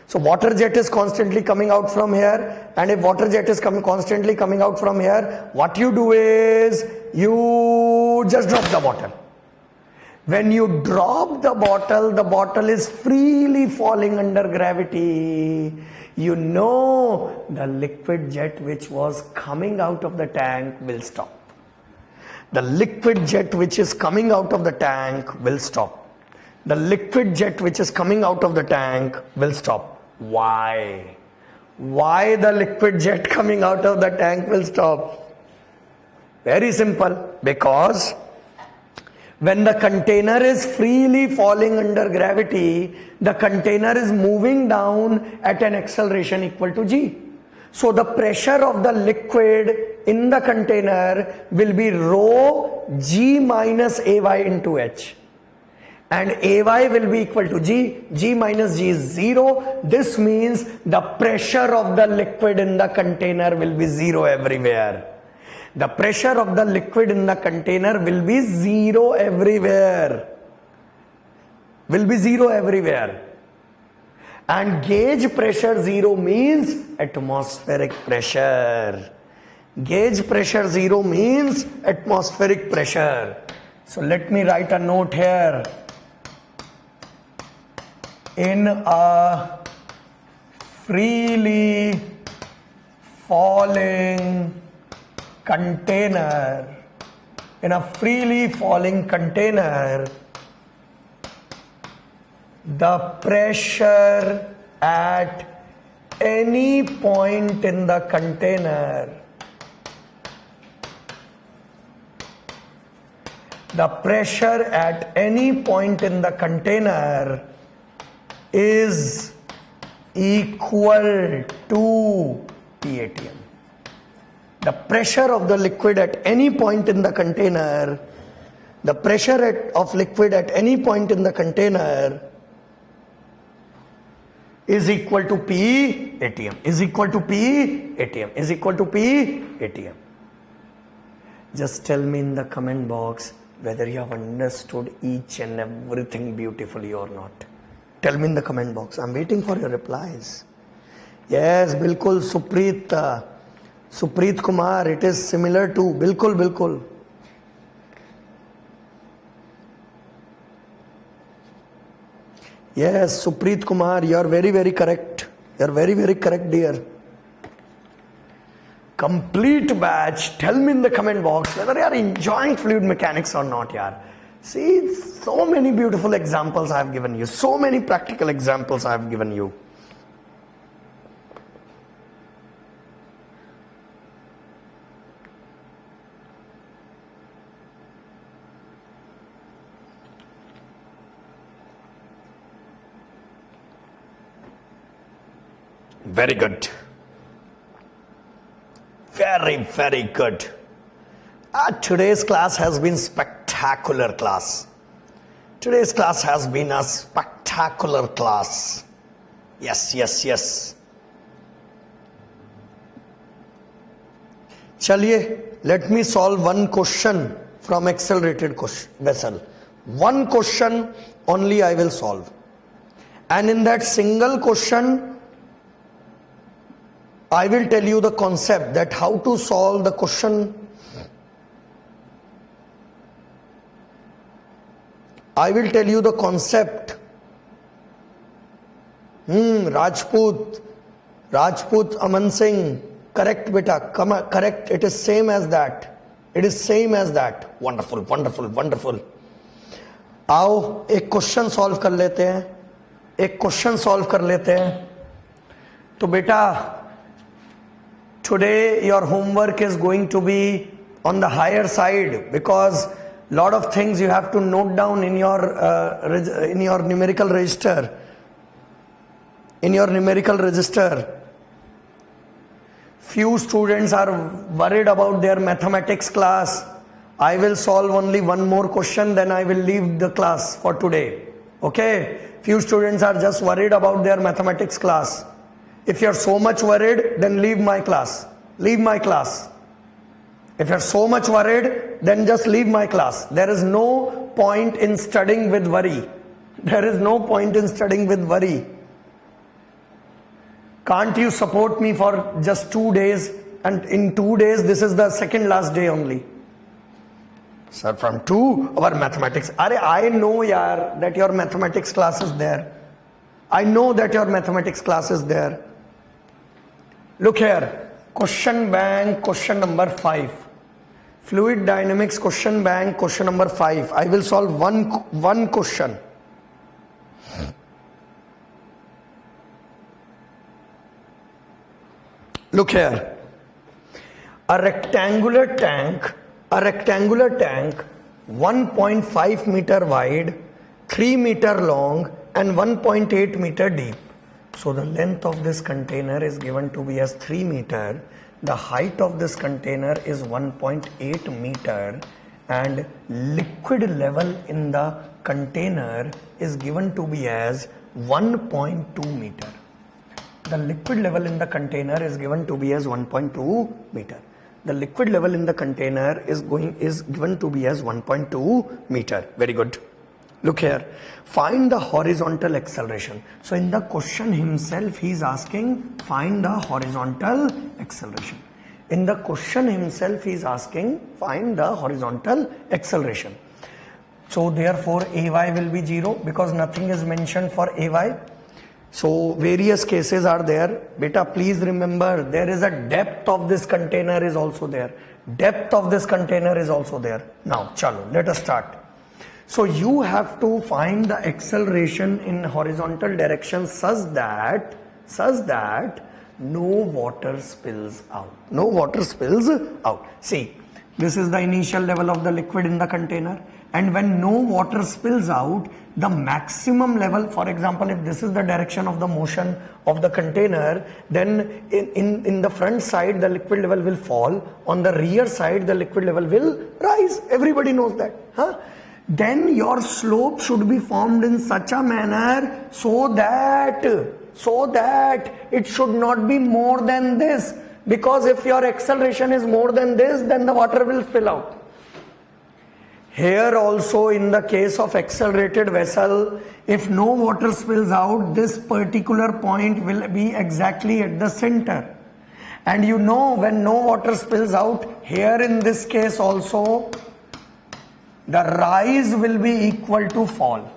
A: So water jet is constantly coming out from here, and if water jet is constantly coming out from here, what you do is, you just drop the bottle. When you drop the bottle is freely falling under gravity. You know the liquid jet which was coming out of the tank will stop. The liquid jet which is coming out of the tank will stop. The liquid jet which is coming out of the tank will stop. Why? Why the liquid jet coming out of the tank will stop? Very simple. Because when the container is freely falling under gravity, the container is moving down at an acceleration equal to G. So the pressure of the liquid in the container will be rho G minus AY into H. And AY will be equal to G. G minus G is 0. This means the pressure of the liquid in the container will be 0 everywhere. The pressure of the liquid in the container will be 0 everywhere. Will be 0 everywhere. And gauge pressure 0 means atmospheric pressure. Gauge pressure 0 means atmospheric pressure. So let me write a note here. in a freely falling container, in a freely falling container, the pressure at any point in the container, the pressure at any point in the container is equal to PATM. The pressure of the liquid at any point in the container, the pressure of liquid at any point in the container is equal to PATM, is equal to PATM, is equal to PATM. Just tell me in the comment box whether you have understood each and everything beautifully or not. Tell me in the comment box. I'm waiting for your replies. Yes, bilkul, Supreet Kumar, it is similar to, bilkul. Yes, Supreet Kumar, you are very correct. You are very correct, dear. Complete batch. Tell me in the comment box whether you are enjoying fluid mechanics or not, yaar. See, so many beautiful examples I have given you. So many practical examples I have given you. Very good. Very good. Today's class has been spectacular class. Today's class has been a spectacular class. Yes. Chaliye, let me solve one question from accelerated vessel. One question only I will solve. And in that single question, I will tell you the concept that how to solve the question. I will tell you the concept. Rajput Aman Singh, correct beta, correct, it is same as that. It is same as that. Wonderful. आओ एक question solve कर लेते हैं. तो बेटा, today your homework is going to be on the higher side because lot of things you have to note down in your numerical register. Few students are worried about their mathematics class. I will solve only one more question, then I will leave the class for today. Okay? Few students are just worried about their mathematics class. If you're so much worried, then leave my class. If you're so much worried, then just leave my class. There is no point in studying with worry. Can't you support me for just 2 days? And in 2 days, this is the second last day only. Sir, from 2, our mathematics. I know, yaar, that your mathematics class is there. Look here, question bank, question number 5. Fluid dynamics question bank, question number 5. I will solve one question. Look here, a rectangular tank, 1.5 meter wide, 3 meter long and 1.8 meter deep. So the length of this container is given to be as 3 meter. The height of this container is 1.8 meter and liquid level in the container is given to be as 1.2 meter. The liquid level in the container is given to be as 1.2 meter. The liquid level in the container is given to be as 1.2 meter. Very good. Look here, find the horizontal acceleration. So in the question himself, he is asking find the horizontal acceleration. So therefore AY will be 0 because nothing is mentioned for AY. So various cases are there. Beta, please remember there is a depth of this container is also there. Depth of this container is also there. Now, chalo, let us start. So you have to find the acceleration in horizontal direction such that no water spills out. No water spills out. See, this is the initial level of the liquid in the container, and when no water spills out, the maximum level, for example, if this is the direction of the motion of the container, then in the front side the liquid level will fall, on the rear side the liquid level will rise. Everybody knows that, huh? Then your slope should be formed in such a manner so that it should not be more than this, because if your acceleration is more than this, then the water will spill out. Here also, in the case of accelerated vessel, if no water spills out, this particular point will be exactly at the center. And you know, when no water spills out, here in this case also, the rise will be equal to fall.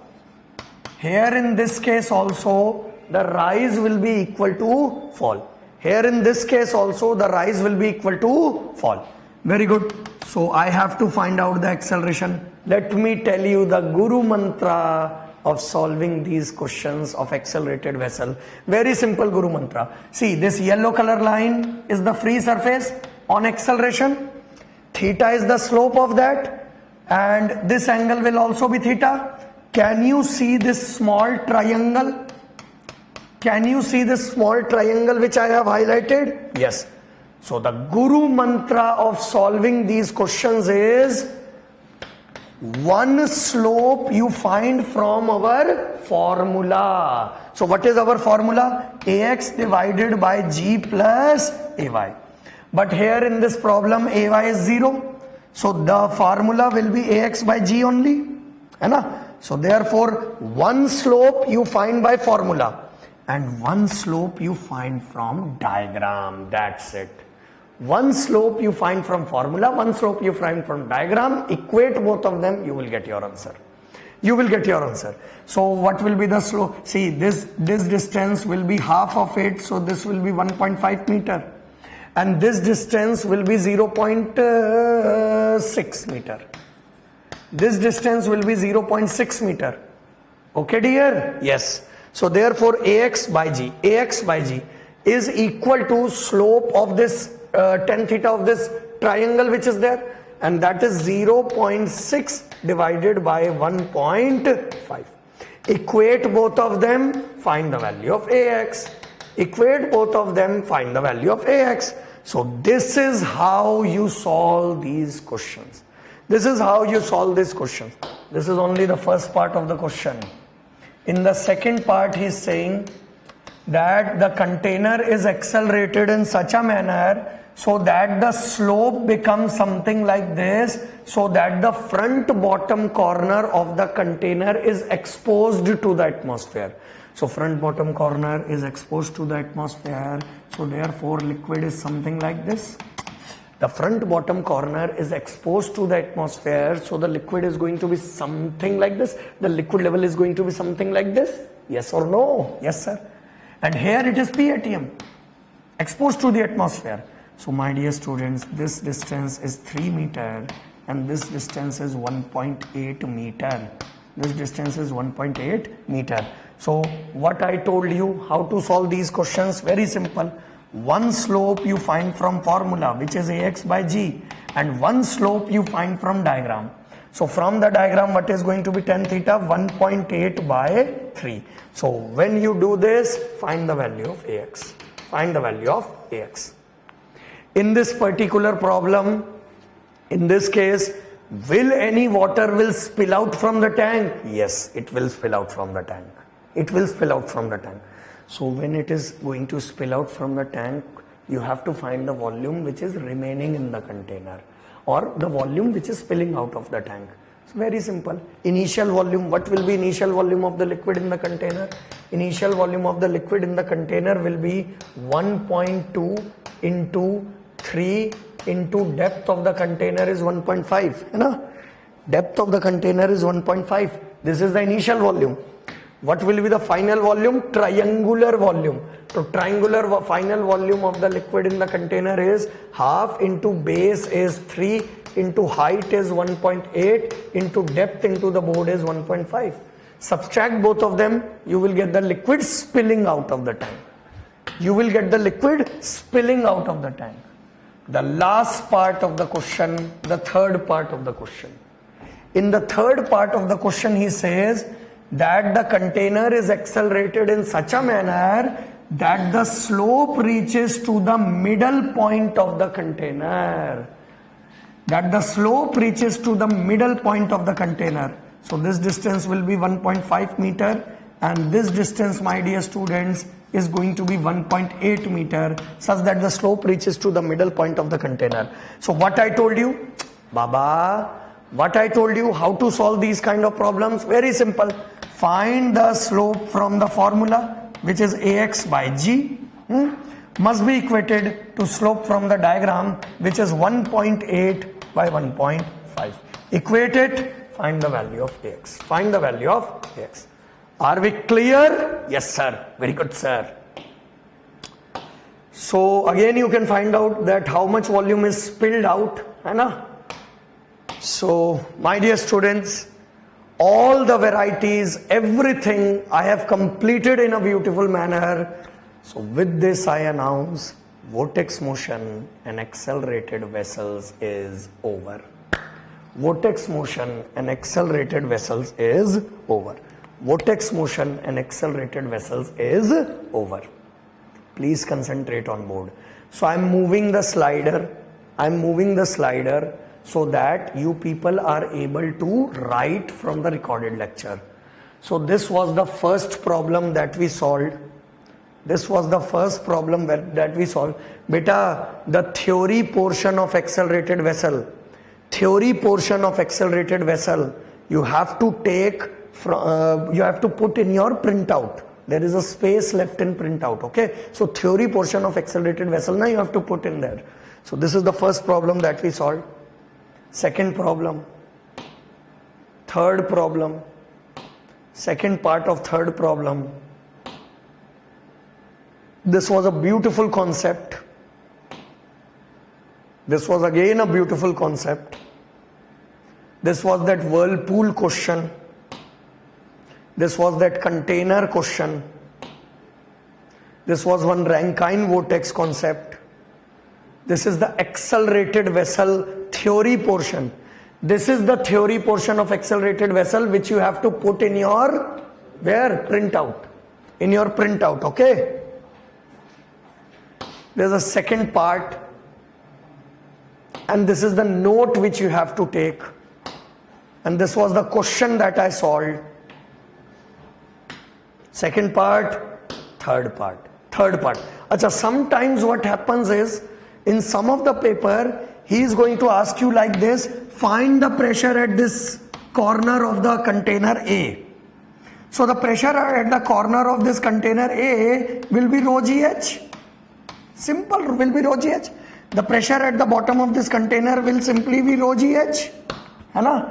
A: Here in this case also, the rise will be equal to fall. Here in this case also, the rise will be equal to fall. Very good. So I have to find out the acceleration. Let me tell you the Guru Mantra of solving these questions of accelerated vessel. Very simple Guru Mantra. See, this yellow color line is the free surface on acceleration. Theta is the slope of that, and this angle will also be theta. Can you see this small triangle? Can you see this small triangle which I have highlighted? Yes. So the Guru Mantra of solving these questions is one slope you find from our formula. So what is our formula? AX divided by G plus AY. But here in this problem AY is 0. So the formula will be AX by G only. So therefore one slope you find by formula and one slope you find from diagram. That's it. One slope you find from formula, one slope you find from diagram, equate both of them, you will get your answer. You will get your answer. So what will be the slope? See, this distance will be half of it, so this will be 1.5 meter. And this distance will be 0.6 meter. This distance will be 0.6 meter. Okay, dear? Yes. So therefore AX by G is equal to slope of this tan theta of this triangle which is there, and that is 0.6 divided by 1.5. Equate both of them, find the value of AX. Equate both of them, find the value of AX. So this is how you solve these questions. This is how you solve these questions. This is only the first part of the question. In the second part, he is saying that the container is accelerated in such a manner so that the slope becomes something like this, so that the front bottom corner of the container is exposed to the atmosphere. So front bottom corner is exposed to the atmosphere, so therefore liquid is something like this. The front bottom corner is exposed to the atmosphere, so the liquid is going to be something like this. The liquid level is going to be something like this. Yes or no? Yes, sir. And here it is PATM, exposed to the atmosphere. So my dear students, this distance is 3 meter and this distance is 1.8 meter. This distance is 1.8 meter. So what I told you, how to solve these questions, very simple. One slope you find from formula, which is AX by G, and one slope you find from diagram. So from the diagram, what is going to be tan theta? 1.8 by 3. So when you do this, find the value of AX. Find the value of AX. In this particular problem, in this case, will any water will spill out from the tank? Yes, it will spill out from the tank. It will spill out from the tank. So when it is going to spill out from the tank, you have to find the volume which is remaining in the container, or the volume which is spilling out of the tank. It's very simple. Initial volume, what will be initial volume of the liquid in the container? Initial volume of the liquid in the container will be 1.2 into 3 into depth of the container is 1.5, Depth of the container is 1.5. This is the initial volume. What will be the final volume? Triangular volume. So triangular final volume of the liquid in the container is half into base is 3 into height is 1.8 into depth into the board is 1.5. Subtract both of them, you will get the liquid spilling out of the tank. You will get the liquid spilling out of the tank. The last part of the question, the third part of the question. In the third part of the question, he says that the container is accelerated in such a manner that the slope reaches to the middle point of the container. That the slope reaches to the middle point of the container. So this distance will be 1.5 meter and this distance, my dear students, is going to be 1.8 meter such that the slope reaches to the middle point of the container. So what I told you, Baba, what I told you, how to solve these kind of problems? Very simple. Find the slope from the formula, which is ax by g, must be equated to slope from the diagram, which is 1.8 by 1.5. Equate it, find the value of ax. Find the value of ax. Are we clear? Yes, sir. Very good, sir. So again, you can find out that how much volume is spilled out, hai na? So, my dear students, all the varieties, everything I have completed in a beautiful manner. So, with this I announce vortex motion and accelerated vessels is over. Vortex motion and accelerated vessels is over. Vortex motion and accelerated vessels is over. Please concentrate on board. So, I am moving the slider. So that you people are able to write from the recorded lecture. So this was the first problem that we solved. Beta, the theory portion of accelerated vessel, you have to take from, you have to put in your printout. There is a space left in printout, okay? So theory portion of accelerated vessel, now you have to put in there. So this is the first problem that we solved. Second problem, third problem, second part of third problem. This was a beautiful concept. This was again a beautiful concept. This was that whirlpool question. This was that container question. This was one Rankine vortex concept. This is the accelerated vessel theory portion. This is the theory portion of accelerated vessel which you have to put in your printout. In your printout, okay? There's a second part and this is the note which you have to take. And this was the question that I solved. Second part, third part. Achha, sometimes what happens is, in some of the paper, he is going to ask you like this, find the pressure at this corner of the container A. So the pressure at the corner of this container A will be rho GH. Simple, will be rho GH. The pressure at the bottom of this container will simply be rho GH. Hai na?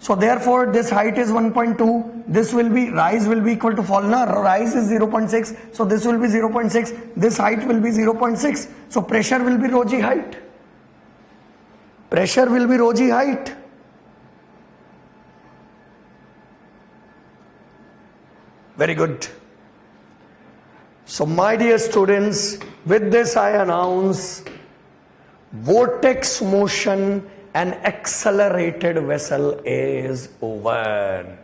A: So therefore this height is 1.2, this will be, rise will be equal to fall, na? Rise is 0.6, so this will be 0.6, this height will be 0.6, so pressure will be rho G height. Pressure will be rho G height. Very good. So my dear students, with this I announce vortex motion and accelerated vessel is over.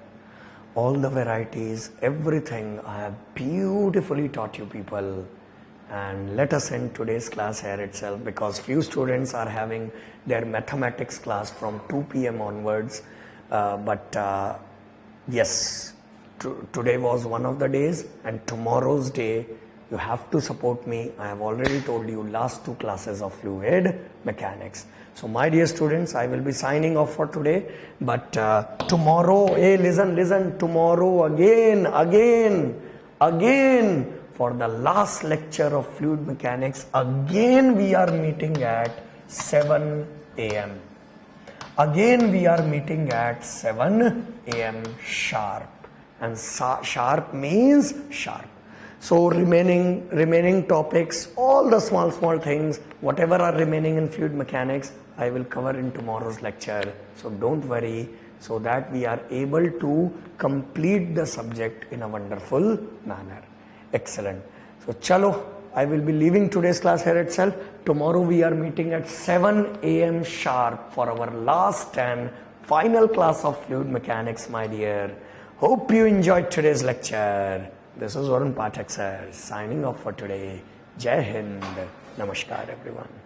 A: All the varieties, everything I have beautifully taught you people. And let us end today's class here itself, because few students are having their mathematics class from 2 p.m. onwards. Yes, today was one of the days, and tomorrow's day you have to support me. I have already told you last 2 classes of fluid mechanics. So my dear students, I will be signing off for today, but tomorrow, hey, listen, tomorrow again, for the last lecture of fluid mechanics, again we are meeting at 7 a.m. Again we are meeting at 7 a.m. sharp, and sharp means sharp. So remaining topics, all the small things, whatever are remaining in fluid mechanics, I will cover in tomorrow's lecture. So don't worry, so that we are able to complete the subject in a wonderful manner. Excellent. So chalo, I will be leaving today's class here itself. Tomorrow we are meeting at 7 a.m. sharp for our last and final class of fluid mechanics, my dear. Hope you enjoyed today's lecture. This is Varun Pathak sir signing off for today. Jai Hind. Namaskar everyone.